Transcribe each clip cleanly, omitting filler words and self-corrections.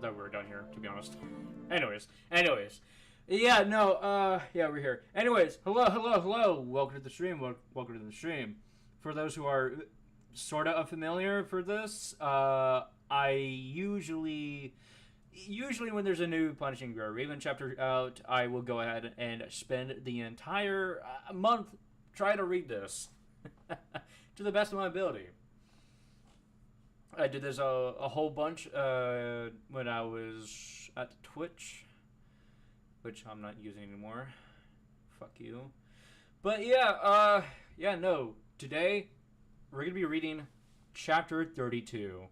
I thought we were done here, to be honest. Anyways. Yeah, no, yeah, we're here. Anyways, hello. Welcome to the stream. Welcome to the stream. For those who are sort of unfamiliar for this, I usually when there's a new Punishing Gray Raven chapter out, I will go ahead and spend the entire month trying to read this to the best of my ability. I did this a whole bunch when I was at Twitch, which I'm not using anymore. Fuck you. But yeah, no. Today, we're going to be reading Chapter 32.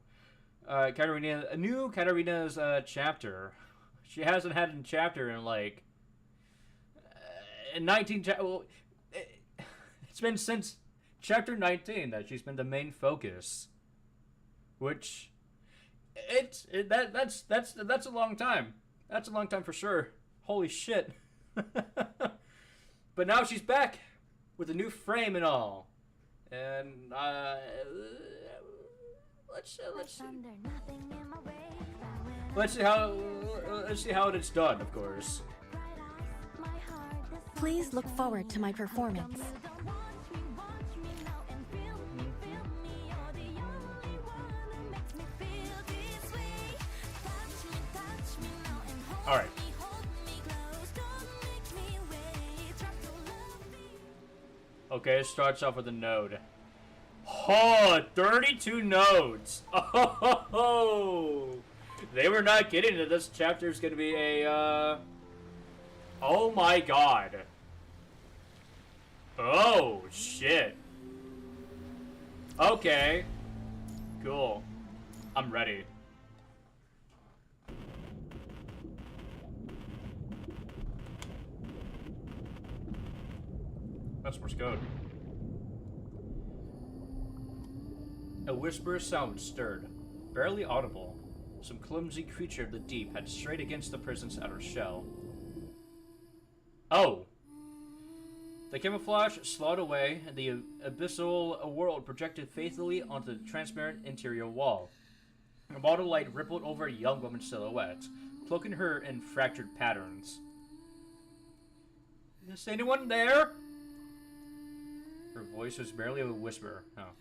Katarina, a new Katarina's chapter. She hasn't had a chapter in like 19. Well, it's been since Chapter 19 that she's been the main focus. Which, that's a long time. That's a long time for sure. Holy shit. But now she's back with a new frame and all. And let's see how it's done, of course. Please look forward to my performance. Alright. Okay, it starts off with a node. Oh, 32 nodes! Oh, they were not kidding that this chapter is going to be a, oh my god. Oh, shit. Okay. Cool. I'm ready. That's Morse code. A whisper sound stirred, barely audible. Some clumsy creature of the deep had strayed against the prison's outer shell. Oh! The camouflage slid away, and the abyssal world projected faithfully onto the transparent interior wall. A bottle light rippled over a young woman's silhouette, cloaking her in fractured patterns. Is anyone there? Her voice was barely a whisper. Oh.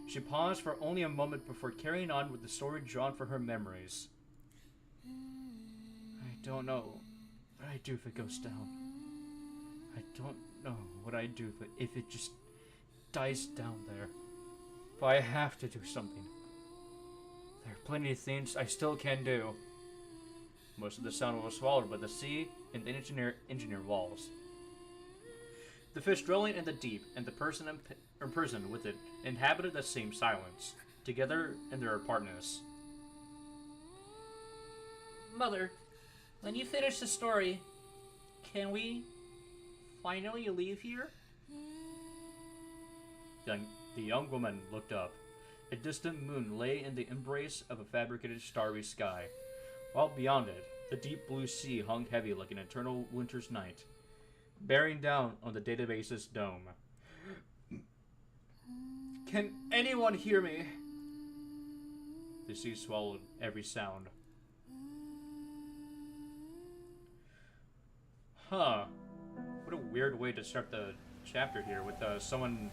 She paused for only a moment before carrying on with the story drawn from her memories. I don't know what I do if it goes down. I don't know what I do if it just dies down there. But I have to do something. There are plenty of things I still can do. Most of the sound was swallowed by the sea and the engineer walls. The fish dwelling in the deep and the person with it inhabited the same silence, together in their apartness. Mother, when you finish the story, can we finally leave here? The young woman looked up. A distant moon lay in the embrace of a fabricated starry sky, while beyond it, the deep blue sea hung heavy like an eternal winter's night, bearing down on the database's dome. Can anyone hear me? The sea swallowed every sound. Huh. What a weird way to start the chapter here with someone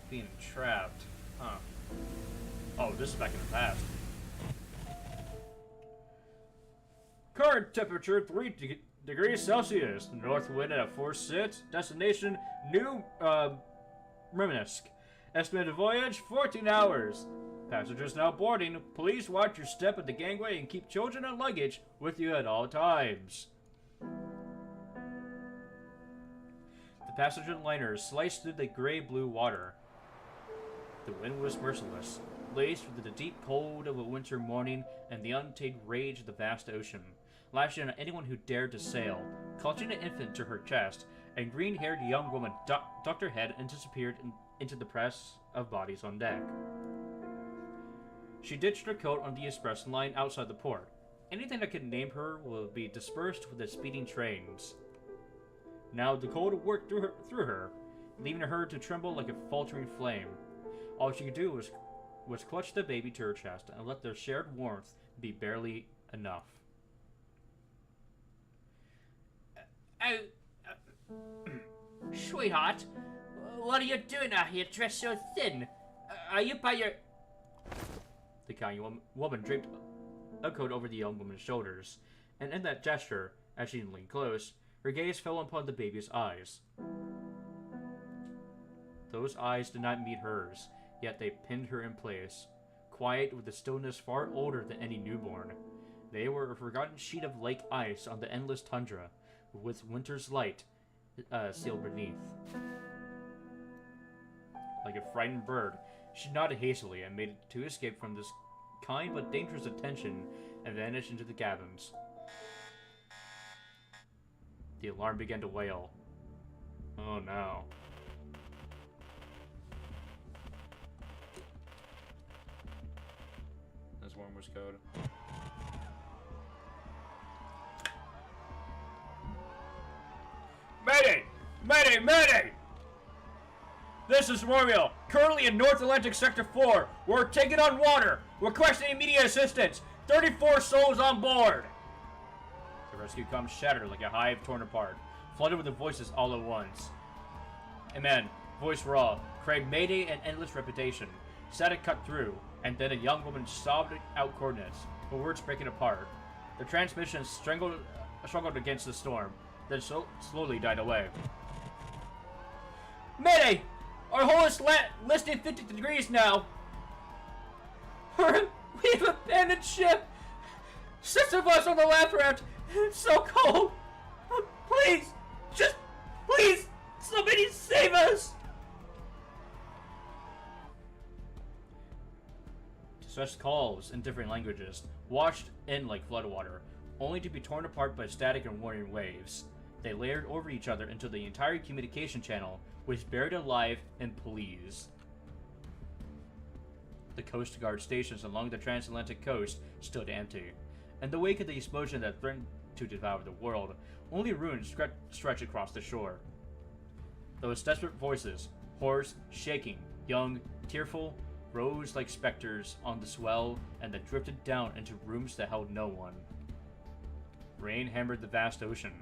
being trapped. Huh. Oh, this is back in the past. Current temperature 3 degrees Celsius. North wind at a force 6. Destination New Reminisc. Estimated voyage 14 hours. Passengers now boarding. Please watch your step at the gangway and keep children and luggage with you at all times. The passenger liner sliced through the gray-blue water. The wind was merciless, laced with the deep cold of a winter morning and the untamed rage of the vast ocean, lashing at anyone who dared to sail. Clutching an infant to her chest, a green-haired young woman ducked her head and disappeared into the press of bodies on deck. She ditched her coat on the express line outside the port. Anything that could name her will be dispersed with the speeding trains. Now the cold worked through her, leaving her to tremble like a faltering flame. All she could do was was clutch the baby to her chest and let their shared warmth be barely enough. Sweetheart, what are you doing out here dressed so thin? Are you by your... The kind woman draped a coat over the young woman's shoulders, and in that gesture, as she leaned close, her gaze fell upon the baby's eyes. Those eyes did not meet hers, yet they pinned her in place, quiet with a stillness far older than any newborn. They were a forgotten sheet of lake ice on the endless tundra, with winter's light sealed beneath. Like a frightened bird, she nodded hastily and made to escape from this kind but dangerous attention and vanished into the cabins. The alarm began to wail. Oh no. That's one Morse code. Mayday! Mayday! Mayday! This is Romeo, currently in North Atlantic Sector 4. We're taking on water. Requesting immediate assistance. 34 souls on board. The rescue comes shattered like a hive torn apart, flooded with the voices all at once. Amen. Voice raw. Crave mayday and endless reputation. Static cut through, and then a young woman sobbed out coordinates, her words breaking apart. The transmission struggled against the storm, then slowly died away. Mayday! Our hull is listed 50 degrees now. We've abandoned ship. 6 of us on the left raft. It's so cold. Please, please, somebody save us. Distress calls in different languages washed in like floodwater, only to be torn apart by static and warning waves. They layered over each other until the entire communication channel was buried alive in pleas. The Coast Guard stations along the transatlantic coast stood empty. In the wake of the explosion that threatened to devour the world, only ruins stretched across the shore. Those desperate voices, hoarse, shaking, young, tearful, rose like specters on the swell and then drifted down into rooms that held no one. Rain hammered the vast ocean.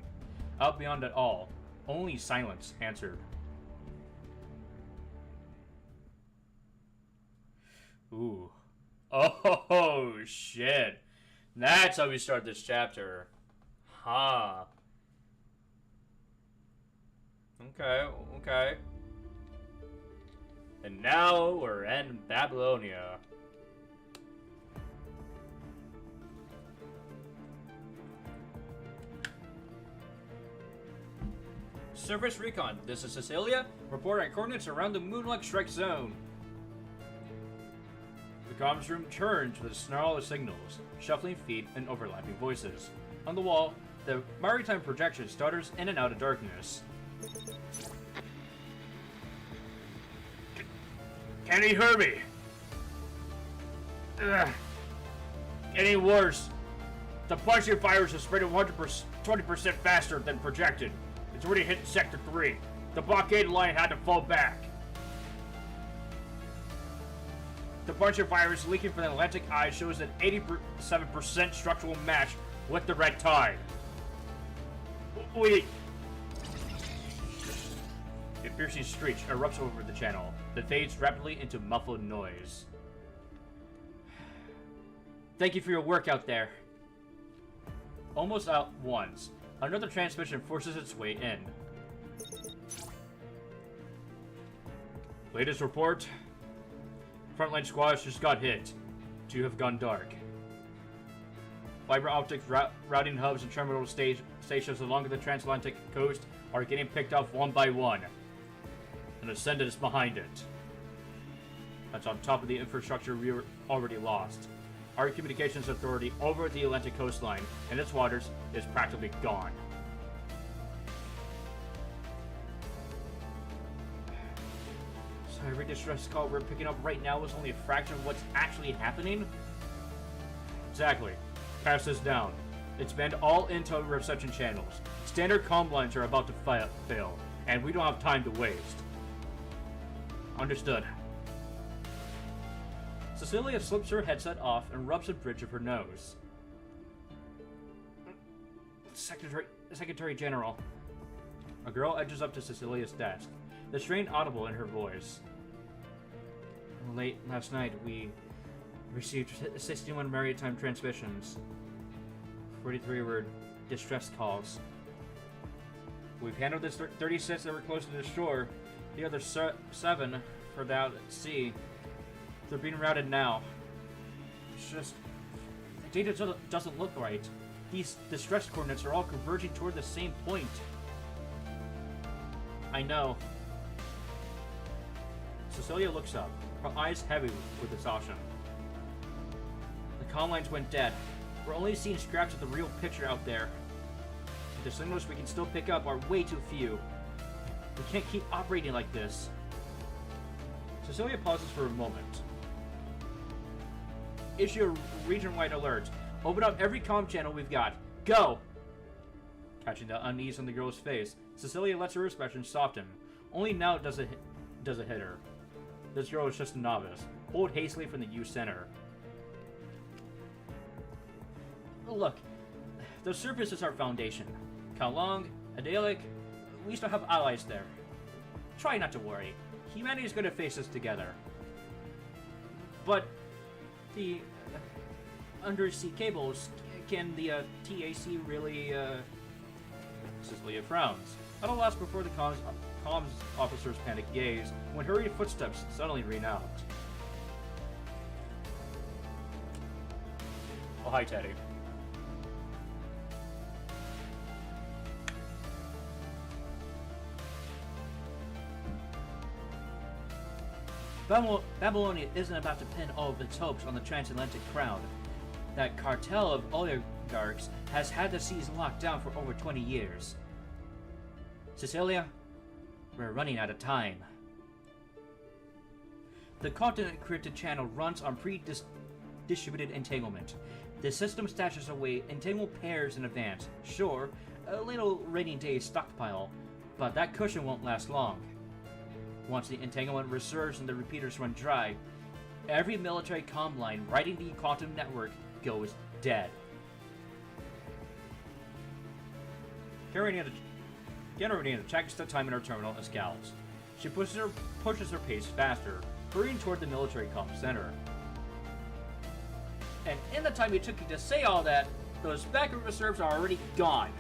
Out beyond it all, only silence answered. Ooh. Oh, shit. That's how we start this chapter. Huh. Okay. And now we're in Babylonia. Surface recon. This is Cecilia. Reporting coordinates around the Moonlight Strike Zone. The comms room turns with a snarl of signals, shuffling feet, and overlapping voices. On the wall, the maritime projection stutters in and out of darkness. Can he hear me? Ugh. Getting worse. The bunching virus is spreading 20% faster than projected. It's already hit Sector 3. The blockade line had to fall back. The bunching virus leaking from the Atlantic Eye shows an 87% structural match with the red tide. Wait. A piercing screech erupts over the channel, that fades rapidly into muffled noise. Thank you for your work out there. Almost at once, another transmission forces its way in. Latest report. Frontline squads just got hit. 2 have gone dark. Fiber optic routing hubs and terminal stations along the transatlantic coast are getting picked off one by one. And Ascendant is behind it. That's on top of the infrastructure we were already lost. Our communications authority over the Atlantic coastline and its waters is practically gone. So every distress call we're picking up right now is only a fraction of what's actually happening? Exactly. Pass this down. It's banned all intel reception channels. Standard comm lines are about to fail, and we don't have time to waste. Understood. Cecilia slips her headset off and rubs the bridge of her nose. Secretary General. A girl edges up to Cecilia's desk, the strain audible in her voice. Late last night, we received 61 maritime transmissions. 43 were distress calls. We've handled the 36 that were close to the shore. The other 7 further out at sea. They're being routed now. It's just... the data doesn't look right. These distress coordinates are all converging toward the same point. I know. Cecilia looks up, her eyes heavy with exhaustion. The comm lines went dead. We're only seeing scraps of the real picture out there. The signals we can still pick up are way too few. We can't keep operating like this. Cecilia pauses for a moment. Issue a region-wide alert. Open up every comm channel we've got. Go! Catching the unease on the girl's face, Cecilia lets her expression soften. Only now does it hit her. This girl is just a novice, pulled hastily from the U Center. Look, the surface is our foundation. Kowloon, Adalic, we still have allies there. Try not to worry. Humanity is going to face this together. But the undersea cables, can the TAC really... Cecilia frowns. At a loss before the comms officer's panicked gaze, when hurried footsteps suddenly ring out. Oh, hi, Teddy. Babylonia isn't about to pin all of its hopes on the transatlantic crowd. That cartel of oligarchs has had the seas locked down for over 20 years. Cecilia, we're running out of time. The continent encrypted channel runs on pre-distributed entanglement. The system stashes away entangled pairs in advance. Sure, a little rainy day stockpile, but that cushion won't last long. Once the entanglement resurges and the repeaters run dry, every military comm line riding the quantum network goes dead. Generating checks the time in her terminal and scowls. She pushes her pace faster, hurrying toward the military comm center. And in the time it took you to say all that, those backup reserves are already gone.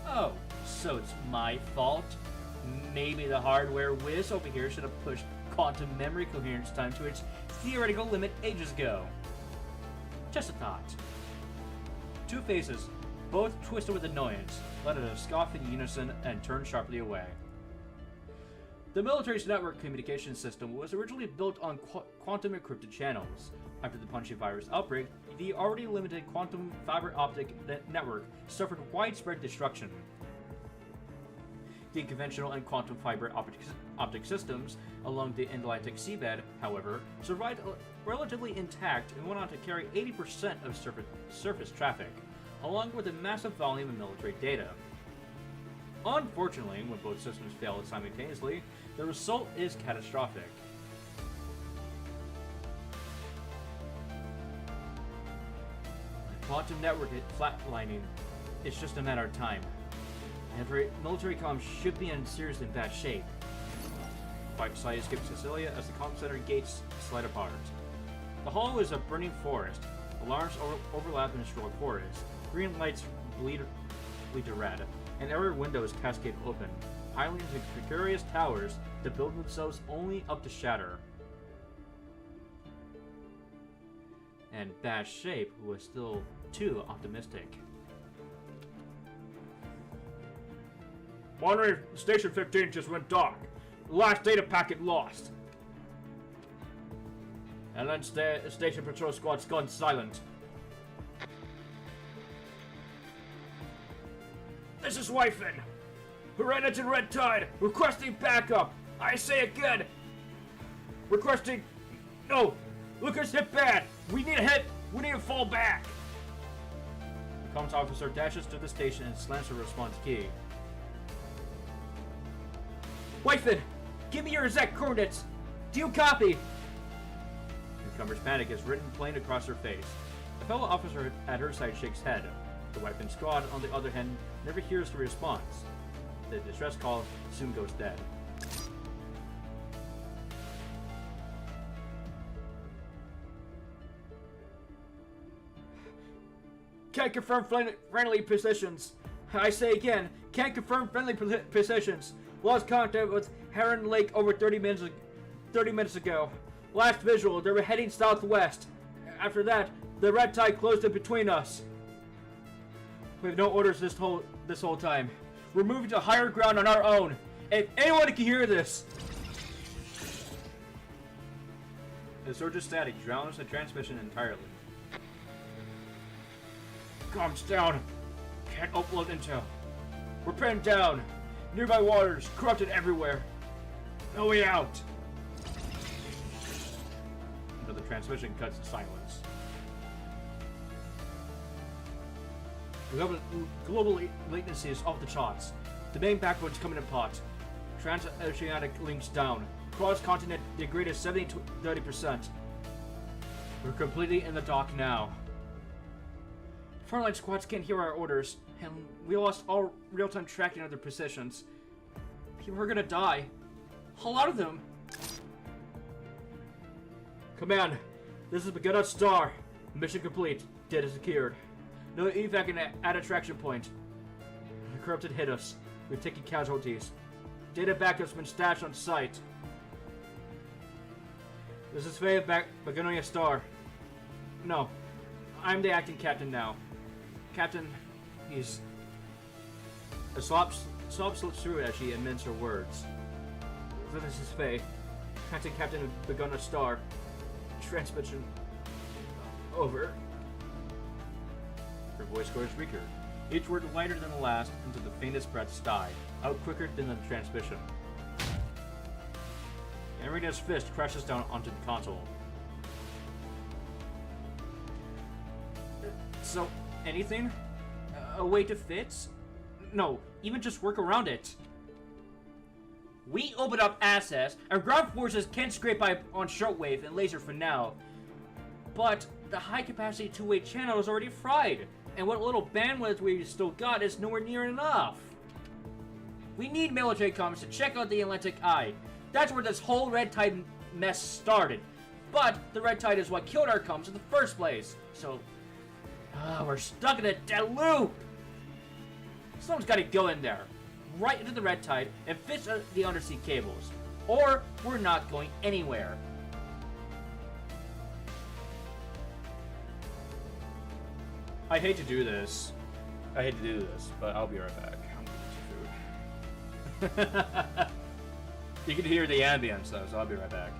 Oh, so it's my fault? Maybe the hardware whiz over here should have pushed quantum memory coherence time to its theoretical limit ages ago. Just a thought. Two faces, both twisted with annoyance, let out a scoff in unison and turned sharply away. The military's network communication system was originally built on quantum encrypted channels. After the Punchy virus outbreak, the already limited quantum fiber optic network suffered widespread destruction. The conventional and quantum fiber optic systems along the Atlantic seabed, however, survived relatively intact and went on to carry 80% of surface traffic, along with a massive volume of military data. Unfortunately, when both systems fail simultaneously, the result is catastrophic. The quantum network flatlining is just a matter of time. Every military comm should be in seriously bad shape. Fight skips Cecilia as the comm center gates slide apart. The hall is a burning forest. Alarms overlap in a straw chorus. Green lights bleed to red, and every window is cascade open, piling into precarious towers that build themselves only up to shatter. And Bad Shape was still too optimistic. Monterey Station 15 just went dark. Last data packet lost. And then Station Patrol Squad's gone silent. This is Wyfin. Serenity Red Tide, requesting backup. I say again. Requesting... No! Lucas hit bad. We need a hit. We need to fall back. The comms officer dashes to the station and slams her response key. Wyfin, give me your exact coordinates. Do you copy? newcomer's panic is written plain across her face. A fellow officer at her side shakes head. The weapon squad, on the other hand, never hears the response. The distress call soon goes dead. Can't confirm friendly positions. I say again, can't confirm friendly positions. Lost contact with Heron Lake over 30 minutes ago. Last visual, they were heading southwest. After that, the red tide closed in between us. We have no orders this whole time. We're moving to higher ground on our own. If anyone can hear this. The surge of static drowns the transmission entirely. Comms down. Can't upload intel. We're pinned down. Nearby waters, corrupted everywhere. No way out. Another transmission cuts to silence. Global latency is off the charts. The main backbone's coming in pot. Transoceanic links down. Cross-continent degraded 70 to 30%. We're completely in the dark now. Frontline squads can't hear our orders, and we lost all real-time tracking of their positions. People are gonna die. A lot of them. Command, this is Beginner Star. Mission complete. Data secured. No evac at attraction point. The corrupted hit us. We've taken casualties. Data backup's been stashed on site. This is Faye of Beginner Star. No, I'm the acting captain now. Captain, he's... A sob slips through as she amends her words. So this is Faye. Acting captain of Beginner Star. Transmission... over. Her voice grows weaker. Each word lighter than the last until the faintest breaths die, out quicker than the transmission. Marina's fist crashes down onto the console. So, anything? A way to fix? No, even just work around it. We opened up access, and ground forces can't scrape by on shortwave and laser for now. But the high-capacity two-way channel is already fried, and what little bandwidth we've still got is nowhere near enough. We need military comms to check out the Atlantic Eye. That's where this whole Red Tide mess started. But the Red Tide is what killed our comms in the first place. So, we're stuck in a dead loop. Someone's got to go in there, right into the Red Tide, and fish the undersea cables. Or we're not going anywhere. I hate to do this. But I'll be right back. I'm getting some food. You can hear the ambience though, so I'll be right back.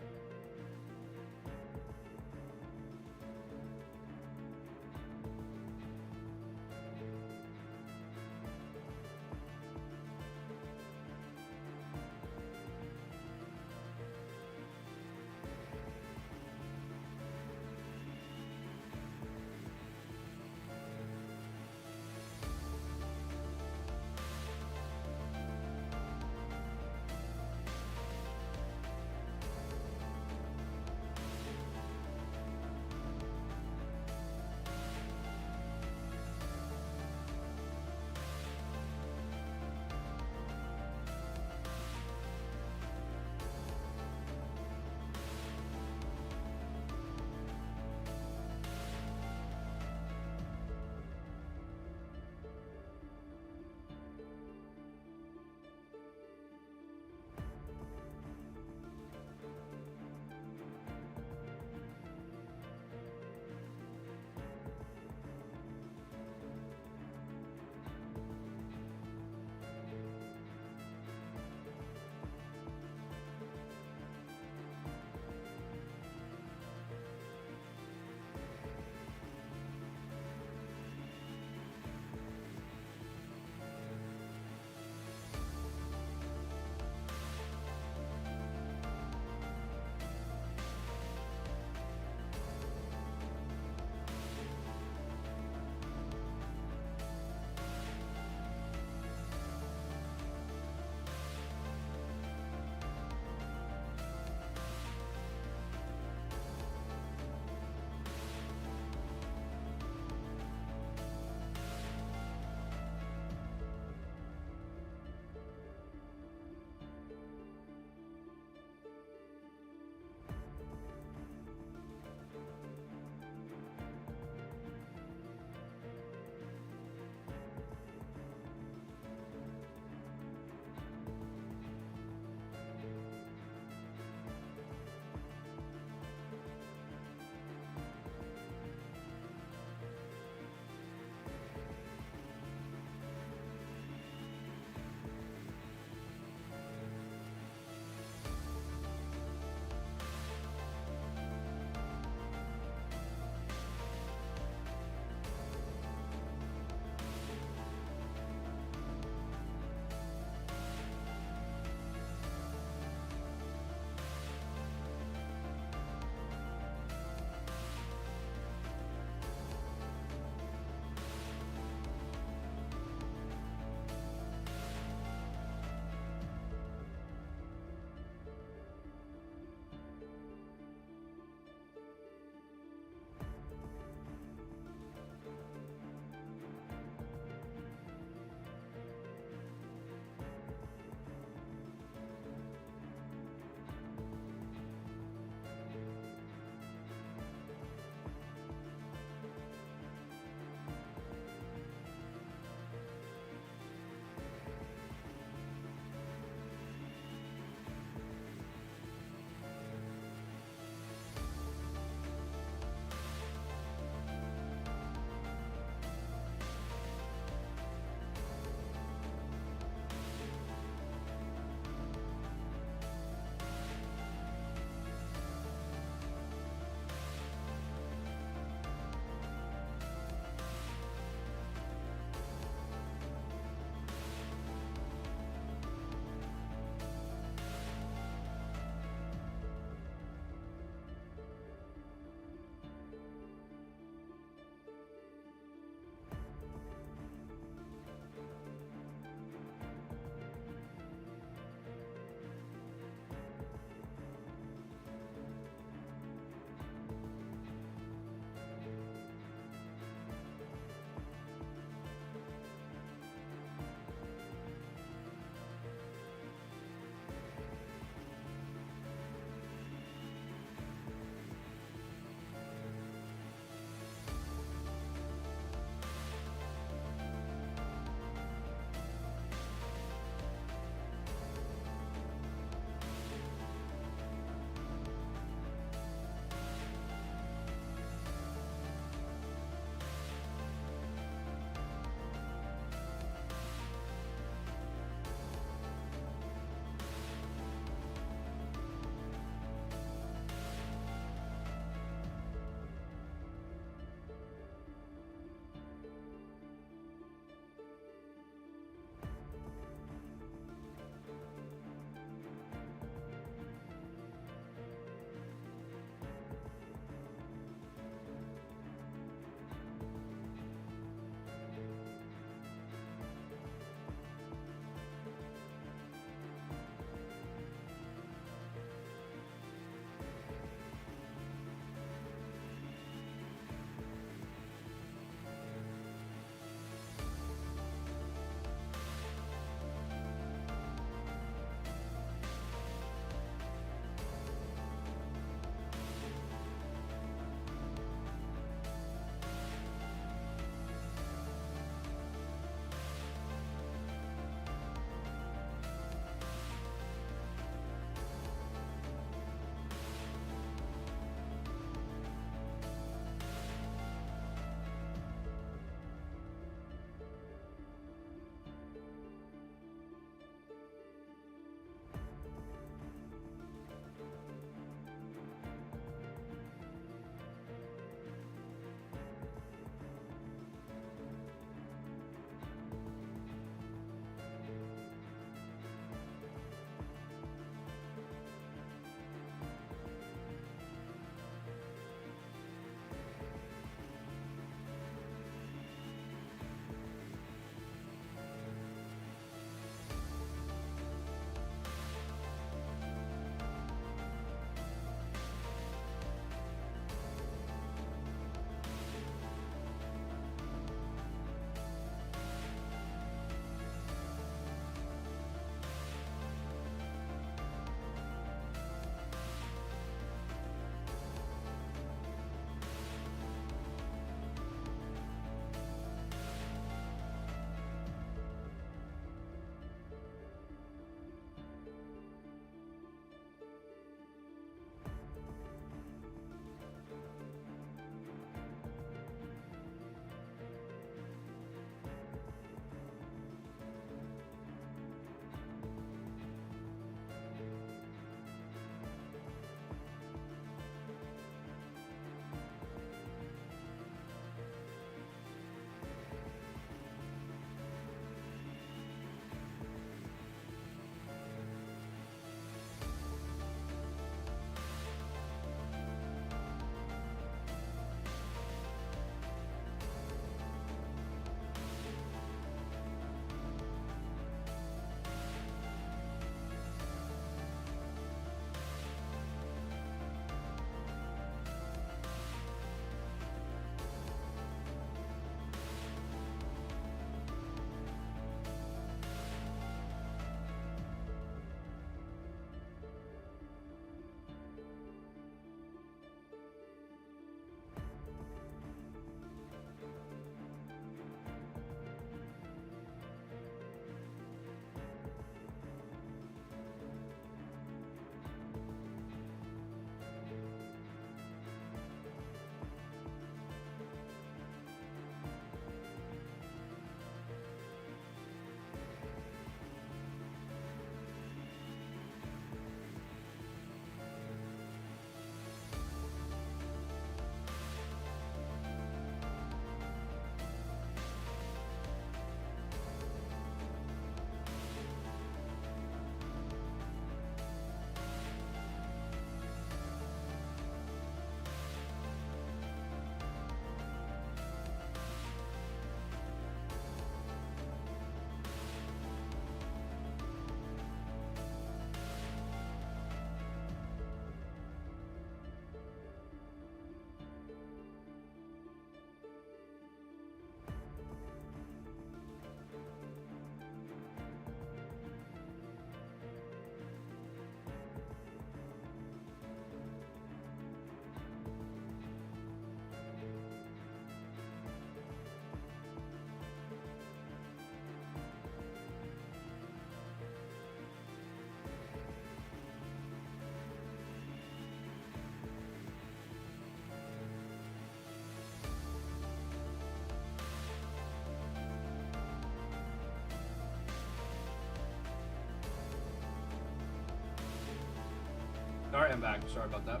Alright, I'm back. Sorry about that.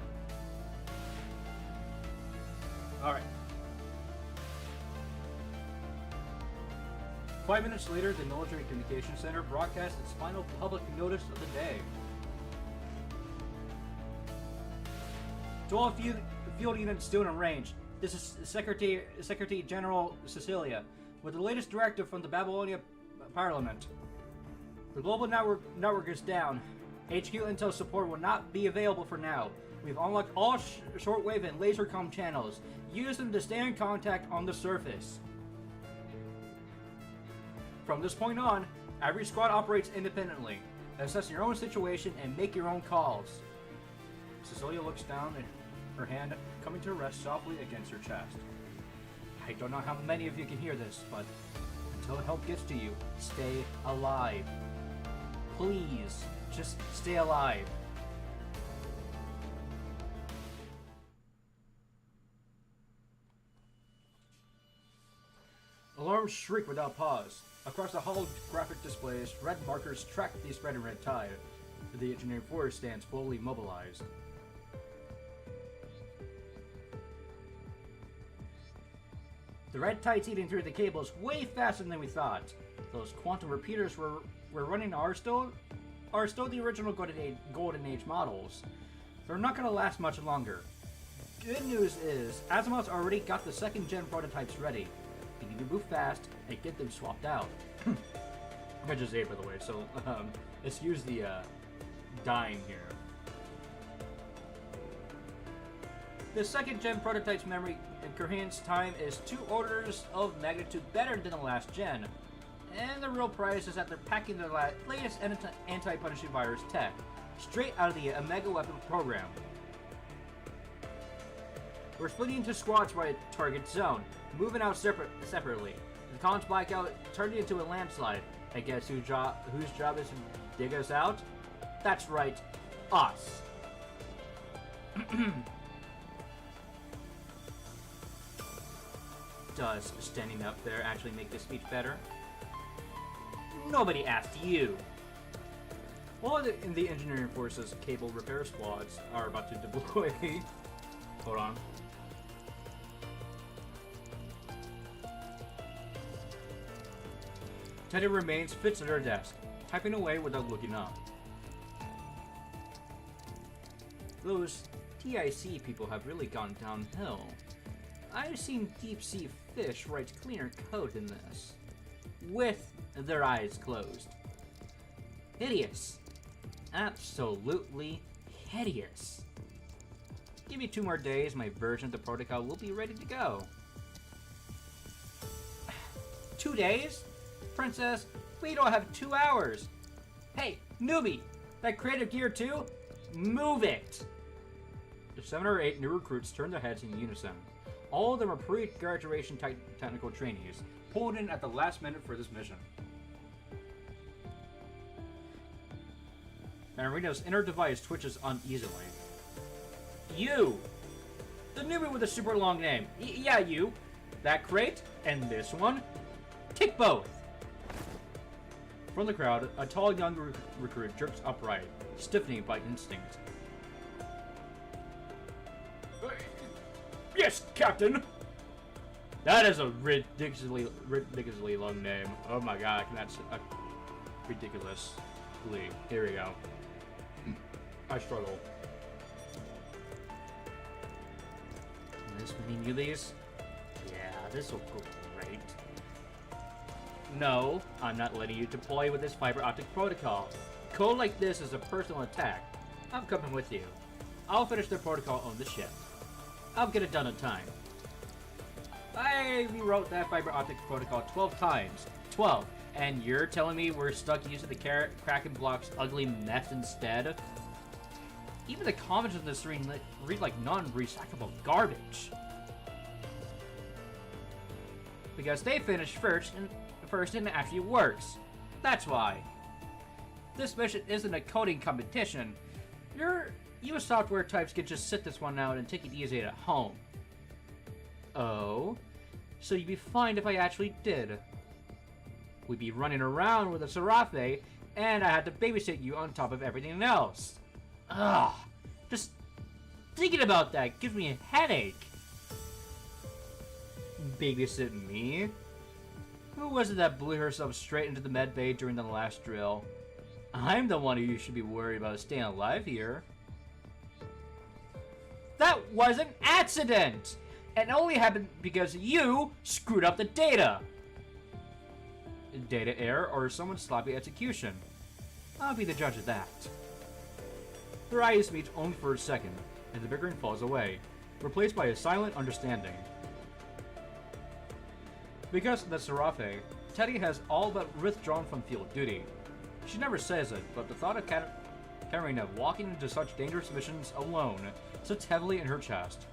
Alright. 5 minutes later, the Military Communications Center broadcast its final public notice of the day. To all field units still in range, this is Secretary General Cecilia, with the latest directive from the Babylonia Parliament. The global network is down. HQ Intel support will not be available for now. We've unlocked all shortwave and laser comm channels. Use them to stay in contact on the surface. From this point on, every squad operates independently. Assess your own situation and make your own calls. Cecilia looks down and her hand coming to rest softly against her chest. I don't know how many of you can hear this, but until help gets to you, stay alive. Please, just stay alive. Alarms shriek without pause. Across the holographic displays, red markers track the spreading red tide. The engineering force stands fully mobilized. The red tide's eating through the cables way faster than we thought. Those quantum repeaters we're running are still the original Golden Age models. They're not going to last much longer. Good news is, Asimov's already got the second-gen prototypes ready. You need to move fast and get them swapped out. I just ate, by the way, so excuse the dying here. The second-gen prototype's memory and coherence time is 2 orders of magnitude better than the last gen. And the real prize is that they're packing the latest anti-punishing virus tech straight out of the Omega Weapon program. We're splitting into squads by a target zone, moving out separately. The Khan's blackout turned into a landslide. I guess whose job is to dig us out? That's right, us. Does standing up there actually make this speech better? Nobody asked you. While the engineering forces cable repair squads are about to deploy. Hold on. Teddy remains fits at her desk, typing away without looking up. Those TIC people have really gone downhill. I've seen deep-sea fish write cleaner code than this. With their eyes closed. Hideous. Absolutely hideous. Give me 2 more days, my version of the protocol will be ready to go. 2 days? Princess, we don't have 2 hours. Hey, newbie, that creative gear too? Move it! The 7 or 8 new recruits turned their heads in unison. All of them are pre-graduation technical trainees, pulled in at the last minute for this mission. Marino's inner device twitches uneasily. You! The newbie with a super long name. Yeah, you. That crate, and this one. Take both! From the crowd, a tall young recruit jerks upright, stiffening by instinct. Yes, Captain! That is a ridiculously long name. Oh my god, that's ridiculously. Here we go. I struggle. This many newbies? Yeah, this will go great. No, I'm not letting you deploy with this fiber optic protocol. Code like this is a personal attack. I'm coming with you. I'll finish the protocol on the ship. I'll get it done in time. I rewrote that fiber optic protocol 12 times. 12. And you're telling me we're stuck using the Kraken block's ugly mess instead? Even the comments on this read like non-recyclable garbage. Because they finished first and it actually works. That's why. This mission isn't a coding competition. You software types can just sit this one out and take it easy at home. Oh? So you'd be fine if I actually did. We'd be running around with a Serafe, and I had to babysit you on top of everything else. Ugh. Just thinking about that gives me a headache. Babysit me? Who was it that blew herself straight into the med bay during the last drill? I'm the one who should be worried about staying alive here. That was an accident! It only happened because you screwed up the data! Data error or someone's sloppy execution? I'll be the judge of that. Their eyes meet only for a second, and the bickering falls away, replaced by a silent understanding. Because of the Serafe, Teddy has all but withdrawn from field duty. She never says it, but the thought of Karina walking into such dangerous missions alone sits heavily in her chest.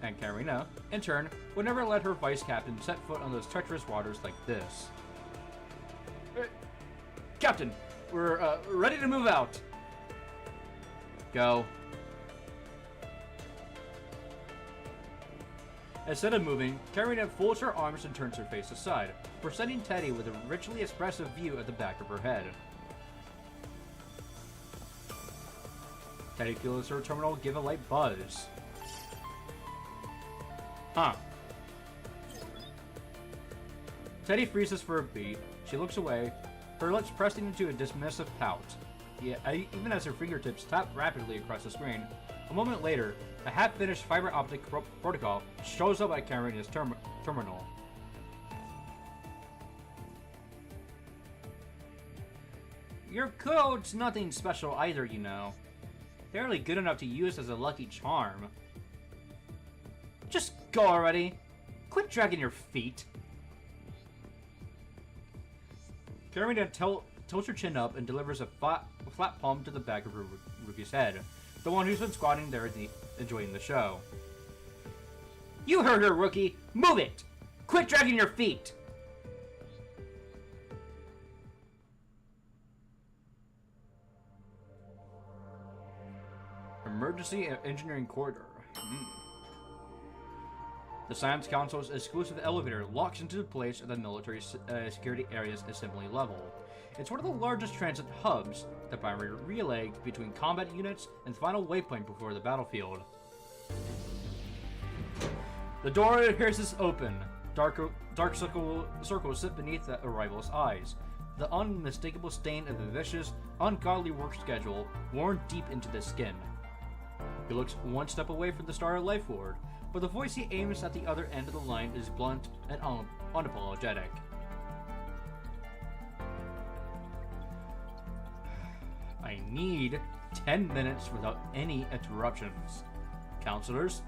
And Karina, in turn, would never let her vice captain set foot on those treacherous waters like this. Captain, we're ready to move out. Go. Instead of moving, Karina folds her arms and turns her face aside, presenting Teddy with a richly expressive view at the back of her head. Teddy feels her terminal give a light buzz. Huh. Teddy freezes for a beat. She looks away, her lips pressing into a dismissive pout. Yeah, even as her fingertips tap rapidly across the screen. A moment later, a half-finished fiber optic protocol shows up at Karina's terminal. Your code's nothing special either, you know. Barely good enough to use as a lucky charm. Just go already. Quit dragging your feet. Karina tilts her chin up and delivers a flat palm to the back of her rookie's head, the one who's been squatting there enjoying the show. You heard her, rookie! Move it! Quit dragging your feet! Emergency Engineering Corridor. The Science Council's exclusive elevator locks into place at the military security area's assembly level. It's one of the largest transit hubs, the primary relay between combat units and the final waypoint before the battlefield. The door appears open. Dark circles sit beneath the arrival's eyes. The unmistakable stain of a vicious, ungodly work schedule worn deep into the skin. He looks one step away from the Star of Life Ward, but the voice he aims at the other end of the line is blunt and unapologetic. I need 10 minutes without any interruptions. Counselors,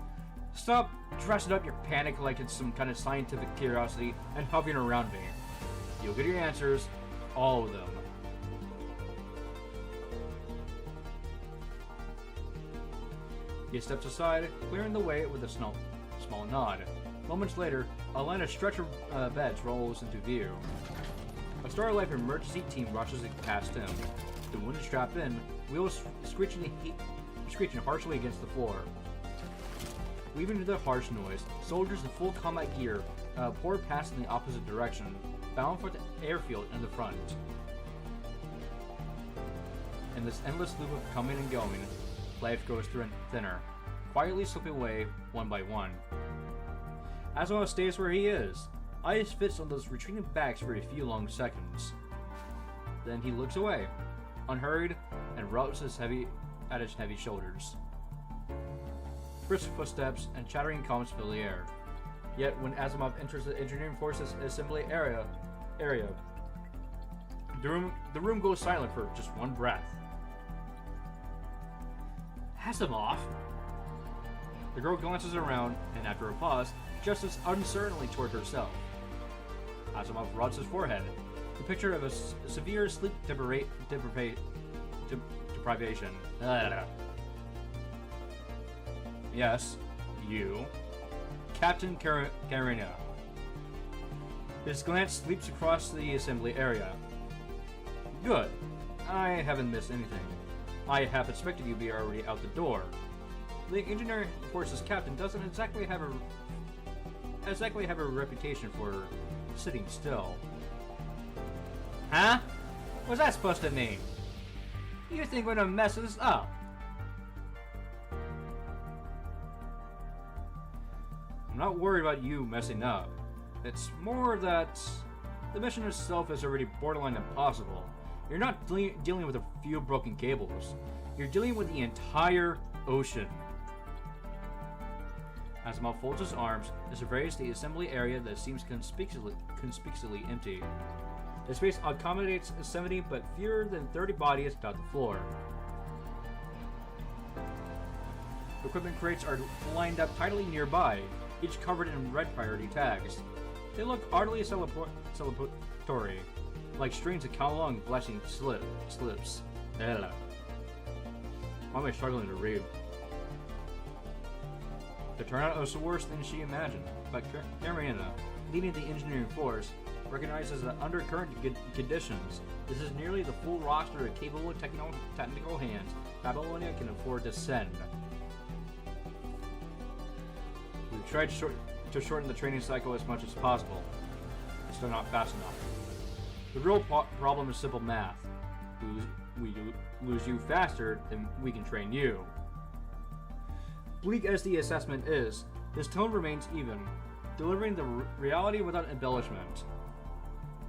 stop dressing up your panic like it's some kind of scientific curiosity and hovering around me. You'll get your answers, all of them. He steps aside, clearing the way with a small nod. Moments later, a line of stretcher beds rolls into view. A Star Life emergency team rushes past him. The wounded strap in, wheels screeching harshly against the floor. Weaving through the harsh noise, soldiers in full combat gear pour past in the opposite direction, bound for the airfield in the front. In this endless loop of coming and going, life goes thinner, quietly slipping away one by one. Asimov stays where he is, eyes fixed on those retreating backs for a few long seconds. Then he looks away, unhurried, and rubs his heavy shoulders. Brisk footsteps and chattering comms fill the air. Yet when Asimov enters the Engineering Forces assembly area, the room goes silent for just one breath. Asimov? The girl glances around, and after a pause, gestures uncertainly toward herself. Asimov rubs his forehead, the picture of a severe sleep deprivation. Yes, you. Captain Karina. His glance sweeps across the assembly area. Good. I haven't missed anything. I half expected you to be already out the door. The Engineering Forces captain doesn't exactly have a reputation for sitting still. Huh? What's that supposed to mean? You think we're gonna mess this up? I'm not worried about you messing up. It's more that the mission itself is already borderline impossible. You're not dealing with a few broken cables. You're dealing with the entire ocean. Asimov folds his arms and surveys the assembly area that seems conspicuously empty. The space accommodates 70 but fewer than 30 bodies dot the floor. Equipment crates are lined up tidily nearby, each covered in red priority tags. They look utterly celebratory, like strings of Kowloon flashing slips. Ugh. Why am I struggling to read? The turnout was worse than she imagined, but Karenina, leading the engineering force, recognizes that under current conditions, this is nearly the full roster of capable technical hands Babylonia can afford to send. We've tried to shorten the training cycle as much as possible. It's still not fast enough. The real problem is simple math. We lose you faster than we can train you. Bleak as the assessment is, his tone remains even, delivering the reality without embellishment.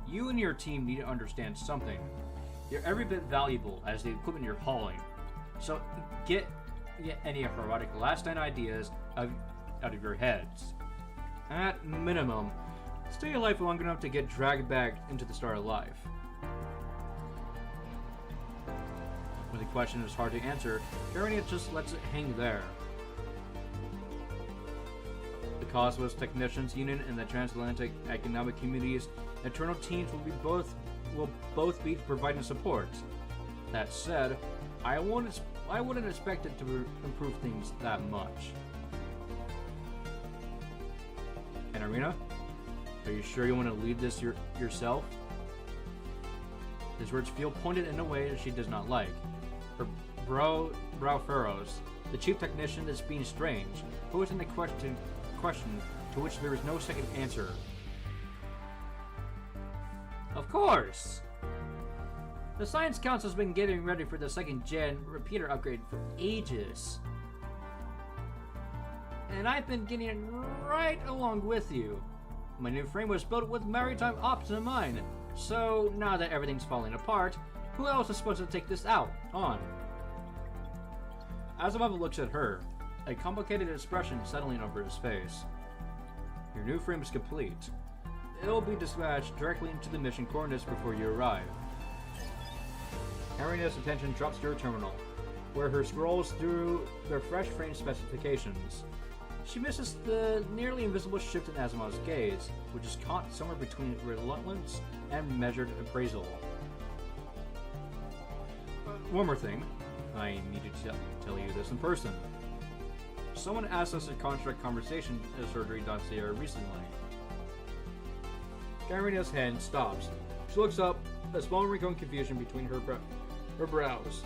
You and your team need to understand something. You're every bit valuable as the equipment you're hauling. So get any heroic last-night ideas out of your heads. At minimum, stay alive long enough to get dragged back into the start of life. When the question is hard to answer, Karenina just lets it hang there. The Cosmos Technicians Union and the Transatlantic Economic Community's internal teams will both be providing support. That said, I wouldn't expect it to improve things that much. And Irina, are you sure you want to lead this yourself? His words feel pointed in a way that she does not like. Her brow furrows. The chief technician is being strange, posing a question to which there is no second answer. Of course! The Science Council's been getting ready for the second-gen repeater upgrade for ages. And I've been getting it right along with you. My new frame was built with maritime ops in mind, so now that everything's falling apart, who else is supposed to take this on? Asimov looks at her, a complicated expression settling over his face. Your new frame is complete. It'll be dispatched directly into the mission coordinates before you arrive. Karenina's attention drops to her terminal, where her scrolls through their fresh frame specifications. She misses the nearly invisible shift in Asimov's gaze, which is caught somewhere between reluctance and measured appraisal. One more thing. I need to tell you this in person. Someone asked us a contract conversation at a surgery dossier recently. Karenina's hand stops. She looks up, a small wrinkle of confusion between her brows.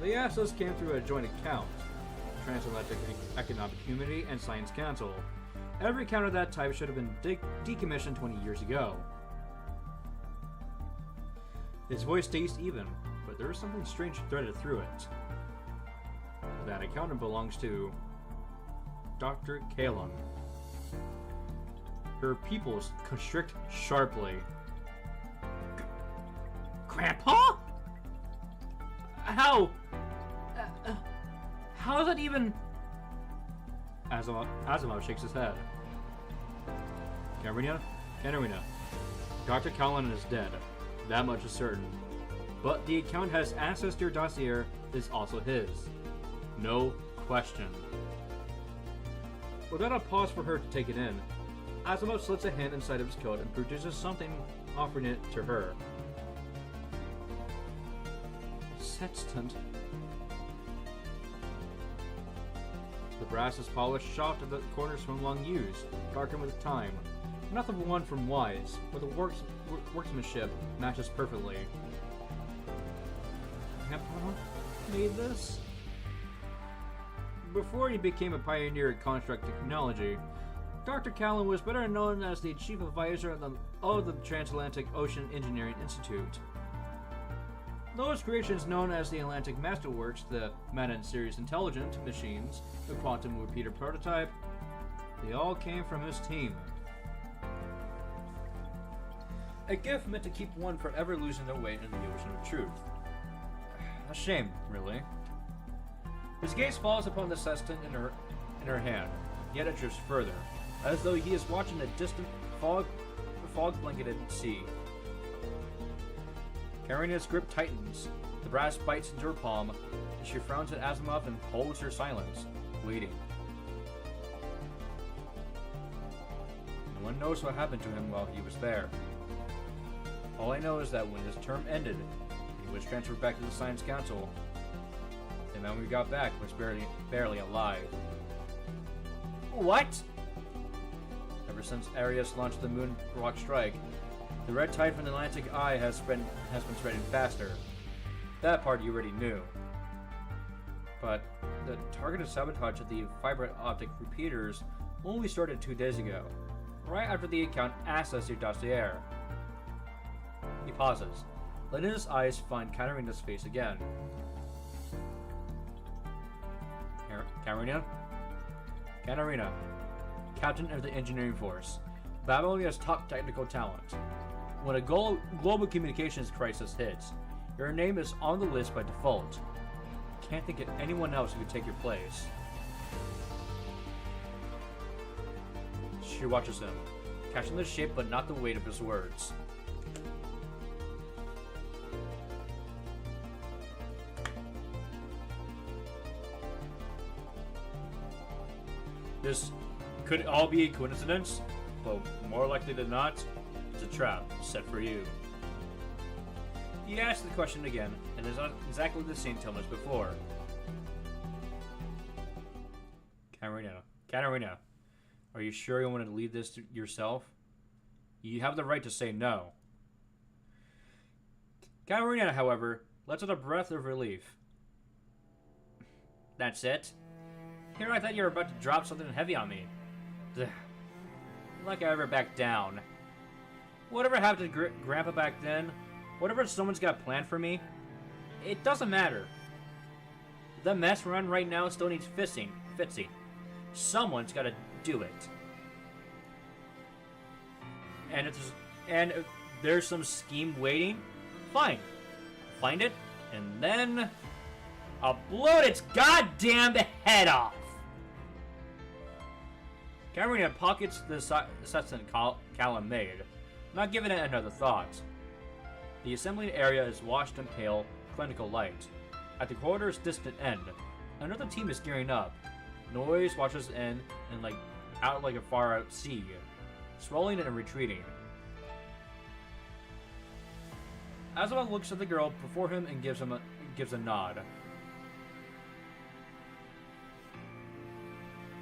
The access came through a joint account. Transatlantic Economic Community and Science Council. Every account of that type should have been decommissioned 20 years ago. His voice stays even, but there is something strange threaded through it. That account belongs to Dr. Kowloon. Her pupils constrict sharply. Grandpa? How is that even... Asimov shakes his head. Karenina? Dr. Kowloon is dead. That much is certain. But the account has access to your dossier is also his. No question. Without a pause for her to take it in, Asimov slits a hand inside of his coat and produces something, offering it to her. Sextant. The brass is polished, shot at the corners from long use, darkened with time. Not the one from Wise, but the workmanship matches perfectly. Grandpa made this? Before he became a pioneer in construct technology, Dr. Kowloon was better known as the chief advisor of the Transatlantic Ocean Engineering Institute. Those creations known as the Atlantic Masterworks, the Manhattan Series Intelligent Machines, the Quantum Repeater Prototype, They all came from his team. A gift meant to keep one from ever losing their way in the ocean of truth. A shame, really. His gaze falls upon the sextant in her hand, yet it drifts further, as though he is watching a distant fog-blanketed sea. Karina's grip tightens. The brass bites into her palm. She frowns at Asimov and holds her silence, waiting. No one knows what happened to him while he was there. All I know is that when his term ended, he was transferred back to the Science Council. And when we got back, was barely alive. What? Ever since Arius launched the moon rock strike, the red tide from the Atlantic Eye has been spreading faster. That part you already knew. But the targeted sabotage of the fiber optic repeaters only started 2 days ago, right after the account accessed your dossier. He pauses, letting his eyes find Katarina's face again. Katarina? Katarina, captain of the engineering force, Babylonia's top technical talent. When a global communications crisis hits, your name is on the list by default. Can't think of anyone else who could take your place. She watches him, catching the shape but not the weight of his words. This could all be a coincidence, but more likely than not, it's a trap set for you. He asks the question again, and is not exactly the same tone as before. Katarina, are you sure you want to lead this yourself? You have the right to say no. Katarina, however, lets out a breath of relief. That's it? Here I thought you were about to drop something heavy on me. Like I ever backed down. Whatever happened to Grandpa back then, whatever someone's got planned for me, it doesn't matter. The mess we're on right now still needs fixing. Someone's got to do it. And if there's some scheme waiting, fine. Find it, and then I'll blow its goddamn head off. Katarina pockets the sextant Callum made, not giving it another thought. The assembly area is washed in pale, clinical light. At the corridor's distant end, another team is gearing up. Noise washes in and out like a far-out sea, swelling and retreating. Asimov looks at the girl before him and gives a nod.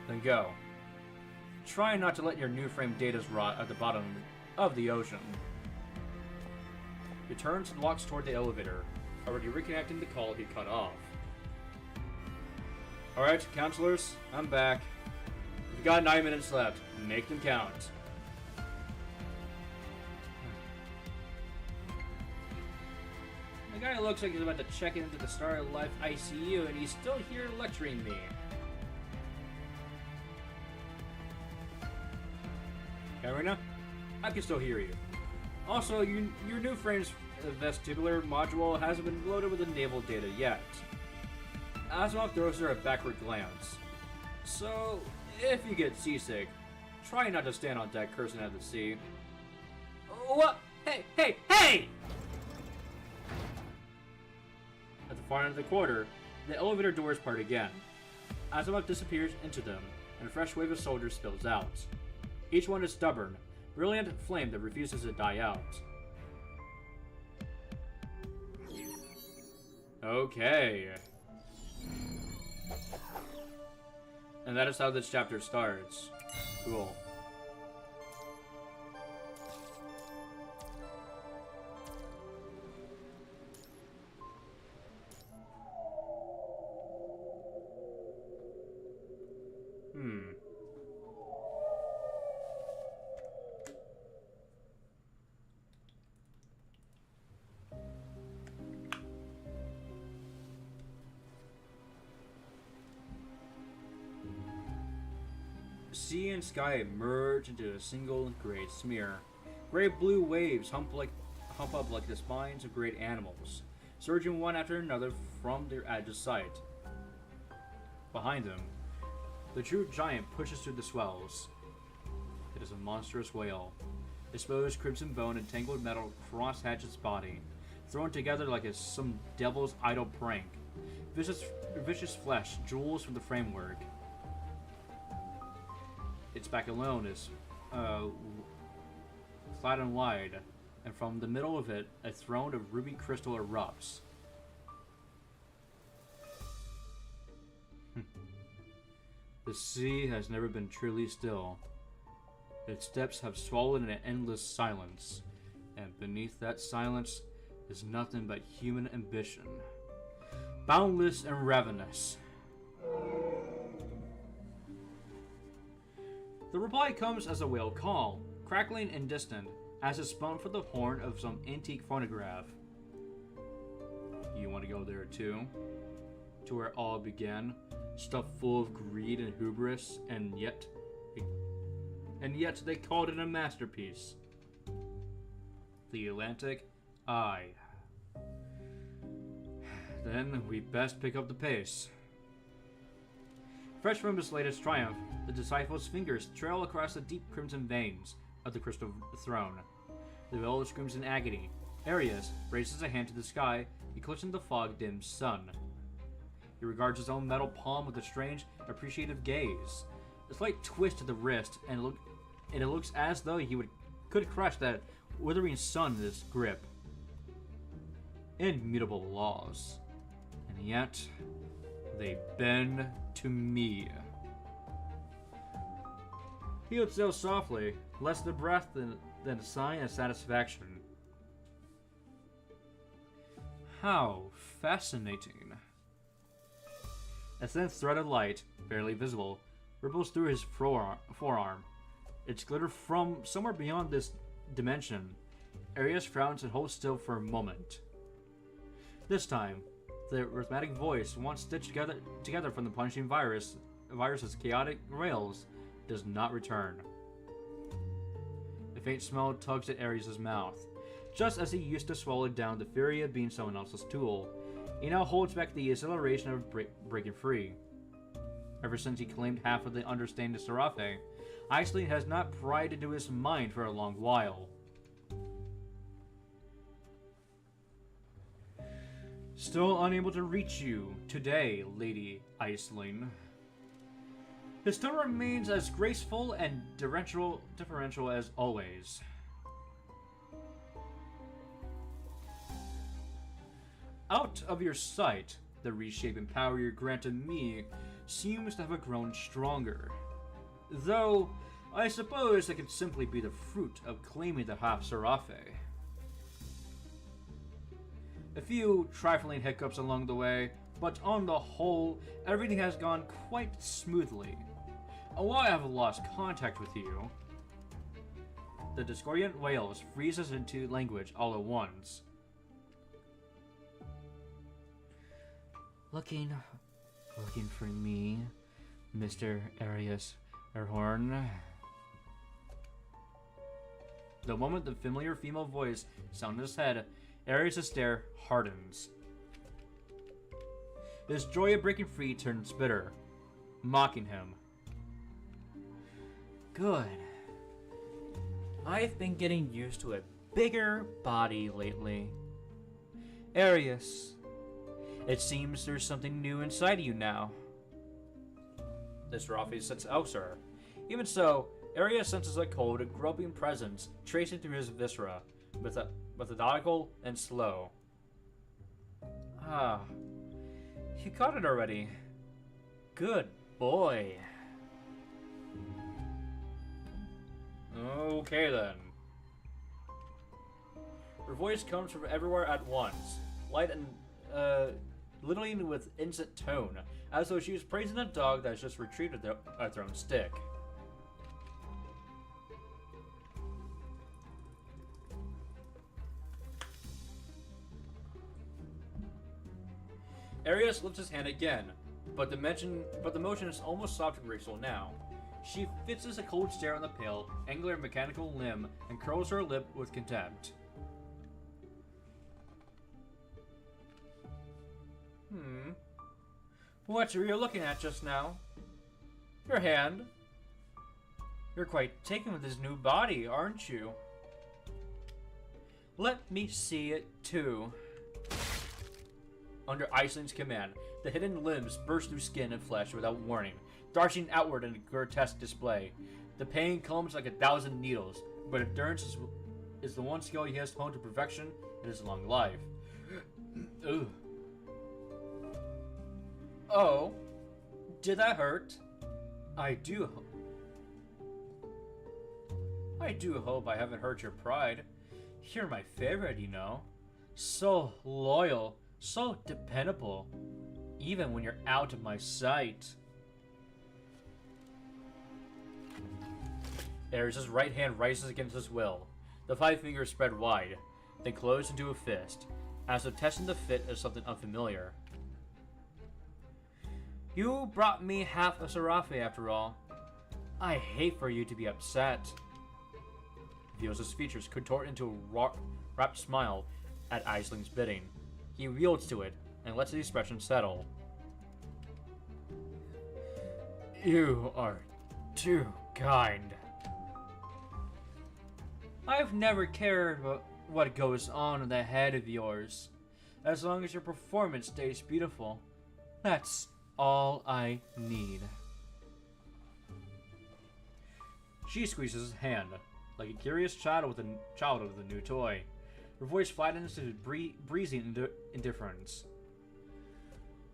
Then go. Try not to let your new frame datas rot at the bottom of the ocean. He turns and walks toward the elevator, already reconnecting the call he cut off. Alright, counselors, I'm back. We've got 9 minutes left. Make them count. The guy looks like he's about to check into the Star Life ICU, and he's still here lecturing me. Katarina, I can still hear you. Also, your new frame's vestibular module hasn't been loaded with the naval data yet. Asimov throws her a backward glance. So, if you get seasick, try not to stand on deck cursing at the sea. What? Hey! At the far end of the quarter, the elevator doors part again. Asimov disappears into them, and a fresh wave of soldiers spills out. Each one is stubborn, brilliant flame that refuses to die out. Okay. And that is how this chapter starts. Cool. sea and sky merge into a single gray smear. Gray-blue waves hump up like the spines of great animals, surging one after another from their edge of sight. Behind them, the true giant pushes through the swells. It is a monstrous whale. Exposed crimson bone and tangled metal crosshatch its body, thrown together like some devil's idle prank. Vicious flesh jewels from the framework. Its back alone is flat and wide, and from the middle of it, a throne of ruby crystal erupts. The sea has never been truly still. Its depths have swollen in an endless silence, and beneath that silence is nothing but human ambition. Boundless and ravenous. The reply comes as a whale call, crackling and distant, as it spun from the horn of some antique phonograph. You want to go there too? To where all began, stuffed full of greed and hubris, and yet they called it a masterpiece. The Atlantic Eye. Then we best pick up the pace. Fresh from his latest triumph, the disciple's fingers trail across the deep crimson veins of the crystal throne. The veil screams in agony. Arius raises a hand to the sky, eclipsing the fog-dimmed sun. He regards his own metal palm with a strange, appreciative gaze. A slight twist to the wrist, and it looks as though he could crush that withering sun in his grip. Immutable laws. And yet, they bend to me. He exhales softly, less the breath than a sign of satisfaction. How fascinating. A thin thread of light, barely visible, ripples through his forearm. Its glitter from somewhere beyond this dimension. Arius frowns and holds still for a moment. This time, the rhythmic voice, once stitched together from the punishing virus's chaotic rails, does not return. A faint smell tugs at Arius' mouth. Just as he used to swallow down the fury of being someone else's tool, he now holds back the exhilaration of breaking free. Ever since he claimed half of the understanding Seraphe, Aisling has not pried into his mind for a long while. Still unable to reach you today, Lady Aisling. His tone remains as graceful and differential as always. Out of your sight, the reshaping power you granted me seems to have grown stronger. Though, I suppose it could simply be the fruit of claiming the half Seraphe. A few trifling hiccups along the way, but on the whole, everything has gone quite smoothly. And while I have lost contact with you, the discordant wails freezes into language all at once. Looking for me, Mr. Arius Erhorn. The moment the familiar female voice sounds in his head, Arius' stare hardens. His joy of breaking free turns bitter, mocking him. Good. I've been getting used to a bigger body lately. Arius, it seems there's something new inside of you now. The Seraphe sits elsewhere. Even so, Arius senses a cold and groping presence tracing through his viscera, methodical and slow. Ah, you caught it already. Good boy. Okay then. Her voice comes from everywhere at once, light and literally with instant tone, as though she was praising a dog that's just retrieved a thrown stick. Arius lifts his hand again, but the motion is almost soft and graceful now. She fixes a cold stare on the pale, angular mechanical limb and curls her lip with contempt. What were you looking at just now? Your hand. You're quite taken with his new body, aren't you? Let me see it too. Under Aisling's command, the hidden limbs burst through skin and flesh without warning, darting outward in a grotesque display. The pain comes like 1,000 needles, but endurance is the one skill he has honed to perfection in his long life. Ugh. Oh, did that hurt? I do hope I haven't hurt your pride. You're my favorite, you know. So loyal, so dependable, even when you're out of my sight. Ares' right hand rises against his will. The 5 fingers spread wide, then close into a fist, as if testing the fit of something unfamiliar. You brought me half a Seraphe after all. I hate for you to be upset. Vios' features contort into a rapt smile at Aisling's bidding. He yields to it and lets the expression settle. You are too kind. I've never cared about what goes on in the head of yours. As long as your performance stays beautiful, that's all I need. She squeezes his hand, like a curious child with a new toy. Her voice flattens to breezy indifference.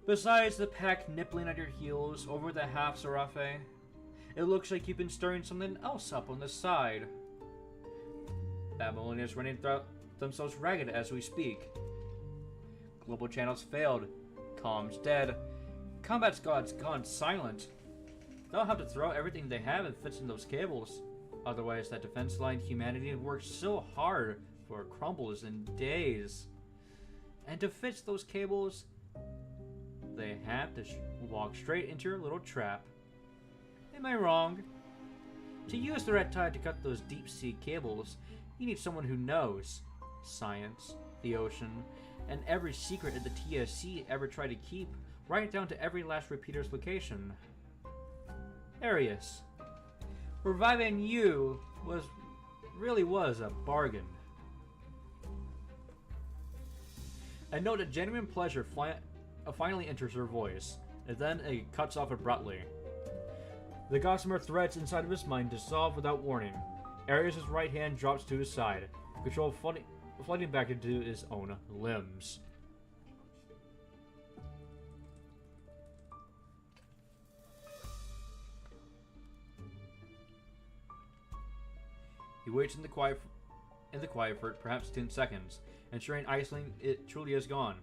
Besides the pack nippling at your heels over the half Seraphe, it looks like you've been stirring something else up on the side. Babylon is running themselves ragged as we speak. Global channels failed. Comms dead. Combat's gods gone silent. They'll have to throw everything they have and fix in those cables. Otherwise, that defense line humanity worked so hard for crumbles in days. And to fix those cables, they have to walk straight into your little trap. Am I wrong? To use the red tide to cut those deep-sea cables, you need someone who knows science, the ocean, and every secret that the TSC ever tried to keep, right down to every last repeater's location. Arius, reviving you really was a bargain. A note of genuine pleasure finally enters her voice, and then it cuts off abruptly. The gossamer threads inside of his mind dissolve without warning. Arius' right hand drops to his side, control flooding back into his own limbs. He waits in the quiet for perhaps 10 seconds, ensuring Aisling it truly is gone.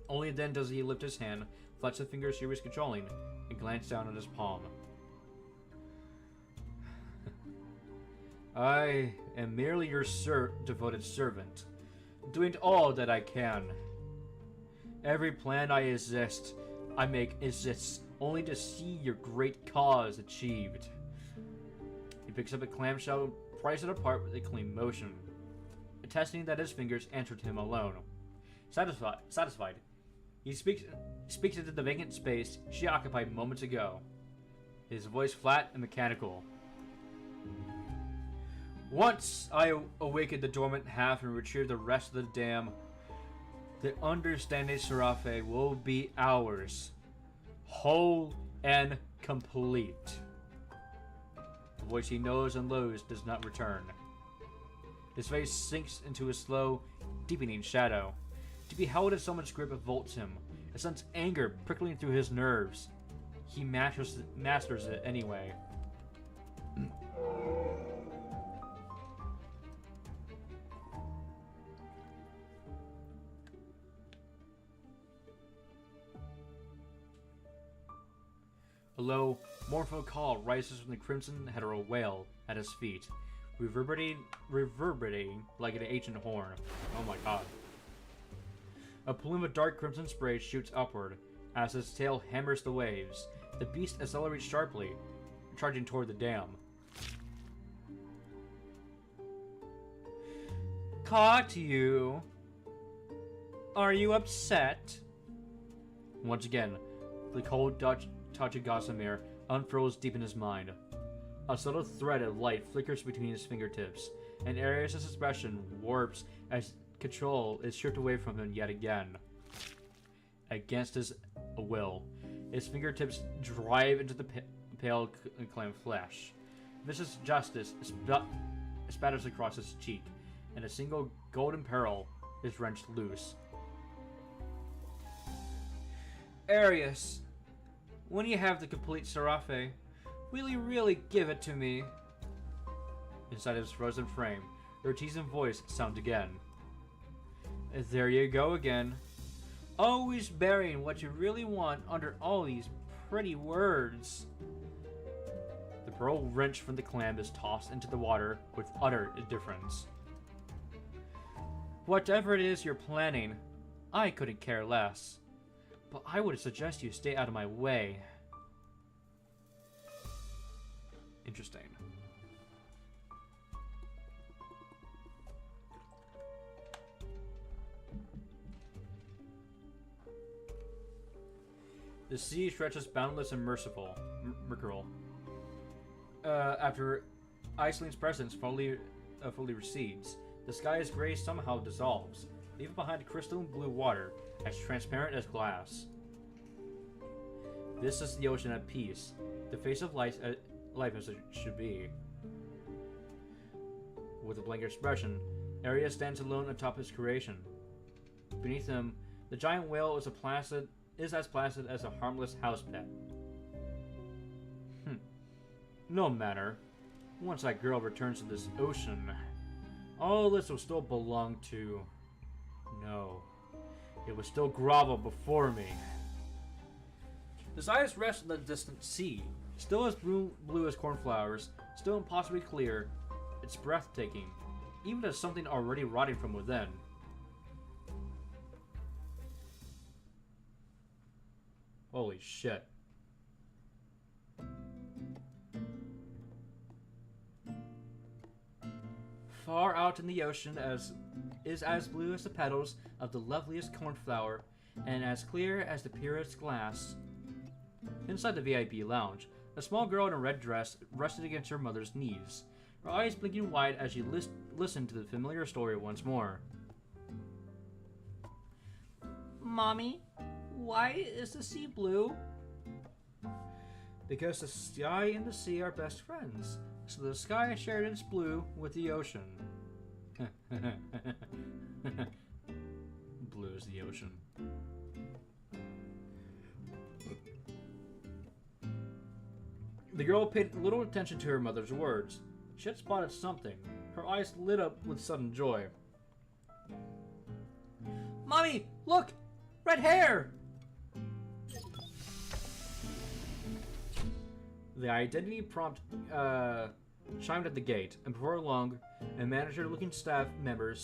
Only then does he lift his hand, flex the fingers she was controlling, and glance down at his palm. I am merely your devoted servant, doing all that I can. Every plan I make exists only to see your great cause achieved. He picks up a clamshell, pries it apart with a clean motion, attesting that his fingers answered him alone. Satisfied, he speaks into the vacant space she occupied moments ago, his voice flat and mechanical. Once I awaken the dormant half and retrieve the rest of the dam, the understanding Seraphe will be ours, whole and complete. The voice he knows and loathes does not return. His face sinks into a slow, deepening shadow. To be held in someone's grip revolts him, a sense of anger prickling through his nerves. He masters it anyway. A low, mournful call rises from the crimson hetero whale at his feet, reverberating like an ancient horn. Oh my god. A plume of dark crimson spray shoots upward as his tail hammers the waves. The beast accelerates sharply, charging toward the dam. Caught you. Are you upset? Once again, the cold touch of Gossamer unfurls deep in his mind. A subtle thread of light flickers between his fingertips, and Arius' expression warps as control is stripped away from him yet again. Against his will, his fingertips drive into the pale claimed flesh. Vicious justice spatters across his cheek, and a single golden pearl is wrenched loose. Arius, when you have the complete Seraphe, will you really give it to me? Inside his frozen frame, Ortiz's voice sounds again. There you go again. Always burying what you really want under all these pretty words. The pearl wrenched from the clam is tossed into the water with utter indifference. Whatever it is you're planning, I couldn't care less. But I would suggest you stay out of my way. Interesting. The sea stretches boundless and merciful. Mercurial. After Aislinn's presence fully recedes, the sky's gray somehow dissolves, leaving behind crystalline blue water as transparent as glass. This is the ocean at peace, the face of life as it should be. With a blank expression, Arius stands alone atop his creation. Beneath him, the giant whale is as placid as a harmless house pet. No matter. Once that girl returns to this ocean, all this will still belong to... No. It will still grovel before me. His eyes rest on the distant sea, still as blue as cornflowers, still impossibly clear. It's breathtaking, even as something already rotting from within. Holy shit. Far out in the ocean is as blue as the petals of the loveliest cornflower, and as clear as the purest glass. Inside the VIP lounge, a small girl in a red dress rested against her mother's knees, her eyes blinking wide as she listened to the familiar story once more. Mommy, why is the sea blue? Because the sky and the sea are best friends, so the sky shared its blue with the ocean. Blue as the ocean. The girl paid little attention to her mother's words. She had spotted something. Her eyes lit up with sudden joy. Mommy, look! Red hair! The identity prompt chimed at the gate, and before long, a manager-looking staff member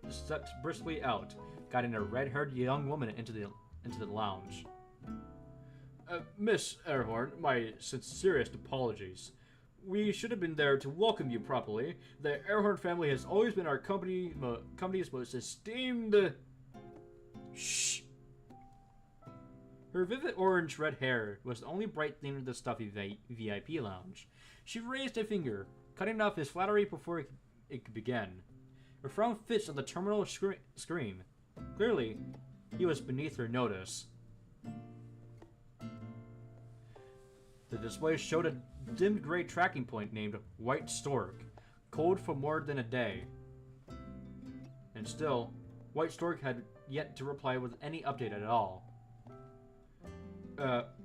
stepped briskly out, guiding a red-haired young woman into the lounge. Miss Earhorn, my sincerest apologies. We should have been there to welcome you properly. The Earhorn family has always been our company's most esteemed... Shh! Her vivid orange-red hair was the only bright thing in the stuffy VIP lounge. She raised a finger, cutting off his flattery before it could begin. Her frown fits on the terminal screen. Clearly, he was beneath her notice. The display showed a dimmed gray tracking point named White Stork, cold for more than a day. And still, White Stork had yet to reply with any update at all.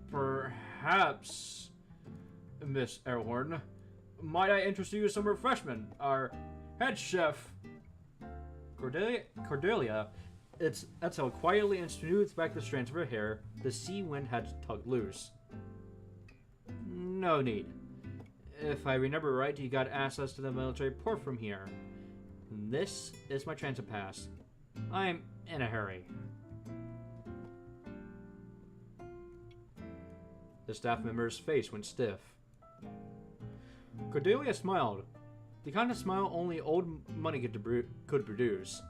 Perhaps, Miss Earhorn, might I introduce you to some refreshment? Our head chef, Cordelia, exhaled quietly and smoothed back the strands of her hair the sea wind had tugged loose. No need. If I remember right, you got access to the military port from here. This is my transit pass. I'm in a hurry. The staff member's face went stiff. Cordelia smiled. The kind of smile only old money could produce.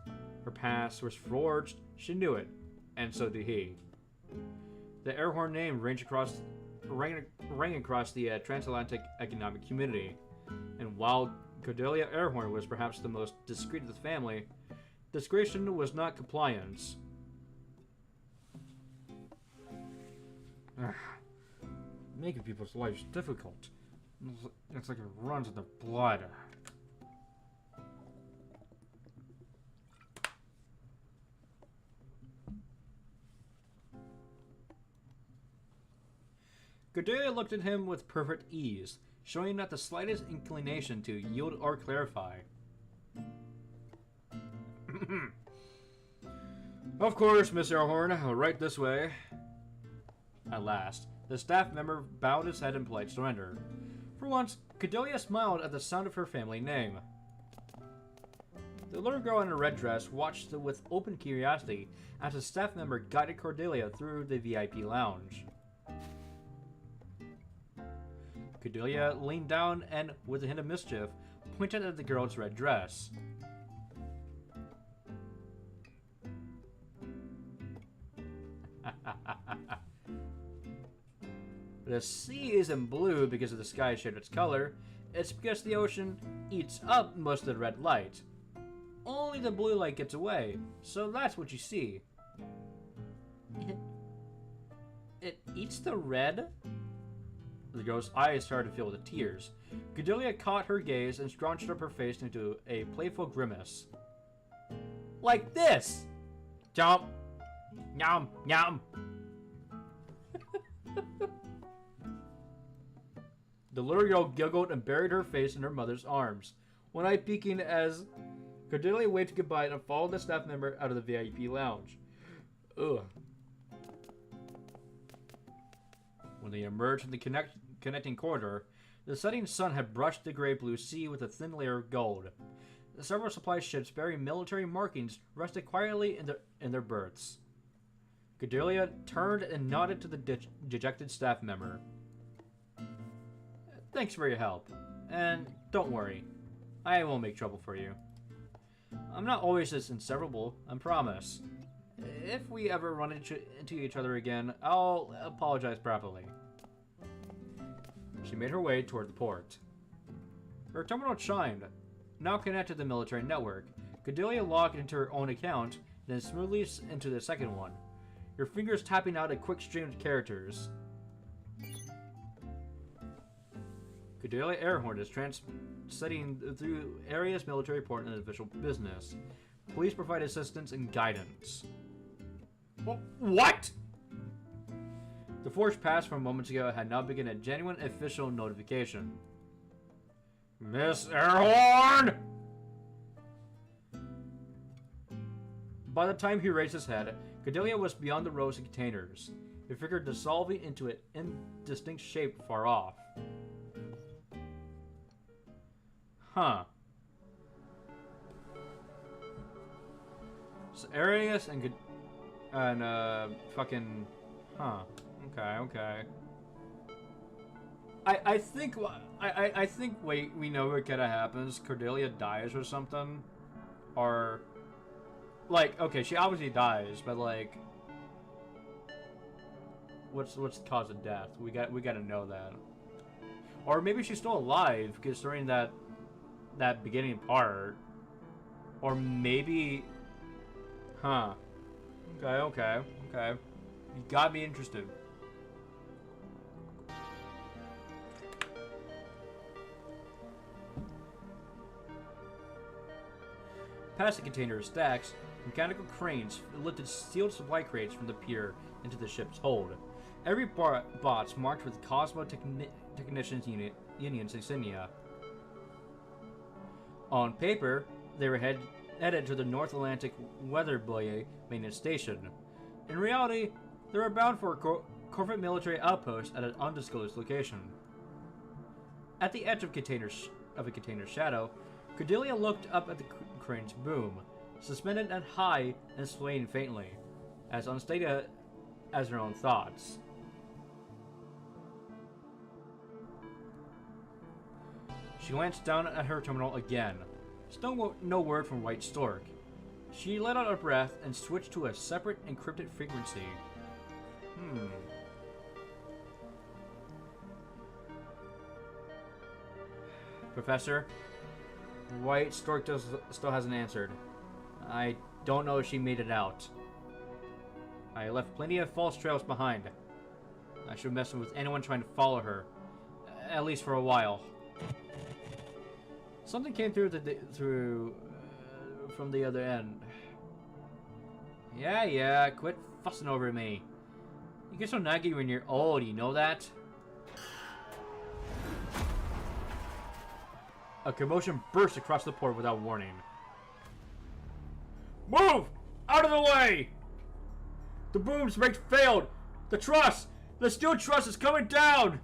Her past was forged, she knew it, and so did he. The Airhorn name rang across the transatlantic economic community, and while Cordelia Airhorn was perhaps the most discreet of the family, discretion was not compliance. Making people's lives difficult. It's like it runs in their blood. Cordelia looked at him with perfect ease, showing not the slightest inclination to yield or clarify. Of course, Miss Airhorn, right this way. At last, the staff member bowed his head in polite surrender. For once, Cordelia smiled at the sound of her family name. The little girl in a red dress watched with open curiosity as the staff member guided Cordelia through the VIP lounge. Cordelia leaned down and, with a hint of mischief, pointed at the girl's red dress. The sea isn't blue because of the sky shade its color. It's because the ocean eats up most of the red light. Only the blue light gets away, so that's what you see. It eats the red? The girl's eyes started to fill with tears. Cordelia caught her gaze and scrunched up her face into a playful grimace. Like this! Jump! Yum! Yum! The little girl giggled and buried her face in her mother's arms, one eye peeking as Cordelia waved goodbye and followed the staff member out of the VIP lounge. Ugh. When they emerged from the connecting corridor, the setting sun had brushed the gray-blue sea with a thin layer of gold. Several supply ships bearing military markings rested quietly in their berths. Cordelia turned and nodded to the dejected staff member. Thanks for your help, and don't worry, I won't make trouble for you. I'm not always this inseparable, I promise. If we ever run into each other again, I'll apologize properly. She made her way toward the port. Her terminal chimed, now connected to the military network. Cordelia logged into her own account, then smoothly into the second one, her fingers tapping out a quick stream of characters. Cordelia Airhorn is transiting through areas military port and official business. Please provide assistance and guidance. What? The force passed from moments ago had now begun a genuine official notification. Miss Airhorn! By the time he raised his head, Cordelia was beyond the rows of containers, a figure dissolving into an indistinct shape far off. Huh. So Arius and fucking, huh. Okay. I think wait, we know what kinda happens. Cordelia dies or something. Or like, okay, she obviously dies, but like what's the cause of death? We gotta know that. Or maybe she's still alive, because during that beginning part. Or maybe, huh. Okay. You got me interested. Past the container stacks, mechanical cranes lifted sealed supply crates from the pier into the ship's hold. Every box marked with Cosmo Technicians Union's insignia. On paper, they were headed to the North Atlantic Weather Buoy maintenance station. In reality, they were bound for a corporate military outpost at an undisclosed location. At the edge of a container's shadow, Cordelia looked up at the crane's boom, suspended and high and swaying faintly, as unsteady as her own thoughts. She glanced down at her terminal again. Still no word from White Stork. She let out a breath and switched to a separate encrypted frequency. Professor? White Stork still hasn't answered. I don't know if she made it out. I left plenty of false trails behind. I should mess with anyone trying to follow her. At least for a while. Something came through from the other end. Yeah, quit fussing over me. You get so naggy when you're old, you know that? A commotion burst across the port without warning. Move! Out of the way! The boom's brakes failed! The steel truss is coming down!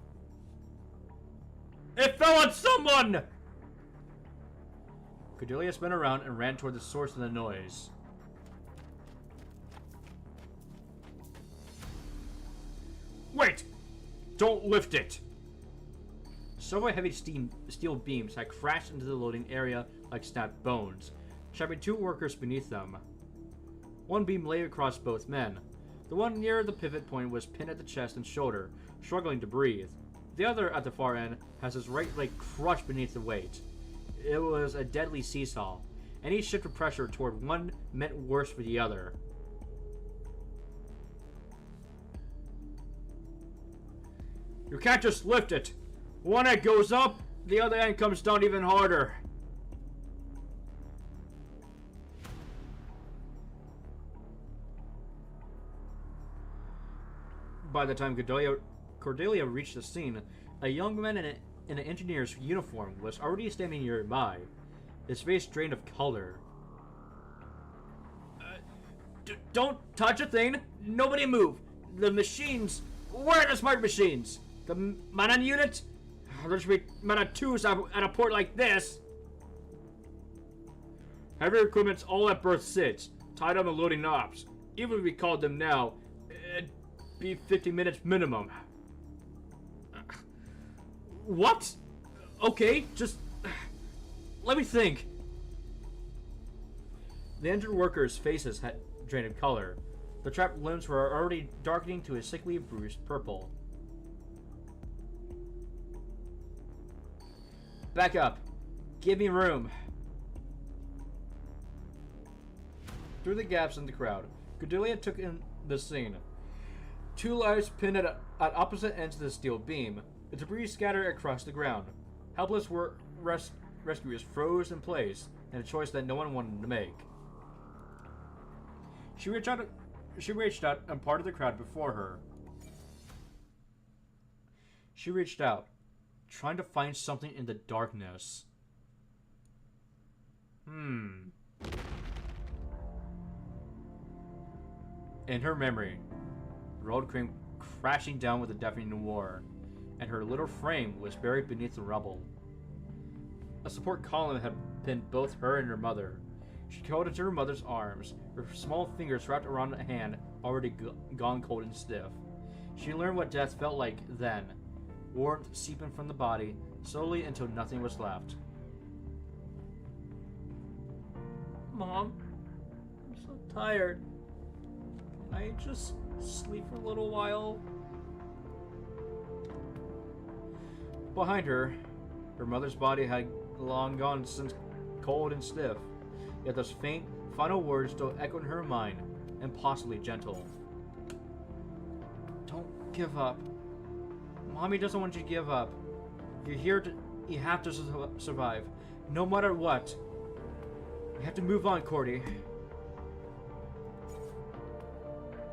It fell on someone! Cordelia spun around and ran toward the source of the noise. Wait! Don't lift it! Several heavy steel beams had crashed into the loading area like snapped bones, trapping 2 workers beneath them. One beam lay across both men. The one near the pivot point was pinned at the chest and shoulder, struggling to breathe. The other, at the far end, has his right leg crushed beneath the weight. It was a deadly seesaw. Any shift of pressure toward one meant worse for the other. You can't just lift it! One end goes up, the other end comes down even harder. By the time Cordelia reached the scene, a young man in an engineer's uniform was already standing nearby, his face drained of color. Don't touch a thing! Nobody move! The machines! Where are the smart machines? The Manan unit? There should be Manan 2s at a port like this! Heavy equipment's all at berth 6, tied on the loading ops. Even if we called them now, it'd be 50 minutes minimum. What? Okay, just... let me think. The injured workers' faces had drained of color. The trapped limbs were already darkening to a sickly bruised purple. Back up. Give me room. Through the gaps in the crowd, Cordelia took in the scene. 2 lives pinned at opposite ends of the steel beam. The debris scattered across the ground. Helpless rescuers froze in place, in a choice that no one wanted to make. She reached out and parted the crowd before her. She reached out, trying to find something in the darkness. In her memory, the road came crashing down with a deafening roar, and her little frame was buried beneath the rubble. A support column had pinned both her and her mother. She curled into her mother's arms, her small fingers wrapped around a hand already gone cold and stiff. She learned what death felt like then, warmth seeping from the body, slowly until nothing was left. Mom, I'm so tired. Can I just sleep for a little while? Behind her, her mother's body had long gone since cold and stiff, yet those faint, final words still echoed in her mind, impossibly gentle. Don't give up. Mommy doesn't want you to give up. You have to survive, no matter what. You have to move on, Cordy.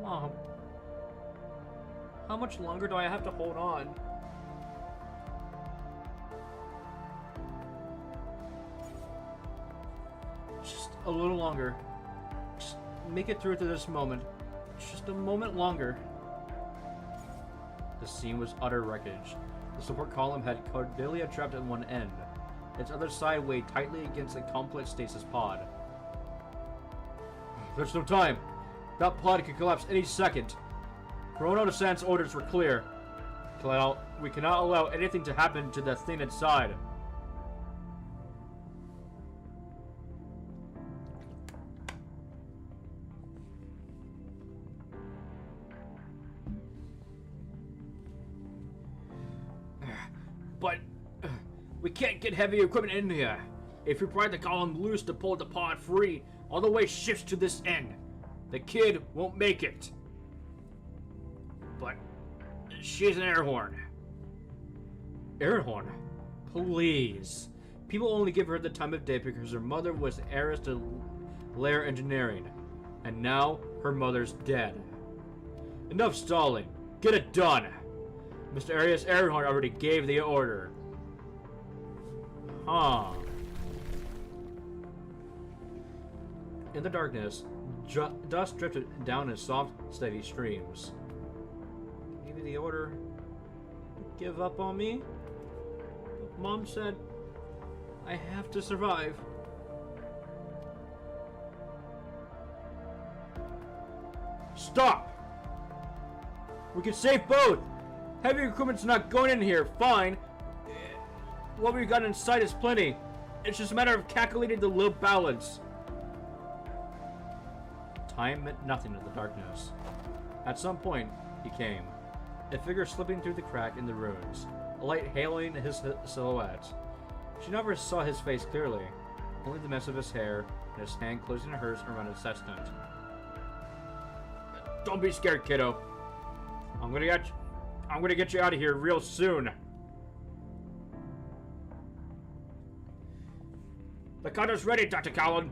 Mom, how much longer do I have to hold on? Just a little longer. Just make it through to this moment. Just a moment longer. The scene was utter wreckage. The support column had Cordelia trapped at one end. Its other side weighed tightly against a complex stasis pod. There's no time. That pod could collapse any second. Coronel Descent's orders were clear. We cannot allow anything to happen to the thing inside. But we can't get heavy equipment in here. If we pry the column loose to pull the pod free, all the way shifts to this end. The kid won't make it. But she's an air horn. Air horn? Please. People only give her the time of day because her mother was heiress to Lair Engineering. And now her mother's dead. Enough stalling. Get it done. Mr. Arias Airhorn already gave the order. Huh. In the darkness, dust drifted down in soft, steady streams. Maybe the order to give up on me? But Mom said, I have to survive. Stop! We can save both! Heavy equipment's not going in here, fine. What we've got inside is plenty. It's just a matter of calculating the low balance. Time meant nothing in the darkness. At some point, he came. A figure slipping through the crack in the ruins, a light hailing his silhouette. She never saw his face clearly, only the mess of his hair and his hand closing hers around his sextant. Don't be scared, kiddo. I'm gonna get you out of here real soon. The cutter's ready, Dr. Cullen.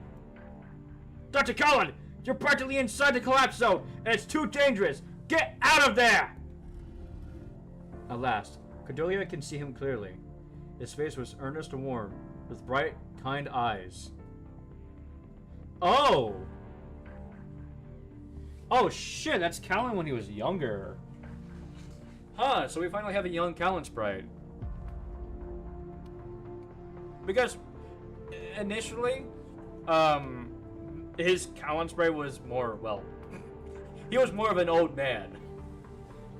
Dr. Cullen, you're practically inside the collapse zone, and it's too dangerous. Get out of there! At last, Cordelia can see him clearly. His face was earnest and warm, with bright, kind eyes. Oh! Oh shit, that's Callan when he was younger. Huh, so we finally have a young Callan sprite. Because initially, his Callan sprite was more, well, he was more of an old man,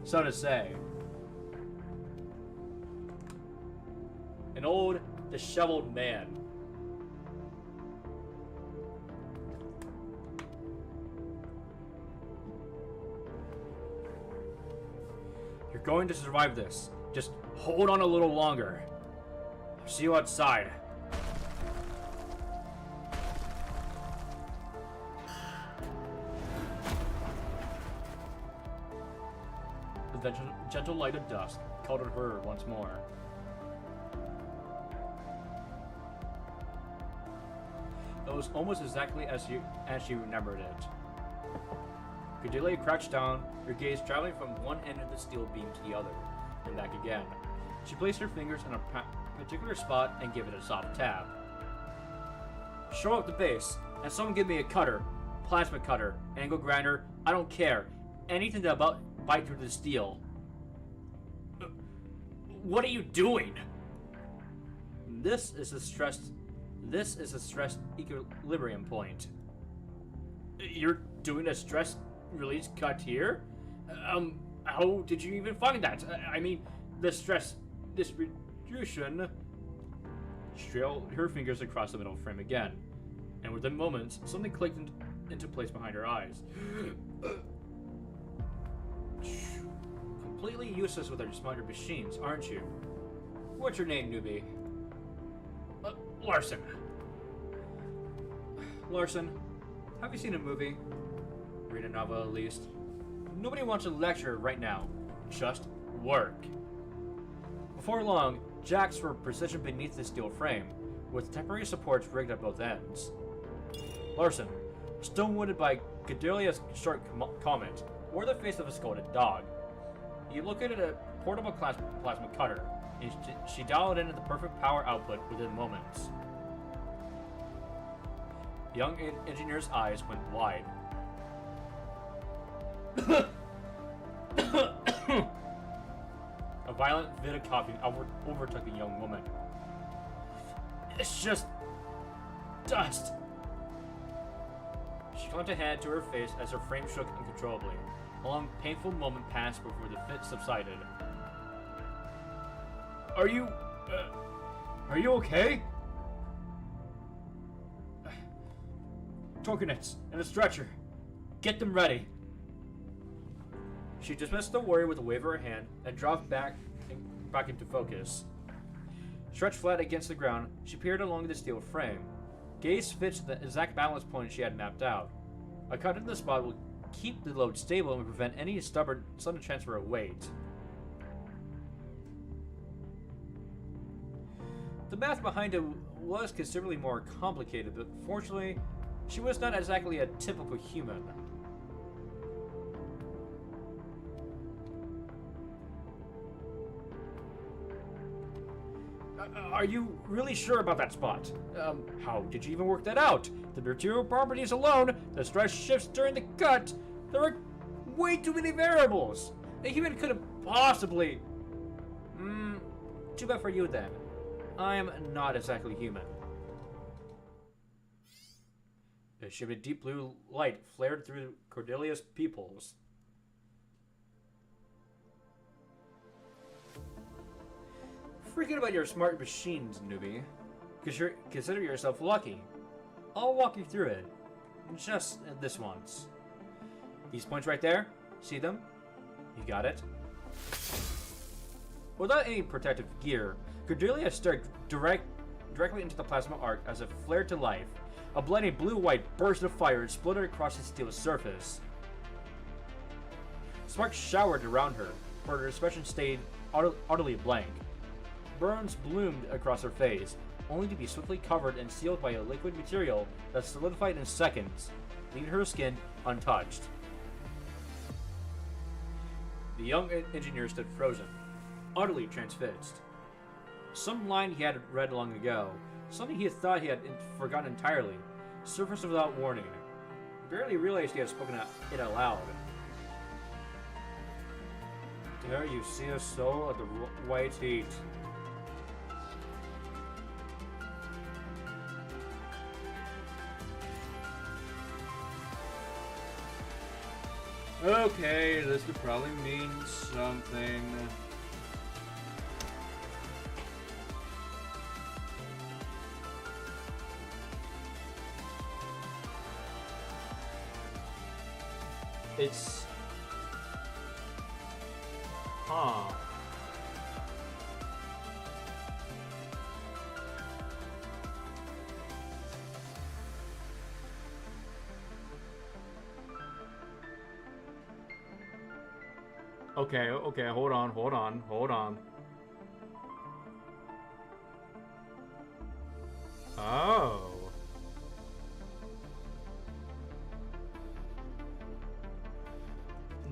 so to say. An old, disheveled man. You're going to survive this. Just hold on a little longer. I'll see you outside. The gentle light of dusk colored her once more. It was almost exactly as she remembered it. Cordelia crouched down, her gaze traveling from one end of the steel beam to the other, and back again. She placed her fingers in a particular spot and gave it a soft tap. Show up the base, and someone give me a cutter, plasma cutter, angle grinder, I don't care. Anything that bite through the steel. What are you doing? This is a stressed equilibrium point. You're doing a stress release cut here? How did you even find that? I mean, the stress distribution. She trailed her fingers across the middle frame again, and within moments, something clicked into place behind her eyes. Completely useless with our smarter machines, aren't you? What's your name, newbie? Larson. Larson, have you seen a movie? Read a novel at least. Nobody wants a lecture right now. Just work. Before long, jacks were positioned beneath the steel frame, with temporary supports rigged at both ends. Larson, still wounded by Cordelia's short comment, wore the face of a scolded dog. He located a portable plasma cutter, and she dialed into the perfect power output within moments. The young engineer's eyes went wide. A violent fit of coughing overtook the young woman. It's just dust. She clamped a hand to her face as her frame shook uncontrollably. A long, painful moment passed before the fit subsided. Are you okay? Tokenets and a stretcher. Get them ready. She dismissed the warrior with a wave of her hand and dropped back into focus. Stretched flat against the ground, she peered along the steel frame. Gaze fixed the exact balance point she had mapped out. A cut in the spot will keep the load stable and prevent any stubborn sudden transfer of weight. The math behind it was considerably more complicated, but fortunately, she was not exactly a typical human. Are you really sure about that spot? How did you even work that out? The material properties alone, the stress shifts during the cut, there are way too many variables. A human could have possibly... too bad for you then. I'm not exactly human. A shivered deep blue light flared through Cordelia's pupils. Forget about your smart machines, newbie. Consider yourself lucky. I'll walk you through it. Just this once. These points right there, see them? You got it? Without any protective gear, Cordelia stared directly into the plasma arc as it flared to life. A blinding blue-white burst of fire exploded across the steel surface. Sparks showered around her, but her expression stayed utterly blank. Burns bloomed across her face, only to be swiftly covered and sealed by a liquid material that solidified in seconds, leaving her skin untouched. The young engineer stood frozen, utterly transfixed. Some line he had read long ago, something he had thought he had forgotten entirely, surfaced without warning. He barely realized he had spoken it aloud. There you see a soul at the white heat. Okay, this could probably mean something. It's... Huh. Okay, hold on. Oh.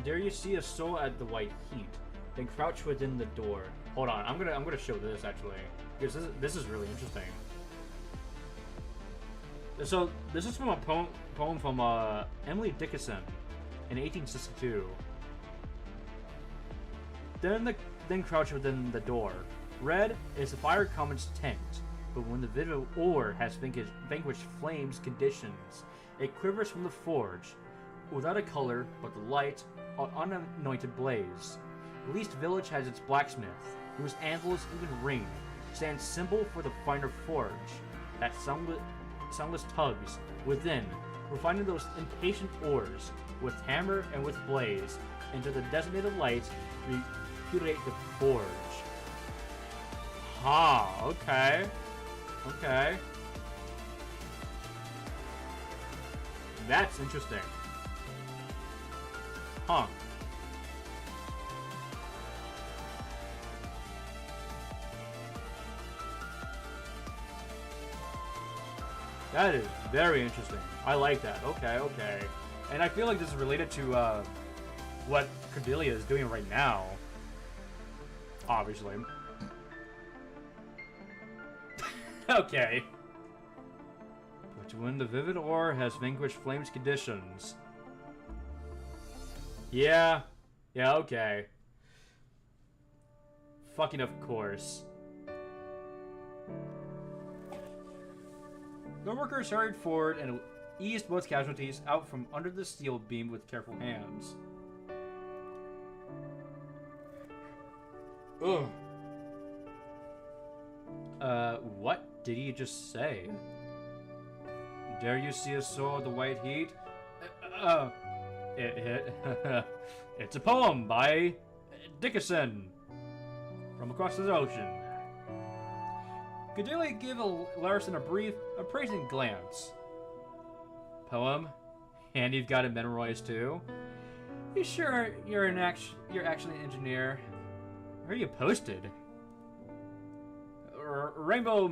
There you see a soul at the white heat, then crouch within the door. Hold on, I'm gonna show this actually, because this is really interesting. So this is from a poem from Emily Dickinson in 1862. Then crouch within the door. Red is the fire comet's tent, but when the vivid ore has vanquished flame's conditions, it quivers from the forge, without a color but the light, unanointed blaze. The least village has its blacksmith, whose anvils even ring, stands symbol for the finer forge, that soundless tugs within, refining those impatient ores, with hammer and with blaze, into the designated light, repudiate the forge. Okay. That's interesting. That is very interesting. I like that. Okay. And I feel like this is related to what Cordelia is doing right now. Obviously. Okay. But when the vivid ore has vanquished flame's conditions. Yeah, okay. Fucking of course. The workers hurried forward and eased both casualties out from under the steel beam with careful hands. Ugh. What did he just say? Dare you see a soul of the white heat? It's a poem by Dickinson from across the ocean. Cordelia gave Larson a brief, appraising glance. Poem? And you've got it memorized too? You sure you're actually an engineer? Where are you posted? Rainbow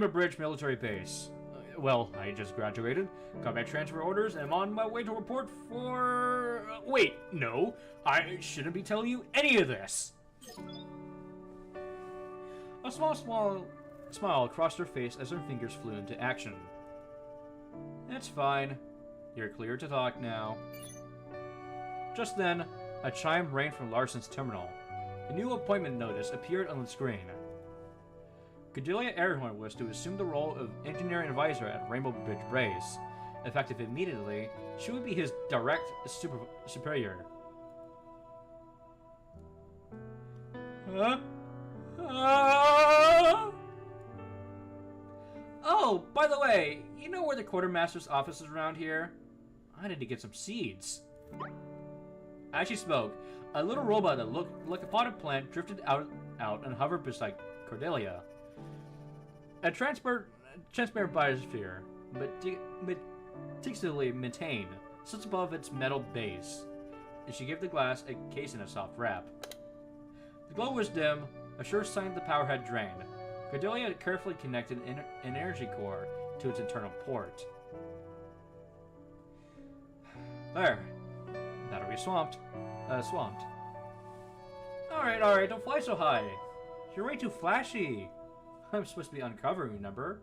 Bridge Military Base. Well, I just graduated, got my transfer orders, and I'm on my way to report for... wait, no, I shouldn't be telling you any of this. A small smile crossed her face as her fingers flew into action. It's fine. You're clear to talk now. Just then, a chime rang from Larson's terminal. A new appointment notice appeared on the screen. Cordelia Airhorn was to assume the role of engineering advisor at Rainbow Bridge Base. Effective immediately, she would be his direct superior. Huh? Oh, by the way, you know where the quartermaster's office is around here? I need to get some seeds. As she spoke, a little robot that looked like a potted plant drifted out and hovered beside Cordelia. A transparent biosphere, meticulously maintained, sits above its metal base, and she gave the glass a case in a soft wrap. The glow was dim, a sure sign the power had drained. Cordelia had carefully connected an energy core to its internal port. There. Battery swamped. Alright, don't fly so high. You're way too flashy. I'm supposed to be uncovering, remember?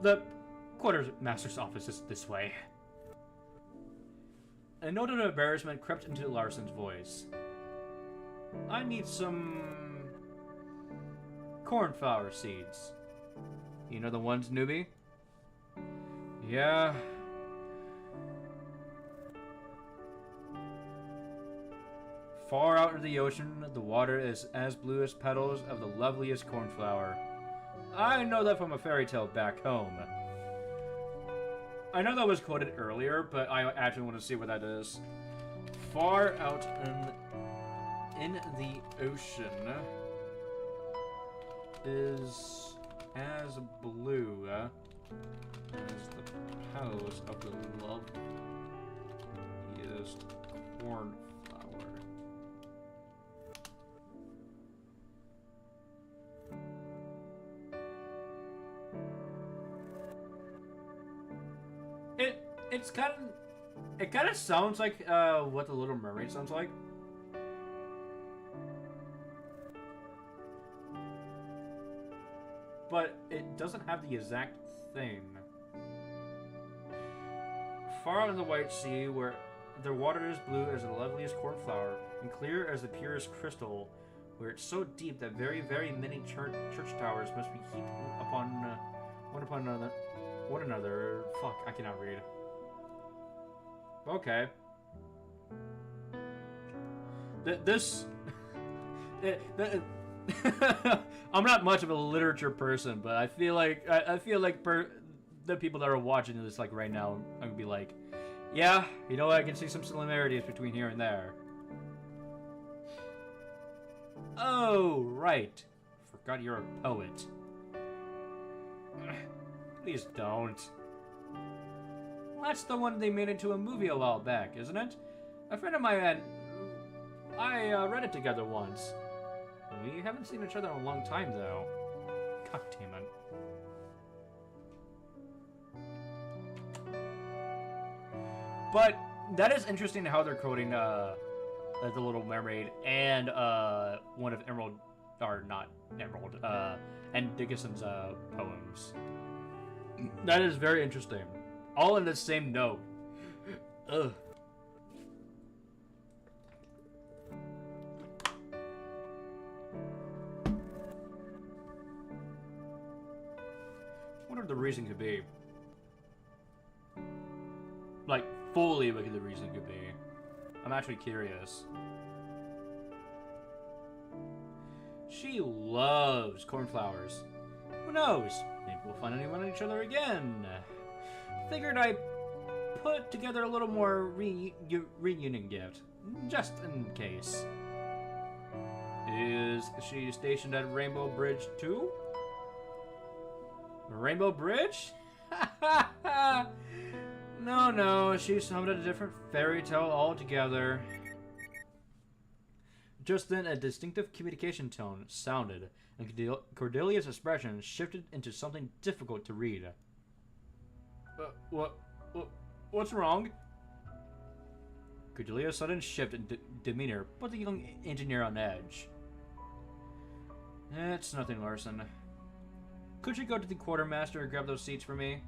The quartermaster's office is this way. A note of embarrassment crept into Larson's voice. I need some cornflower seeds. You know the ones, newbie? Yeah. Far out of the ocean, the water is as blue as petals of the loveliest cornflower. I know that from a fairy tale back home. I know that was quoted earlier, but I actually want to see what that is. Far out in the ocean is as blue as the petals of the loveliest cornflower. It kind of sounds like what the Little Mermaid sounds like. But it doesn't have the exact thing. Far out in the white sea, where the water is blue as the loveliest cornflower and clear as the purest crystal, where it's so deep that very, very many church towers must be heaped upon one upon another. Fuck, I cannot read. Okay. I'm not much of a literature person, but I feel like the people that are watching this like right now are gonna be like, yeah, you know what? I can see some similarities between here and there. Oh, right. Forgot you're a poet. Please don't. That's the one they made into a movie a while back, isn't it? A friend of mine and I read it together once. We haven't seen each other in a long time, though. God damn it. But that is interesting how they're quoting The Little Mermaid and one of Emerald, or not Emerald, and Dickinson's poems. That is very interesting. All in the same note. Ugh. Whatever the reason could be. Like, fully what the reason could be. I'm actually curious. She loves cornflowers. Who knows? Maybe we'll find anyone on each other again. Figured I'd put together a little more reunion gift, just in case. Is she stationed at Rainbow Bridge too? Rainbow Bridge? No, she's summoned a different fairy tale altogether. Just then, a distinctive communication tone sounded, and Cordelia's expression shifted into something difficult to read. What's wrong? Cordelia's sudden shift in demeanor put the young engineer on edge. It's nothing, Larson. Could you go to the quartermaster and grab those seats for me?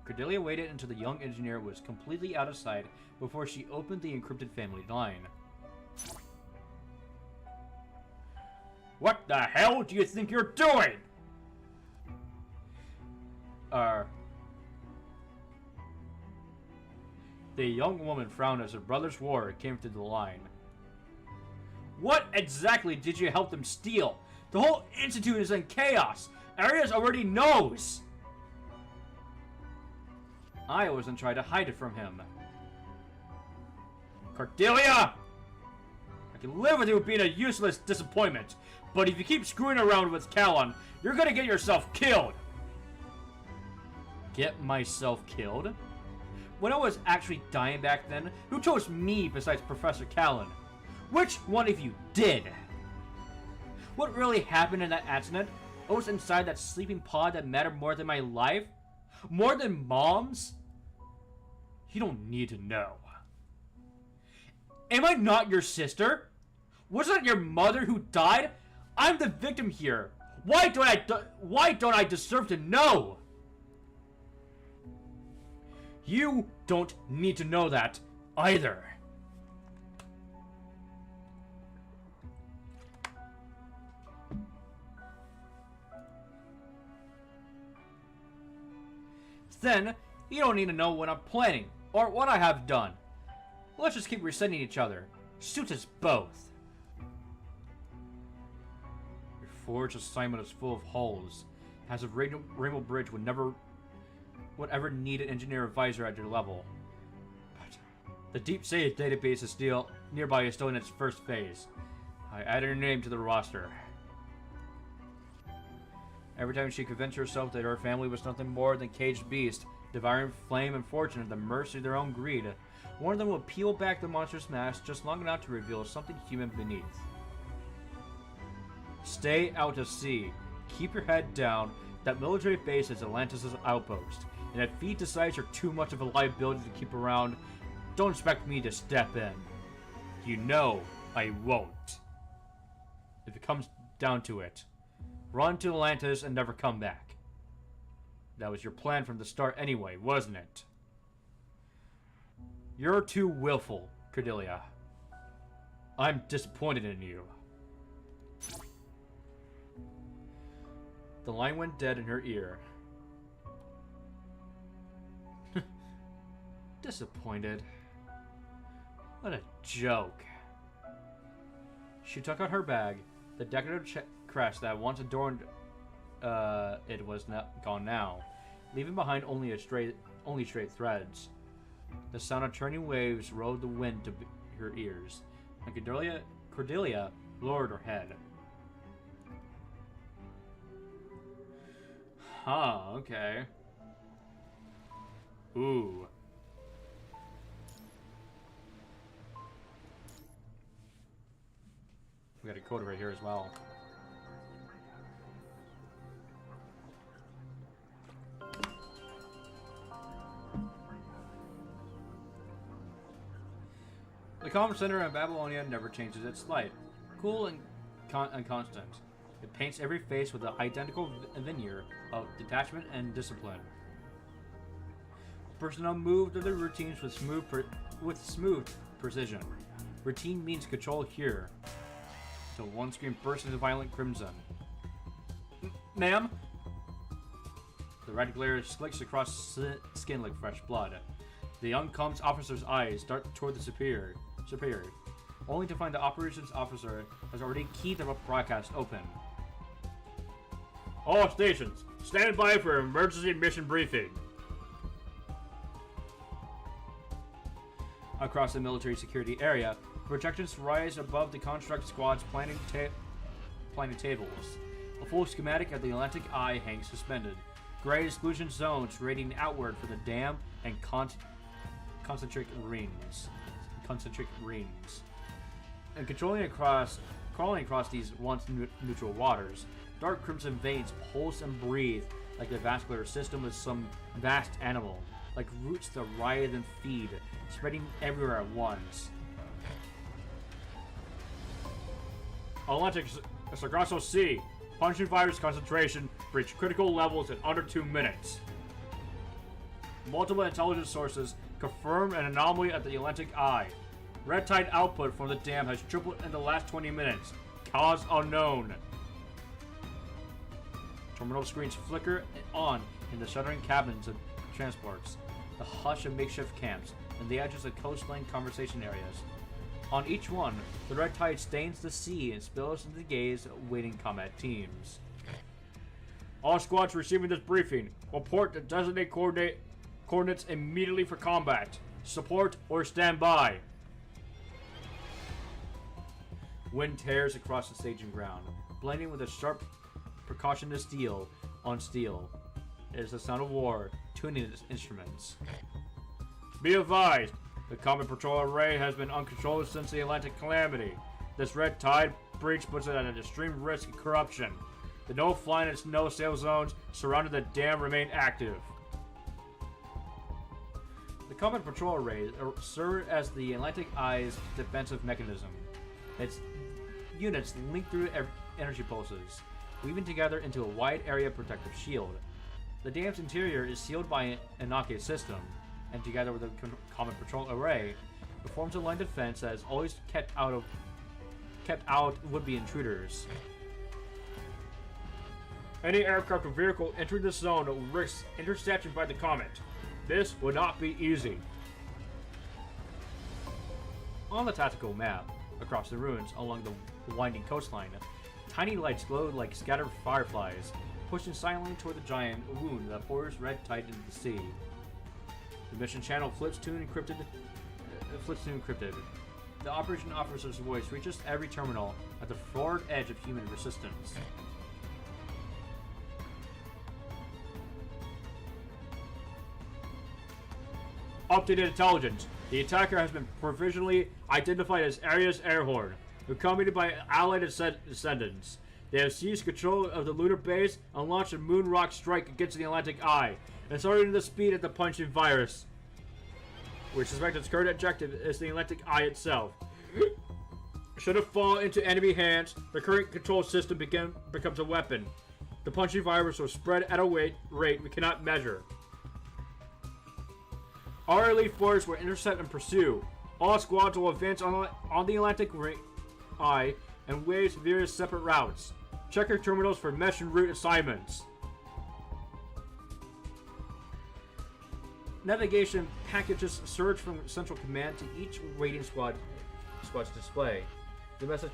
Cordelia waited until the young engineer was completely out of sight before she opened the encrypted family line. What the hell do you think you're doing? The young woman frowned as her brother's ward came through the line. What exactly did you help them steal? The whole institute is in chaos. Arias already knows. I wasn't trying to hide it from him. Cordelia! I can live with you being a useless disappointment, but if you keep screwing around with Callan, you're gonna get yourself killed. Get myself killed? When I was actually dying back then, who chose me besides Professor Callan? Which one of you did? What really happened in that accident? What was inside that sleeping pod that mattered more than my life? More than Mom's? You don't need to know. Am I not your sister? Wasn't it your mother who died? I'm the victim here. Why don't I deserve to know? You don't need to know that either. Then, you don't need to know what I'm planning, or what I have done. Let's just keep resenting each other. Suits us both. Your forged assignment is full of holes. As if Rainbow Bridge would ever need an engineer advisor at your level. But the Deep Save database is still nearby, is still in its first phase. I added her name to the roster. Every time she convinced herself that her family was nothing more than caged beasts, devouring flame and fortune at the mercy of their own greed, one of them would peel back the monster's mask just long enough to reveal something human beneath. Stay out to sea. Keep your head down. That military base is Atlantis' outpost, and if he decides you're too much of a liability to keep around, don't expect me to step in. You know I won't. If it comes down to it. Run to Atlantis and never come back. That was your plan from the start anyway, wasn't it? You're too willful, Cordelia. I'm disappointed in you. The line went dead in her ear. Disappointed. What a joke. She took out her bag. The decorative crest that once adorned it was gone now, leaving behind only straight threads. The sound of turning waves rode the wind to her ears, and Cordelia lowered her head. Huh, okay. Ooh. We got a code right here as well. The Common Center in Babylonia never changes its light. Cool and constant. It paints every face with an identical veneer of detachment and discipline. Personnel move through their routines with smooth precision. Routine means control here. Till one screen bursts into violent crimson. Ma'am? The red glare slicks across skin like fresh blood. The young comms officer's eyes dart toward the superior, only to find the operations officer has already keyed the broadcast open. All stations, stand by for emergency mission briefing. across the military security area. Projections rise above the construct squad's planning tables. A full schematic of the Atlantic Eye hangs suspended. Gray exclusion zones radiating outward for the dam and concentric rings. And crawling across these once neutral waters, dark crimson veins pulse and breathe like the vascular system of some vast animal, like roots that writhe and feed, spreading everywhere at once. Atlantic Sargasso Sea. Punching virus concentration reached critical levels in under 2 minutes. Multiple intelligence sources confirm an anomaly at the Atlantic Eye. Red tide output from the dam has tripled in the last 20 minutes. Cause unknown. Terminal screens flicker on in the shuttering cabins of transports, the hush of makeshift camps, and the edges of coastline conversation areas. On each one, the red tide stains the sea and spills into the gaze of waiting combat teams. All squads receiving this briefing, report to designate coordinates immediately for combat. Support or stand by. Wind tears across the staging ground, blending with a sharp percussion of steel on steel. It is the sound of war, tuning its instruments. Be advised, the Comet Patrol Array has been uncontrolled since the Atlantic Calamity. This red tide breach puts it at an extreme risk of corruption. The no-fly and no-sail zones surrounding the dam remain active. The Comet Patrol Array serve as the Atlantic Eye's defensive mechanism. Its units link through energy pulses, weaving together into a wide area protective shield. The dam's interior is sealed by an Inaki system, and together with the Comet Patrol Array, it forms a line of defense that has always kept out would-be intruders. Any aircraft or vehicle entering the zone risks interception by the Comet. This would not be easy. On the tactical map, across the ruins along the winding coastline, tiny lights glow like scattered fireflies, pushing silently toward the giant wound that pours red tide into the sea. The mission channel flips to encrypted. The operation officer's voice reaches every terminal at the forward edge of human resistance. Updated intelligence. The attacker has been provisionally identified as Arias Airhorn, accompanied by allied descendants. They have seized control of the lunar base and launched a moon rock strike against the Atlantic Eye, and started the speed at the punching virus. We suspect its current objective is the Atlantic Eye itself. Should it fall into enemy hands, the current control system becomes a weapon. The punching virus will spread at a rate we cannot measure. Our elite force will intercept and pursue. All squads will advance on the Atlantic Eye and waves various separate routes. Check your terminals for mesh and route assignments. Navigation packages surge from Central Command to each raiding squad's display. The message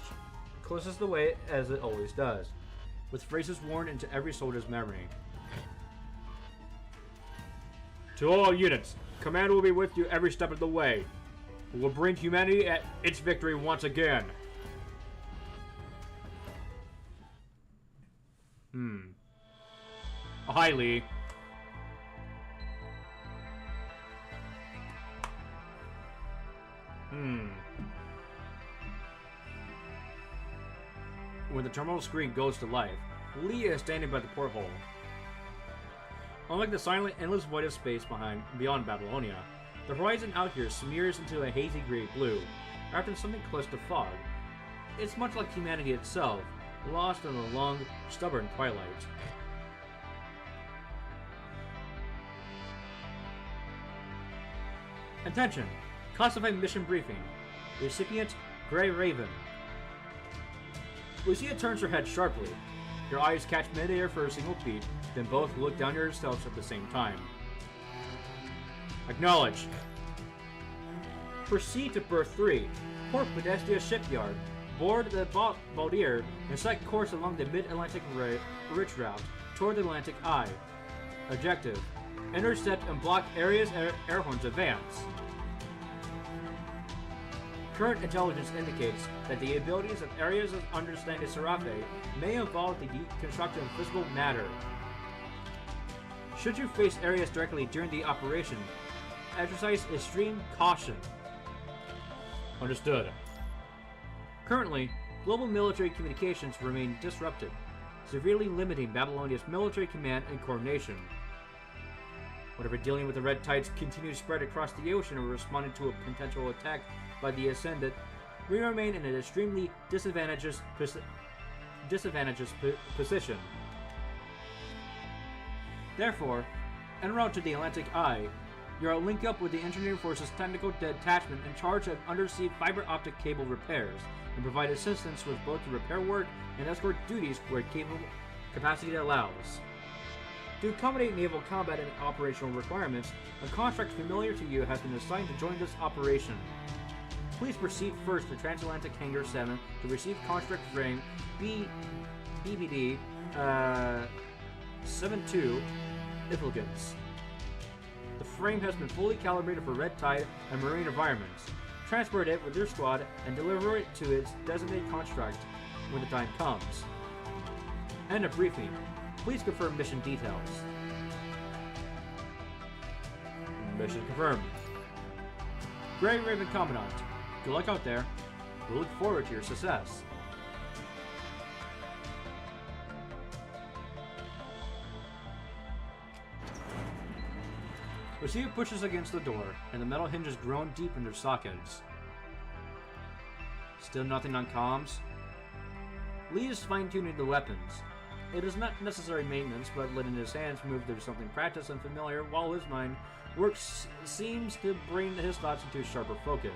closes the way as it always does, with phrases worn into every soldier's memory. To all units, Command will be with you every step of the way. We will bring humanity at its victory once again. Hi, Lee. When the terminal screen goes to life, Lee is standing by the porthole. Unlike the silent, endless void of space beyond Babylonia, the horizon out here smears into a hazy gray-blue, after something close to fog. It's much like humanity itself, lost in a long, stubborn twilight. Attention! Classified mission briefing. Recipient, Grey Raven. Lucia turns her head sharply. Your eyes catch mid-air for a single beat, then both look down yourselves at the same time. Acknowledge. Proceed to Berth 3, Port Podestia Shipyard. Board the Baldir and set course along the Mid-Atlantic Ridge route toward the Atlantic Eye. Objective: intercept and block Arias Airhorn's advance. Current intelligence indicates that the abilities of areas of understanding Serafe may involve the deconstruction of physical matter. Should you face areas directly during the operation, exercise extreme caution. Understood. Currently, global military communications remain disrupted, severely limiting Babylonia's military command and coordination. Whatever dealing with the Red Tides continue to spread across the ocean or responding to a potential attack by the Ascendant, we remain in an extremely disadvantageous position. Therefore, en route to the Atlantic Eye, you are linked up with the Engineering Force's technical detachment in charge of undersea fiber optic cable repairs, and provide assistance with both the repair work and escort duties where capacity allows. To accommodate naval combat and operational requirements, a contract familiar to you has been assigned to join this operation. Please proceed first to Transatlantic Hangar 7 to receive contract frame BBD 72 Effulgence. The frame has been fully calibrated for red tide and marine environments. Transport it with your squad and deliver it to its designated construct when the time comes. End of briefing. Please confirm mission details. Mission confirmed. Grey Raven Commandant, good luck out there. We look forward to your success. Lucia pushes against the door, and the metal hinges groan deep in their sockets. Still nothing on comms? Lee is fine-tuning the weapons. It is not necessary maintenance, but letting his hands move through something practiced and familiar while his mind works seems to bring his thoughts into sharper focus.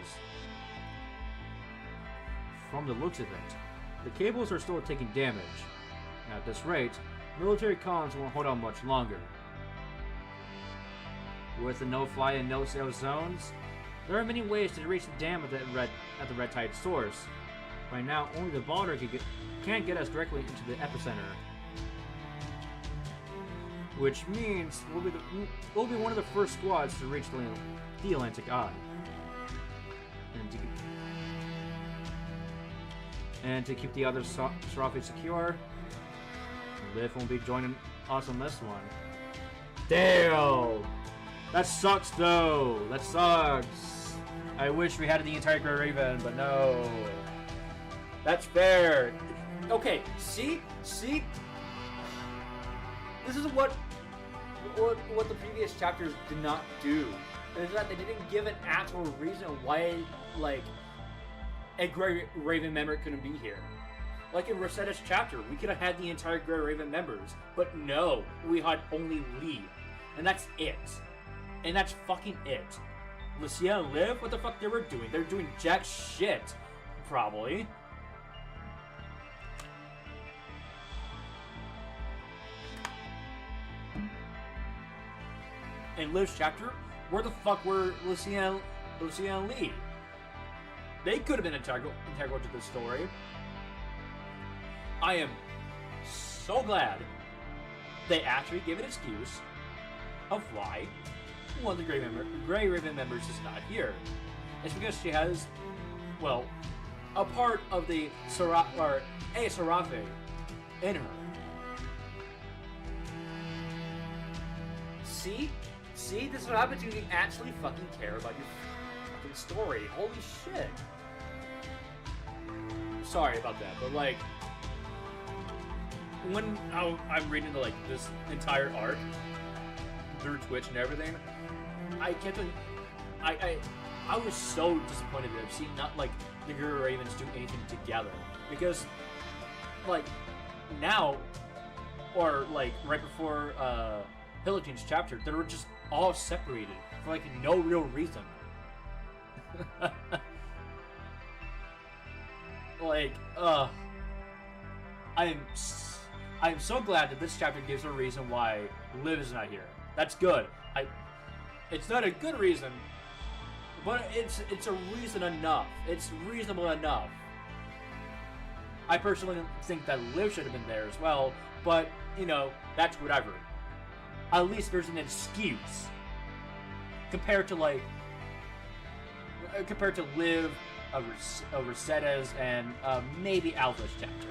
From the looks of it, the cables are still taking damage. At this rate, military comms won't hold on much longer. With the no-fly and no-sail zones, there are many ways to reach the dam at the Red Tide source. Right now, only the Balder can't get us directly into the epicenter. Which means we'll be one of the first squads to reach the Atlantic Eye. And to keep the other Serafe secure, Liv won't be joining us on this one. Damn! That sucks though! That sucks! I wish we had the entire Grey Raven, but no. That's fair. Okay, see? This is what the previous chapters did not do. Is that they didn't give an actual reason why, like, a Grey Raven member couldn't be here. Like in Rosetta's chapter, we could have had the entire Grey Raven members, but no, we had only Lee. And that's it. And that's fucking it. Lucia and Liv, what the fuck they were doing? They're doing jack shit. Probably. In Liv's chapter, where the fuck were Lucia and Lee? They could have been integral to this story. I am so glad they actually give an excuse of why one of the Grey Raven members is not here. It's because she has, well, a part of the Serafe in her. See, this is what happens when you actually fucking care about your fucking story. Holy shit. Sorry about that, but like, when I'm reading like this entire arc through Twitch and everything, I was so disappointed that I've seen not like the Grey Ravens do anything together, because like now, or like right before Pillaging's chapter, they were just all separated for like no real reason. Like, I'm so glad that this chapter gives a reason why Liv is not here. That's good. It's not a good reason, but it's a reason enough. It's reasonable enough. I personally think that Liv should have been there as well, but you know, that's whatever. At least there's an excuse compared to Liv a Rosetta's and maybe Alpha's chapter.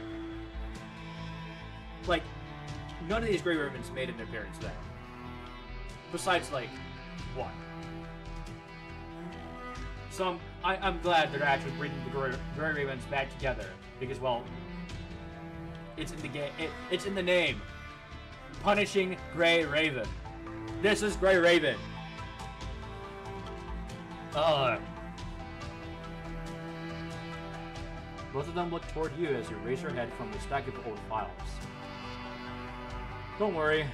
Like, none of these Grey Ravens made an appearance there. Besides, like, one. So I'm glad they're actually bringing the Grey Ravens back together because, well, it's in the game. It's in the name. Punishing Grey Raven. This is Grey Raven. Both of them look toward you as you raise your head from the stack of old files. Don't worry.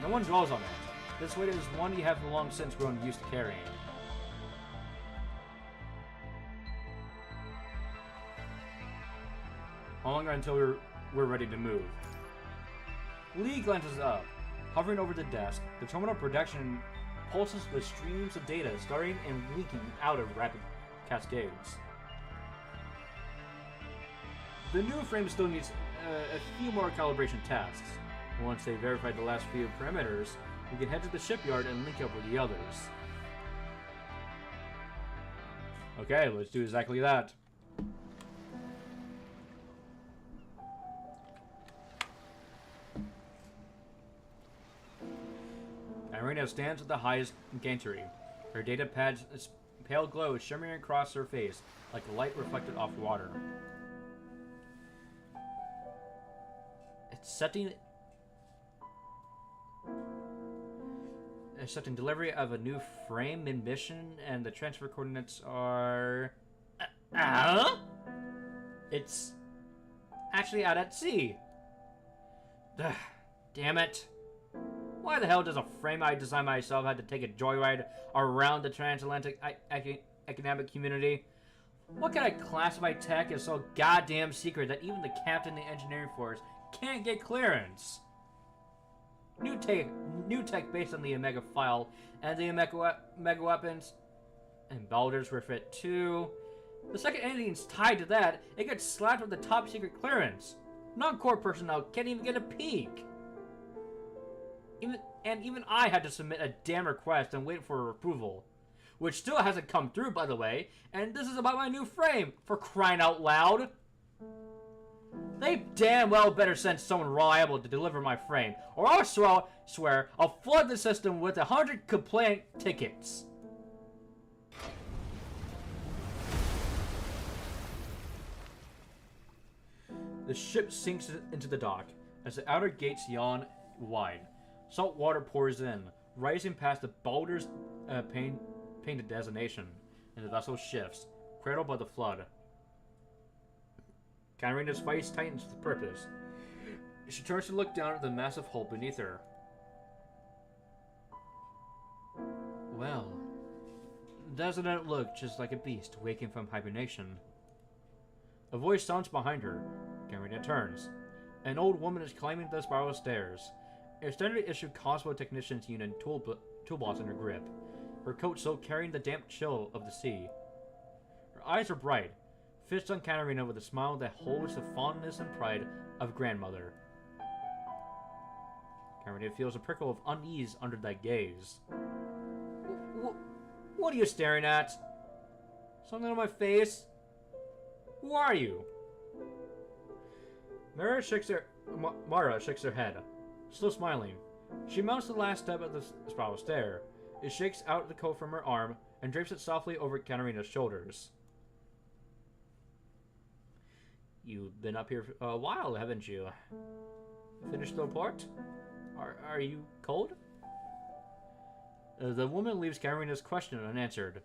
No one dwells on it. This weight is one you have long since grown used to carrying. How long until we're ready to move? Lee glances up. Hovering over the desk, the terminal production pulses with streams of data starting and leaking out of rapid cascades. The new frame still needs a few more calibration tasks. Once they verify the last few parameters, we can head to the shipyard and link up with the others. Okay, let's do exactly that. Irina stands at the highest gantry. Her data pad's pale glow is shimmering across her face like light reflected off water. It's setting delivery of a new frame in mission, and the transfer coordinates are... It's actually out at sea. Ugh, damn it. Why the hell does a frame I designed myself have to take a joyride around the transatlantic economic community? What kind of classified tech is so goddamn secret that even the captain of the engineering force can't get clearance? New tech based on the Omega file and the Omega weapons and Baldur's Refit 2. The second anything's tied to that, it gets slapped with the top secret clearance. Non-core personnel can't even get a peek. Even I had to submit a damn request and wait for approval. Which still hasn't come through, by the way, and this is about my new frame, for crying out loud. They damn well better send someone reliable to deliver my frame, or I'll swear I'll flood the system with 100 complaint tickets. The ship sinks into the dock as the outer gates yawn wide. Salt water pours in, rising past the Baldur's painted designation, and the vessel shifts, cradled by the flood. Katarina's face tightens with purpose. She turns to look down at the massive hull beneath her. Well, doesn't it look just like a beast waking from hibernation? A voice sounds behind her. Katarina turns. An old woman is climbing the spiral stairs. A standard issue Cosmo Technicians Union toolbox in her grip. Her coat still carrying the damp chill of the sea. Her eyes are bright, fixed on Katarina with a smile that holds the fondness and pride of grandmother. Katarina feels a prickle of unease under that gaze. What are you staring at? Something on my face? Who are you? Mara shakes her head, still smiling. She mounts the last step of the spiral stair. It shakes out the coat from her arm and drapes it softly over Katarina's shoulders. You've been up here for a while, haven't you? Finished the report? Are you cold? The woman leaves Katarina's question unanswered.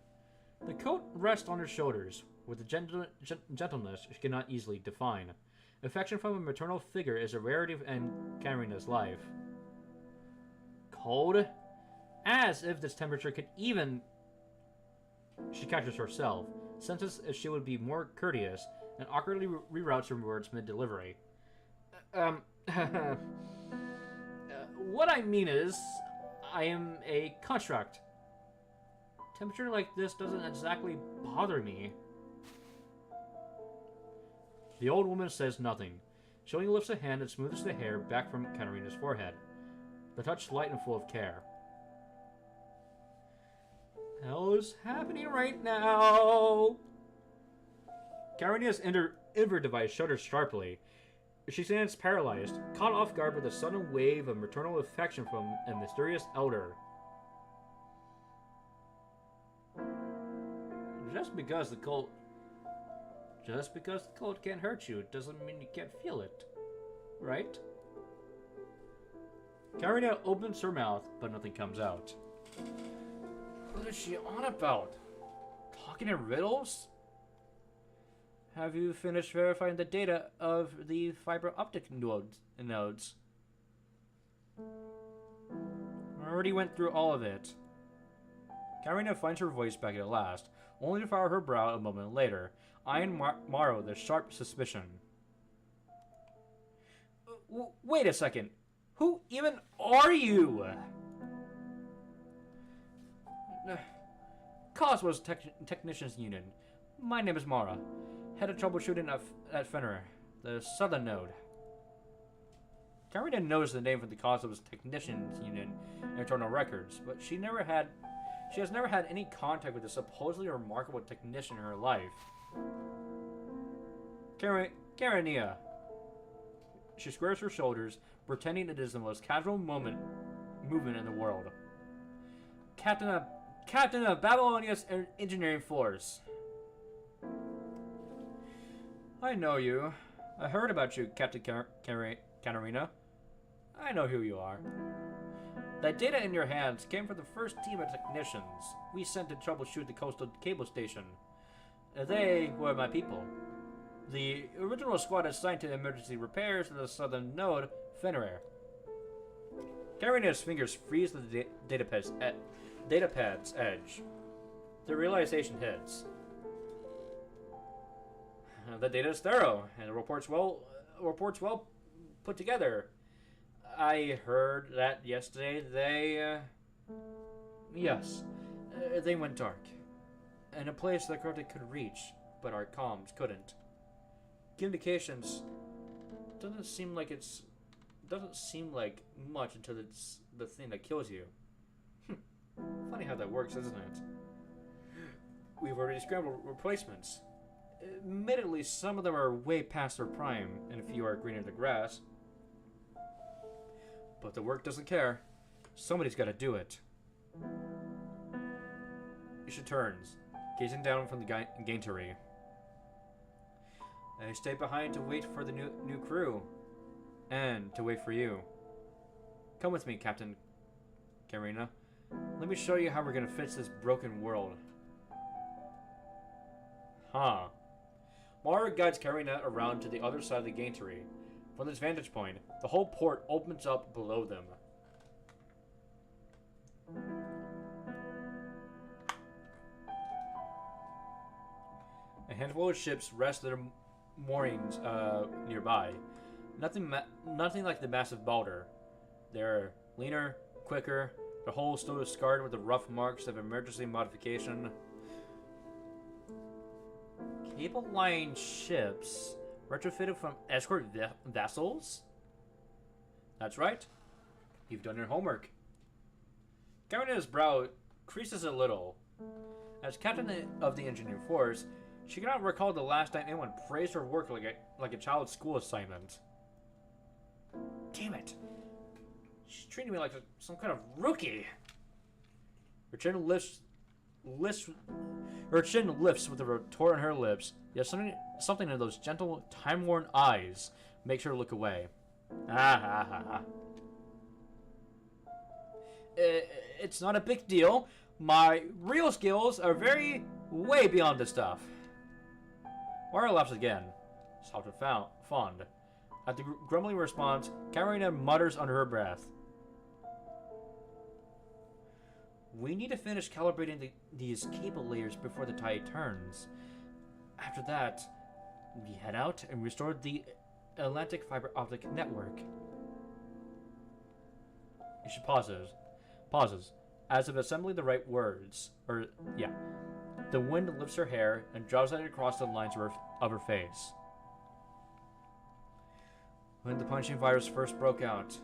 The coat rests on her shoulders, with a gentleness she cannot easily define. Affection from a maternal figure is a rarity in Katarina's life. Cold? As if this temperature could even... She catches herself, senses if she would be more courteous, and awkwardly reroutes her words mid-delivery. What I mean is, I am a construct. Temperature like this doesn't exactly bother me. The old woman says nothing. She only lifts a hand and smooths the hair back from Katarina's forehead. The touch light and full of care. Hell is happening right now. Karina's inner device shudders sharply. She stands paralyzed, caught off guard with a sudden wave of maternal affection from a mysterious elder. Just because the cold can't hurt you doesn't mean you can't feel it, right? Karina opens her mouth, but nothing comes out. What is she on about? Talking in riddles? Have you finished verifying the data of the fiber optic nodes? I already went through all of it. Karina finds her voice back at last, only to furrow her brow a moment later, eyeing Morrow with sharp suspicion. Wait a second. Who even are you? Cosmos Technicians Union. My name is Mara. Head of troubleshooting at Fenrir, the southern node. Karina knows the name for the Cosmos Technicians Union in internal records, but she has never had any contact with a supposedly remarkable technician in her life. Karania. She squares her shoulders, pretending it is the most casual movement in the world. Captain of Babylonia's engineering force. I know you. I heard about you, Captain Katarina. I know who you are. That data in your hands came from the first team of technicians we sent to troubleshoot the coastal cable station. They were my people. The original squad assigned to emergency repairs of the southern node, Fenrir. Karina's fingers freeze the datapad's edge. The realization hits. The data is thorough, and the report's well put together. I heard that yesterday they went dark. In a place that Crota could reach, but our comms couldn't. Communications doesn't seem like much until it's the thing that kills you. Funny how that works, isn't it? We've already scrambled replacements. Admittedly, some of them are way past their prime, and a few are greener the grass. But the work doesn't care. Somebody's got to do it. She turns, gazing down from the gantry. I stay behind to wait for the new crew, and to wait for you. Come with me, Captain Karina. Let me show you how we're gonna fix this broken world. Huh. Mara guides Karina around to the other side of the gantry. From this vantage point, the whole port opens up below them. A handful of ships rest their moorings nearby. Nothing like the massive Balder. They're leaner, quicker. The hull still is scarred with the rough marks of emergency modification. Cable-line ships retrofitted from escort vessels? That's right. You've done your homework. Karina's brow creases a little. As captain of the engineering force, she cannot recall the last time anyone praised her work like a child's school assignment. Damn it. She's treating me like some kind of rookie. Her chin lifts with a retort on her lips, yet something in those gentle, time-worn eyes makes her look away. It's not a big deal. My real skills are way beyond this stuff. Mara laughs again, soft and fond. At the grumbling response, Karina mutters under her breath. We need to finish calibrating these cable layers before the tide turns. After that, we head out and restore the Atlantic fiber optic network. She pauses, as if assembling the right words. The wind lifts her hair and draws it across the lines of her face. When the punching virus first broke out,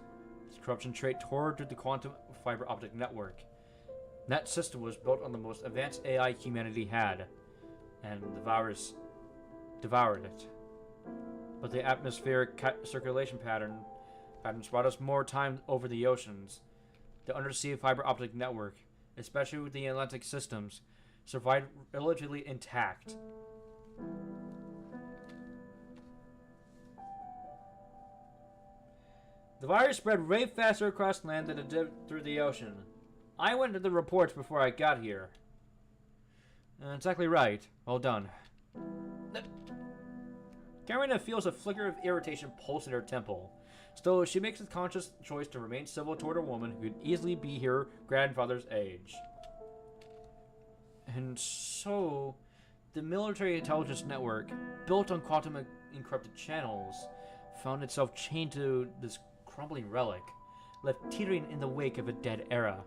its corruption trait tore through the quantum fiber optic network. That system was built on the most advanced AI humanity had, and the virus devoured it. But the atmospheric circulation patterns brought us more time over the oceans. The undersea fiber optic network, especially with the Atlantic systems, survived relatively intact. The virus spread way faster across land than it did through the ocean. I went to the reports before I got here. Exactly right. Well done. Karina feels a flicker of irritation pulse in her temple. Still, she makes a conscious choice to remain civil toward a woman who could easily be her grandfather's age. And so, the military intelligence network, built on quantum encrypted channels, found itself chained to this crumbling relic, left teetering in the wake of a dead era.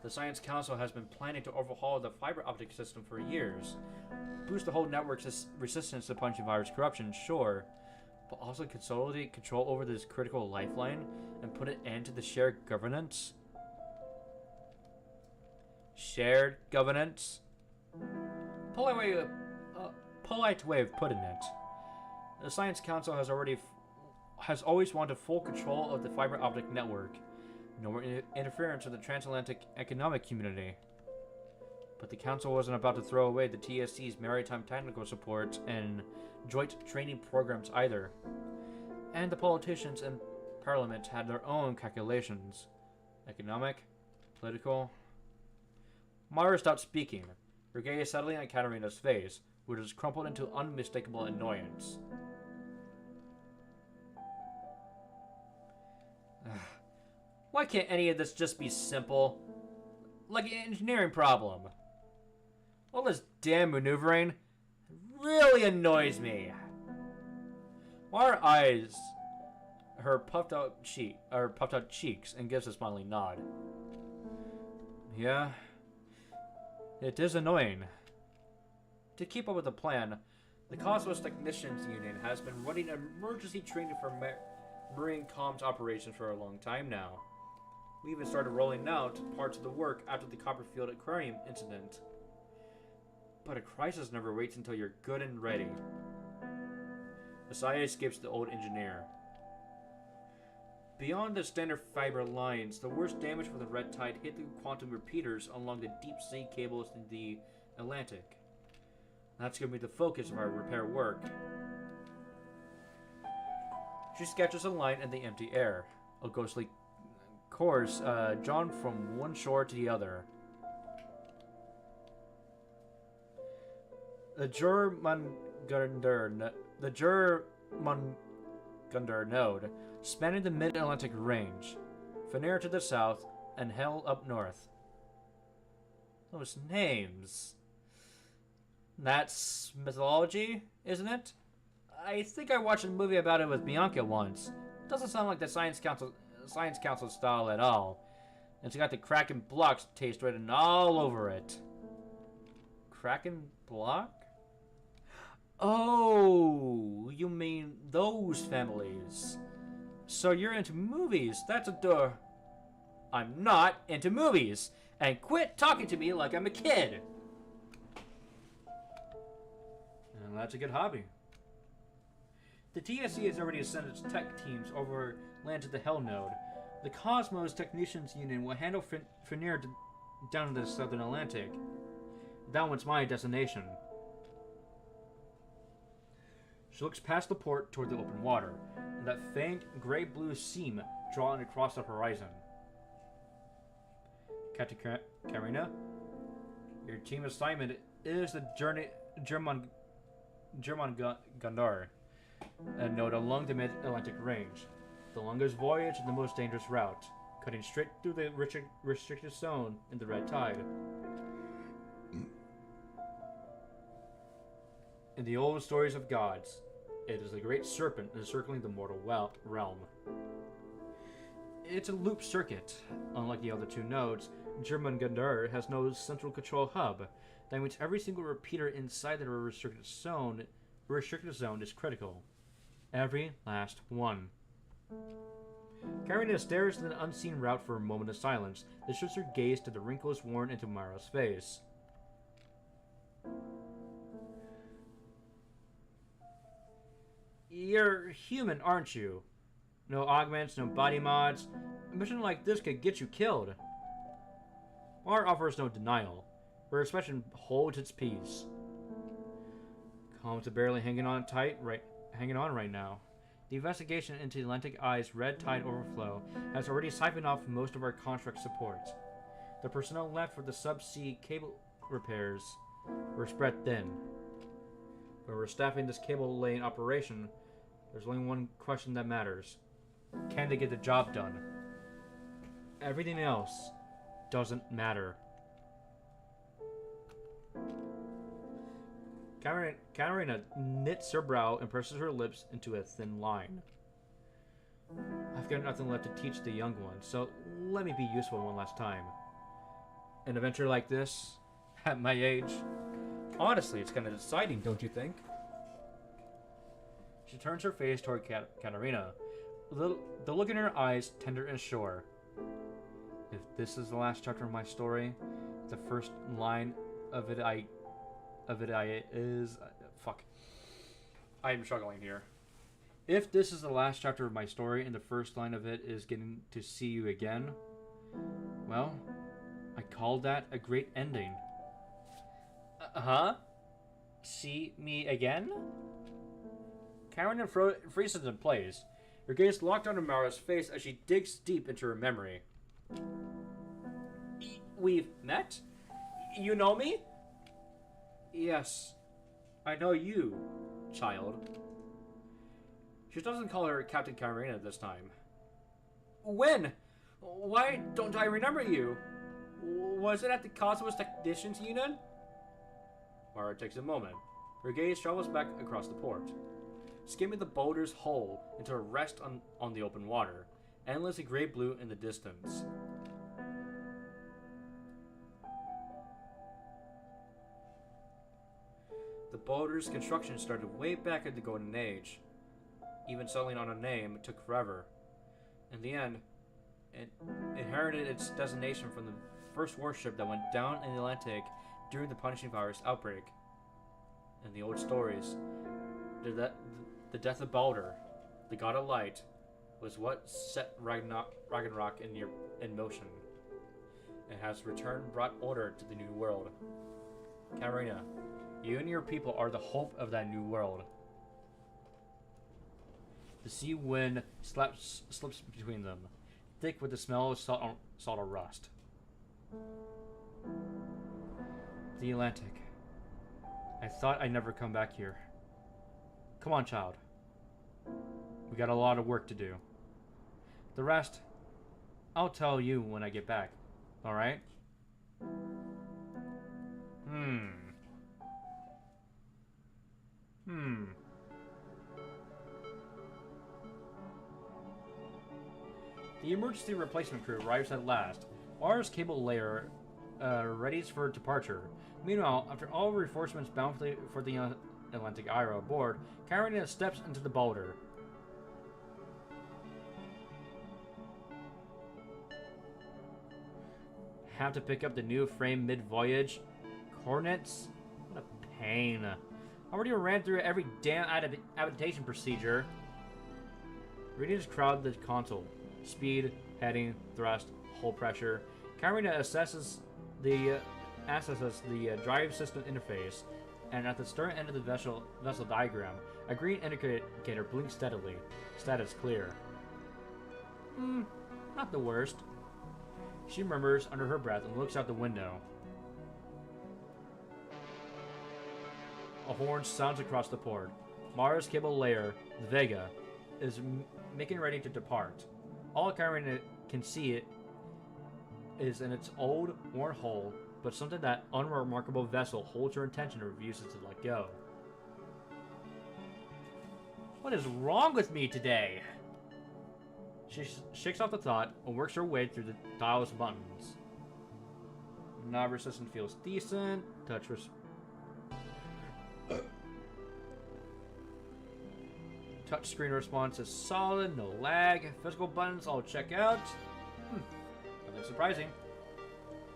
The Science Council has been planning to overhaul the fiber optic system for years. Boost the whole network's resistance to punching virus corruption, sure, but also consolidate control over this critical lifeline and put an end to the shared governance? Shared governance? Polite way of putting it. The Science Council has always wanted full control of the fiber optic network. No more interference with the transatlantic economic community. But the Council wasn't about to throw away the TSC's maritime technical support and joint training programs either. And the politicians in Parliament had their own calculations. Economic, political. Mara stopped speaking, her gaze settling on Katarina's face, which was crumpled into unmistakable annoyance. Why can't any of this just be simple? Like an engineering problem. All this damn maneuvering really annoys me. Mara eyes her puffed out cheeks and gives a smiling nod. Yeah, it is annoying. To keep up with the plan, the Cosmos Technicians Union has been running emergency training for marine comms operations for a long time now. We even started rolling out parts of the work after the Copperfield Aquarium incident. But a crisis never waits until you're good and ready. Messiah skips the old engineer. Beyond the standard fiber lines, the worst damage from the red tide hit the quantum repeaters along the deep sea cables in the Atlantic. That's going to be the focus of our repair work. She sketches a line in the empty air, a ghostly course drawn from one shore to the other. The Jurmungandr node, spanning the mid-Atlantic range, Fenrir to the south, and Hell up north. Those names. That's mythology, isn't it? I think I watched a movie about it with Bianca once. Doesn't sound like the Science Council style at all. It's got the Kraken blocks taste written all over it. Kraken block? Oh, you mean those families. So you're into movies. That's a duh. I'm not into movies. And quit talking to me like I'm a kid. And that's a good hobby. The TSC has already sent its tech teams over land to the Hell node. The Cosmos Technicians Union will handle Fenrir down in the southern Atlantic. That one's my destination. She looks past the port toward the open water, and that faint gray-blue seam drawn across the horizon. Captain Karina, your team assignment is the Jurmungandr, a node along the mid-Atlantic range. The longest voyage and the most dangerous route, cutting straight through the restricted zone in the red tide. In the old stories of gods, it is the great serpent encircling the mortal realm. It's a loop circuit. Unlike the other two nodes, Jurmungandr has no central control hub. That means every single repeater inside the restricted zone is critical. Every last one. Karina stares at the unseen route for a moment of silence, then shifts her gaze to the wrinkles worn into Mara's face. You're human, aren't you? No augments, no body mods. A mission like this could get you killed. Mara offers no denial. Her expression holds its peace. Calm's barely hanging on right now. The investigation into the Atlantic Eye's red tide overflow has already siphoned off most of our contract support. The personnel left for the subsea cable repairs were spread thin. When we're staffing this cable laying operation, there's only one question that matters. Can they get the job done? Everything else doesn't matter. Katarina knits her brow and presses her lips into a thin line. I've got nothing left to teach the young ones, so let me be useful one last time. An adventure like this, at my age, honestly, it's kind of exciting, don't you think? She turns her face toward Katarina, the look in her eyes tender and sure. If this is the last chapter of my story, the first line of it is fuck. I am struggling here. If this is the last chapter of my story and the first line of it is getting to see you again, well, I call that a great ending. Huh? See me again? Karen freezes in place, her gaze locked onto Mara's face as she digs deep into her memory. We've met? You know me? Yes, I know you, child. She doesn't call her Captain Karina this time. When? Why don't I remember you? Was it at the Cosmos Technicians Union? Mara takes a moment. Her gaze travels back across the port, skimming the boulder's hull until it rests on the open water, endlessly gray-blue in the distance. The boulder's construction started way back in the Golden Age. Even settling on a name took forever. In the end, it inherited its designation from the first warship that went down in the Atlantic during the Punishing Virus outbreak. In the old stories, the death of Balder, the god of light, was what set Ragnarok in motion, and has returned brought order to the new world. Karina, you and your people are the hope of that new world. The sea wind slips between them, thick with the smell of salt or rust. The Atlantic. I thought I'd never come back here. Come on, child. We got a lot of work to do. The rest, I'll tell you when I get back. Alright? The emergency replacement crew arrives at last. Mars cable layer readies for departure. Meanwhile, after all reinforcements bound for the Atlantic Eye are aboard, Karina steps into the boulder. Have to pick up the new frame mid-voyage? Coordinates? What a pain. I already ran through every damn adaptation procedure. Readings crowd the console. Speed, heading, thrust, hull pressure. Karina assesses the drive system interface, and at the stern end of the vessel diagram, a green indicator blinks steadily. Status clear. Not the worst. She murmurs under her breath and looks out the window. A horn sounds across the port. Mars cable layer, the Vega, is making ready to depart. All Karina can see is in its old, worn hull, but something that unremarkable vessel holds her attention and refuses to let go. What is wrong with me today? She shakes off the thought and works her way through the dials buttons. Knob resistance feels decent. Touchscreen response is solid, no lag. Physical buttons all check out. Nothing surprising.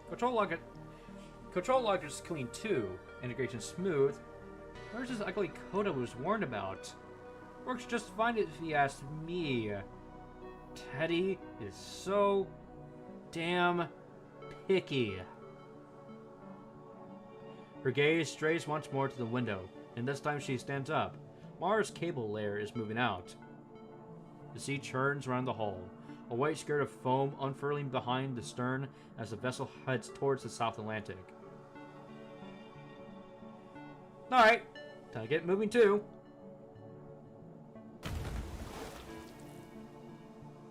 Control log is clean too. Integration smooth. Where's this ugly code I was warned about? Works just fine if you ask me. Teddy is so damn picky. Her gaze strays once more to the window, and this time she stands up. Mara's cable layer is moving out. The sea churns around the hull, a white skirt of foam unfurling behind the stern as the vessel heads towards the South Atlantic. Alright, time to get moving too.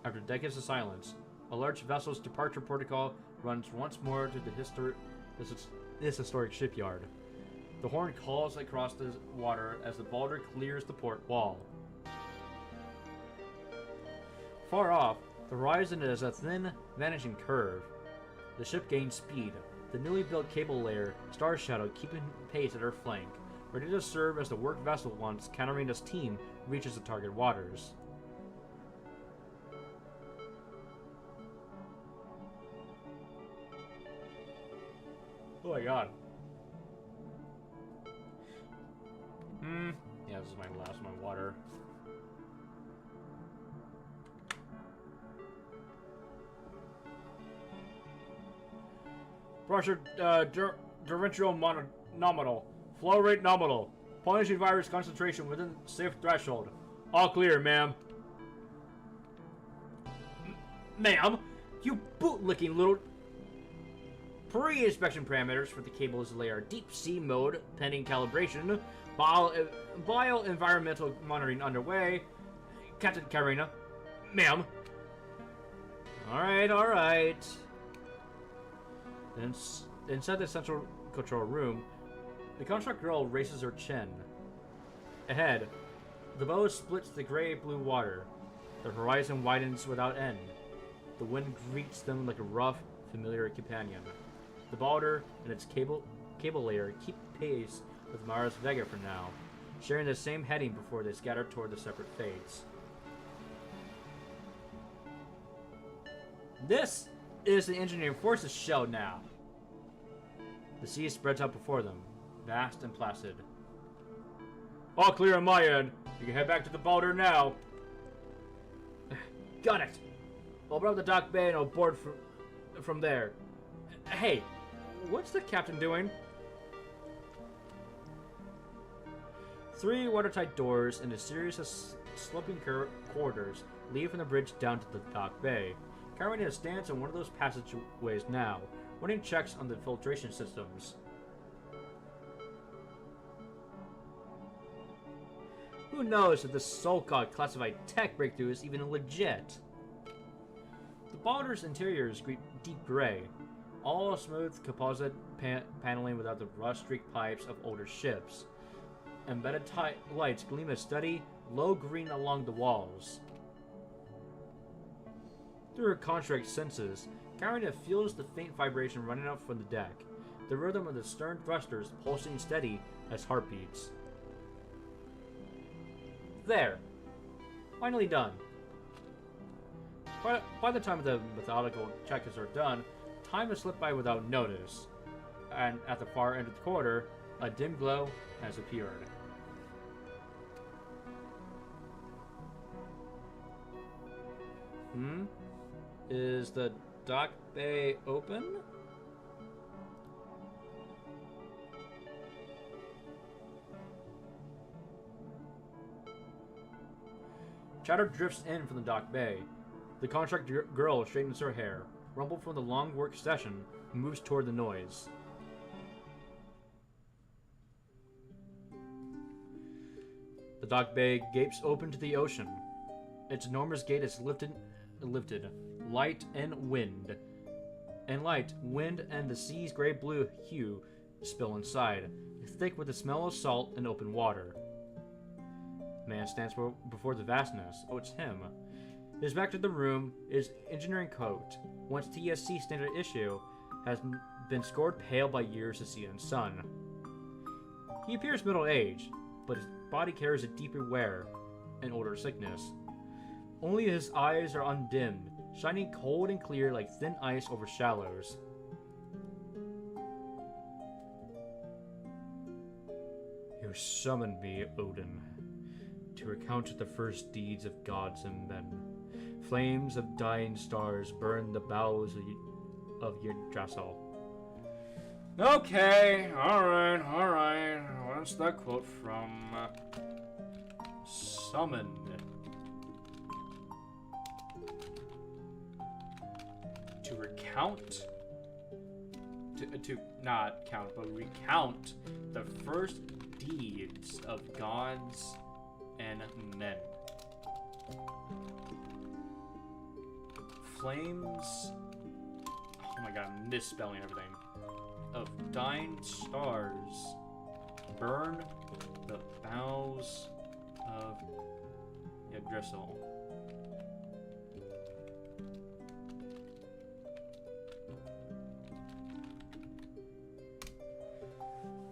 After decades of silence, a large vessel's departure protocol runs once more to this historic shipyard. The horn calls across the water as the Balder clears the port wall. Far off, the horizon is a thin, vanishing curve. The ship gains speed, the newly built cable layer, Star Shadow, keeping pace at her flank, ready to serve as the work vessel once Catarina's team reaches the target waters. Oh my god. Yeah, this is my last one, water. Pressure, differential nominal. Flow rate nominal. Polynesian virus concentration within safe threshold. All clear, ma'am. Ma'am? You bootlicking little... Pre-inspection parameters for the cable's layer. Deep sea mode, pending calibration. Bio-environmental monitoring underway. Captain Catarina. Ma'am. Alright. Inside the central control room, the contract girl raises her chin. Ahead, the bow splits the gray-blue water. The horizon widens without end. The wind greets them like a rough, familiar companion. The Balder and its cable layer keep pace with Mars Vega for now, sharing the same heading before they scatter toward the separate fates. This is the Engineering Forces shell now. The sea spreads out before them, vast and placid. All clear on my end. You can head back to the Balder now. Got it. I'll bring up the dock bay and I'll board from there. Hey, what's the captain doing? 3 watertight doors and a series of sloping corridors lead from the bridge down to the dock bay. Catarina stands in one of those passageways now, running checks on the filtration systems. Who knows if this so-called classified tech breakthrough is even legit? The Balder's interior is deep gray, all smooth composite paneling without the rust-streaked pipes of older ships. Embedded lights gleam a steady, low green along the walls. Through her contract senses, Catarina feels the faint vibration running up from the deck, the rhythm of the stern thrusters pulsing steady as heartbeats. There. Finally done. By the time the methodical checks are done, time has slipped by without notice, and at the far end of the corridor, a dim glow has appeared. Is the dock bay open? Chatter drifts in from the dock bay. The contract girl straightens her hair. Rumble from the long work session moves toward the noise. The dock bay gapes open to the ocean. Its enormous gate is lifted. Light and wind. Wind and the sea's gray-blue hue spill inside, thick with the smell of salt and open water. Man stands before the vastness. Oh, it's him. His back to the room, his engineering coat, once TSC standard issue, has been scored pale by years of sea and sun. He appears middle-aged, but his body carries a deeper wear, and odor sickness. Only his eyes are undimmed, shining cold and clear like thin ice over shallows. You summoned me, Odin, to recount the first deeds of gods and men. Flames of dying stars burn the boughs of Yggdrasil. Okay, alright. What's that quote from? Summoned. To recount? To not count, but recount the first deeds of gods and men. Flames. Oh my god, I'm misspelling everything. Of dying stars burn the boughs of Yggdrasil.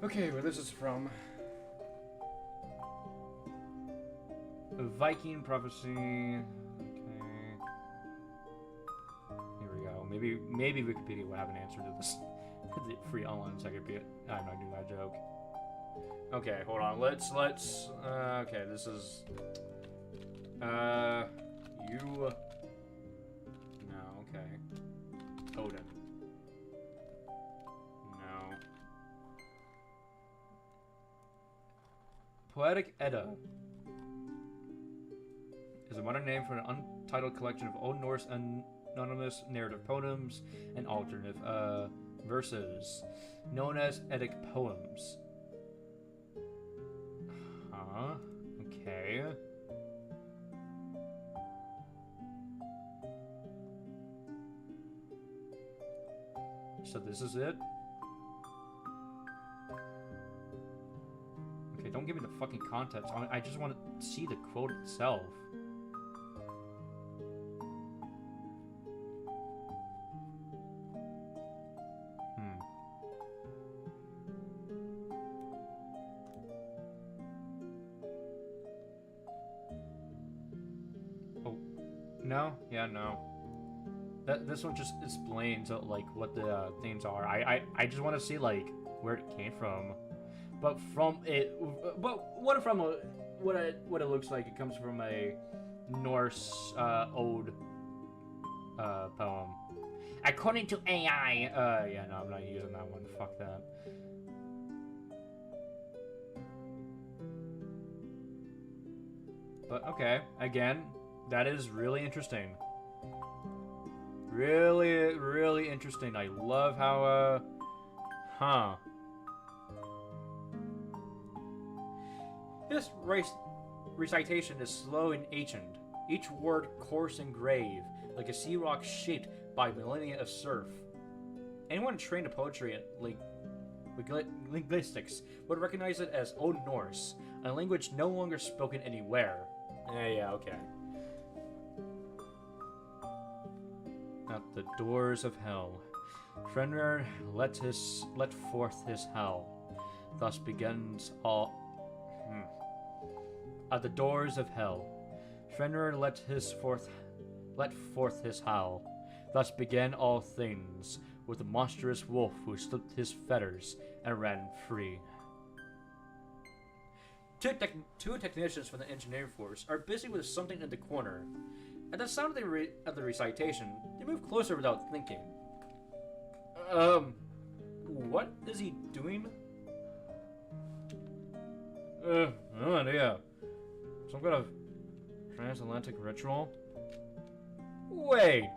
Okay, where this is from. A Viking prophecy. Okay. Here we go. Maybe Wikipedia will have an answer to this. The free online encyclopedia. I'm not doing that joke. Okay, hold on. Let's. Okay, this is. You. No. Okay. Odin. No. Poetic Edda is a modern name for an untitled collection of Old Norse anonymous narrative poems and alternative verses, known as Eddic poems. Huh? Okay. So this is it? Okay, don't give me the fucking context. I just want to see the quote itself. No? Yeah, no. This one just explains like what the themes are. I just want to see like where it came from, but from it, but what it looks like, it comes from a Norse ode poem. According to AI. Yeah, no, I'm not using that one. Fuck that. But okay, again. That is really interesting. Really, really interesting. I love how, This recitation is slow and ancient. Each word coarse and grave, like a sea rock shaped by millennia of surf. Anyone trained in poetry and linguistics would recognize it as Old Norse, a language no longer spoken anywhere. Yeah, okay. At the doors of hell, Fenrir let forth his hell. Thus begins all. At the doors of hell, Fenrir let forth his howl. Thus began all things, with the monstrous wolf who slipped his fetters and ran free. Two technicians from the engineering force are busy with something in the corner. At the sound of the recitation, they move closer without thinking. What is he doing? No idea. Some kind of transatlantic ritual? Wait!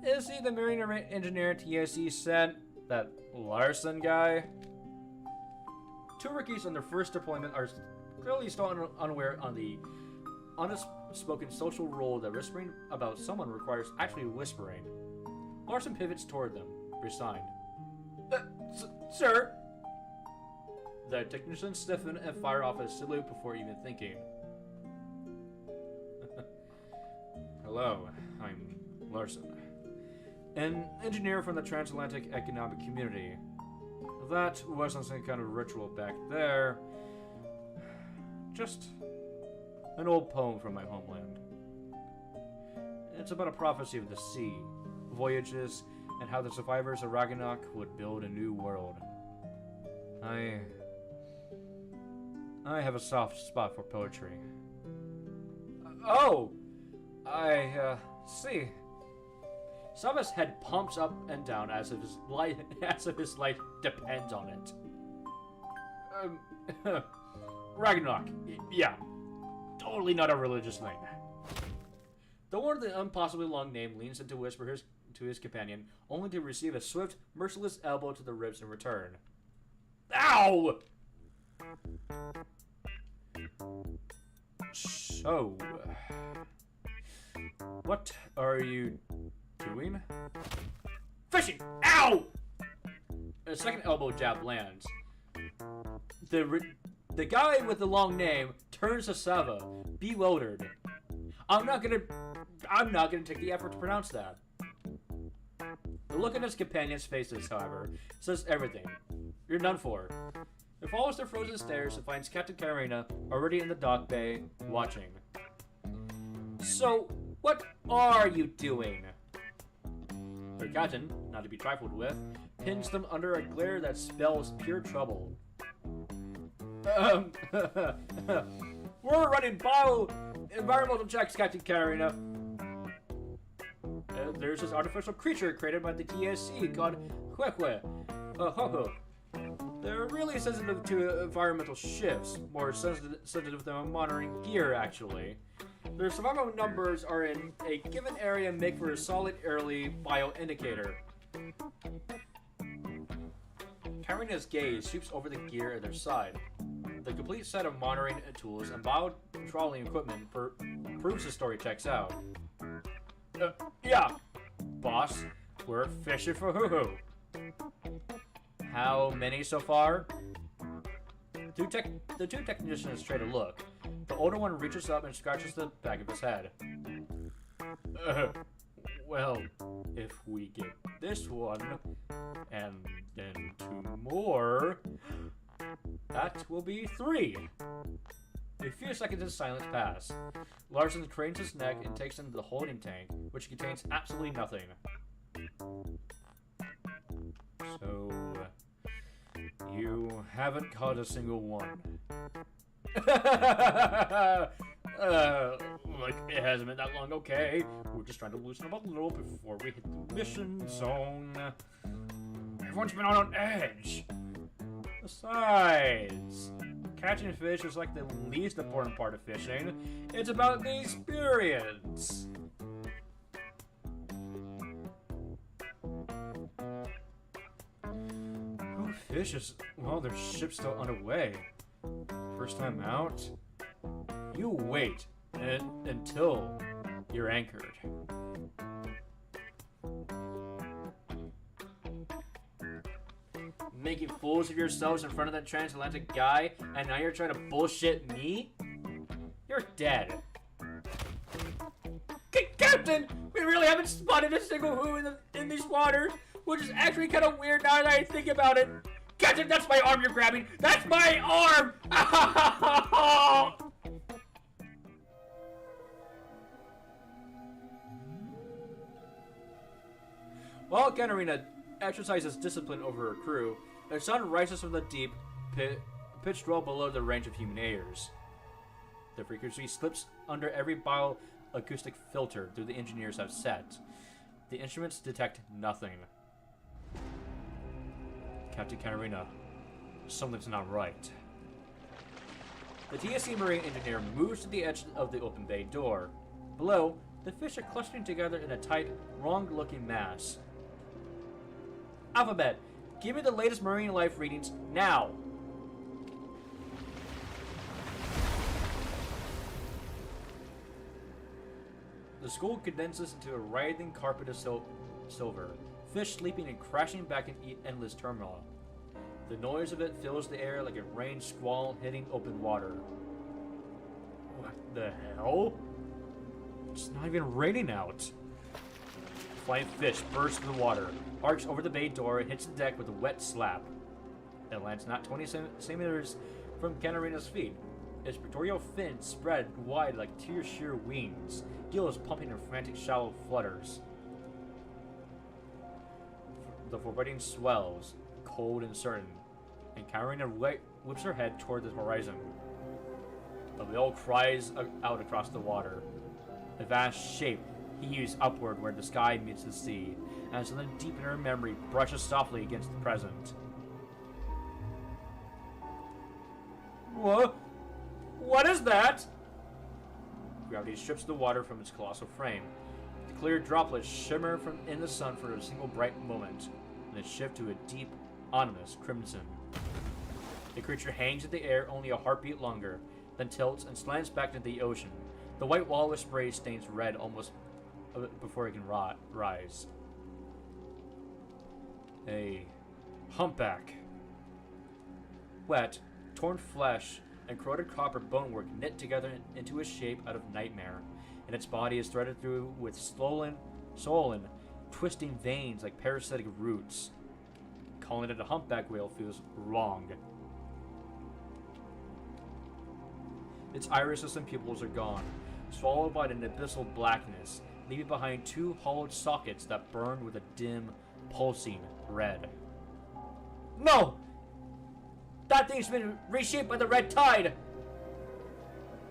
Is he the marine engineer TSC sent? That Larson guy? Two rookies on their first deployment are clearly still unaware on the unspoken social rule that whispering about someone requires actually whispering. Larson pivots toward them, resigned. Sir! The technicians stiffen and fire off a salute before even thinking. Hello, I'm Larson, an engineer from the Transatlantic Economic Community. That wasn't some kind of ritual back there. Just An old poem from my homeland. It's about a prophecy of the sea, voyages, and how the survivors of Ragnarok would build a new world. I have a soft spot for poetry. Oh! I see. Sava's head pumps up and down as if his life depends on it. Ragnarok. Yeah. Totally not a religious thing. The one with the impossibly long name leans in to whisper to his companion, only to receive a swift, merciless elbow to the ribs in return. Ow! So, what are you doing? Fishing! Ow! A second elbow jab lands. The guy with the long name turns to Sava, bewildered. I'm not gonna take the effort to pronounce that. The look on his companion's faces, however, says everything. You're done for. It follows the frozen stairs and finds Captain Katarina already in the dock bay, watching. So, what are you doing? The captain, not to be trifled with, pins them under a glare that spells pure trouble. We're running environmental checks, Captain Katarina. There's this artificial creature created by the TSC called Huehue. Hoho. They're really sensitive to environmental shifts, more sensitive than monitoring gear, actually. Their survival numbers are in a given area make for a solid early bio-indicator. Katarina's gaze sweeps over the gear at their side. The complete set of monitoring tools and bio-controlling equipment proves the story checks out. Yeah, boss, we're fishing for hoo-hoo. How many so far? The two technicians trade a look. The older one reaches up and scratches the back of his head. Well, if we get this one, and then 2 more, that will be 3. A few seconds of silence pass. Larson cranes his neck and takes into the holding tank, which contains absolutely nothing. So, you haven't caught a single one. Like, it hasn't been that long, okay? We're just trying to loosen up a little before we hit the mission zone. Everyone's been on edge. Besides, catching fish is like the least important part of fishing. It's about the experience. Who fishes while their ship's still underway? First time out? You wait until you're anchored. Making fools of yourselves in front of that transatlantic guy, and now you're trying to bullshit me? You're dead. Captain! We really haven't spotted a single who in these waters, which is actually kind of weird now that I think about it. Captain, that's my arm you're grabbing! That's my arm! While Katarina exercises discipline over her crew, the sun rises from the deep, pitched well below the range of human ears. The frequency slips under every bioacoustic filter the engineers have set. The instruments detect nothing. Captain Katarina, something's not right. The TSC Marine engineer moves to the edge of the open bay door. Below, the fish are clustering together in a tight, wrong-looking mass. Alphabet, give me the latest marine life readings now. The school condenses into a writhing carpet of silver, fish sleeping and crashing back in endless turmoil. The noise of it fills the air like a rain squall hitting open water. What the hell? It's not even raining out. Flying fish bursts in the water, arcs over the bay door, and hits the deck with a wet slap. It lands not 20 centimeters from Katarina's feet. its pectoral fins spread wide like tear-sheer wings, gills pumping in frantic shallow flutters. The foreboding swells, cold and certain, and Katarina whips her head toward the horizon. The whale cries out across the water. A vast shape heaves upward where the sky meets the sea, and something deep in her memory brushes softly against the present. What? What is that? Gravity strips the water from its colossal frame. The clear droplets shimmer in the sun for a single bright moment, and then shift to a deep, ominous crimson. The creature hangs in the air only a heartbeat longer, then tilts and slants back into the ocean. The white wall with spray stains red almost before it can rise. A humpback. Wet, torn flesh and corroded copper bonework knit together into a shape out of nightmare, and its body is threaded through with swollen, twisting veins like parasitic roots. Calling it a humpback whale feels wrong. Its irises and pupils are gone, swallowed by an abyssal blackness, leaving behind two hollowed sockets that burn with a dim, pulsing red. No! That thing's been reshaped by the red tide!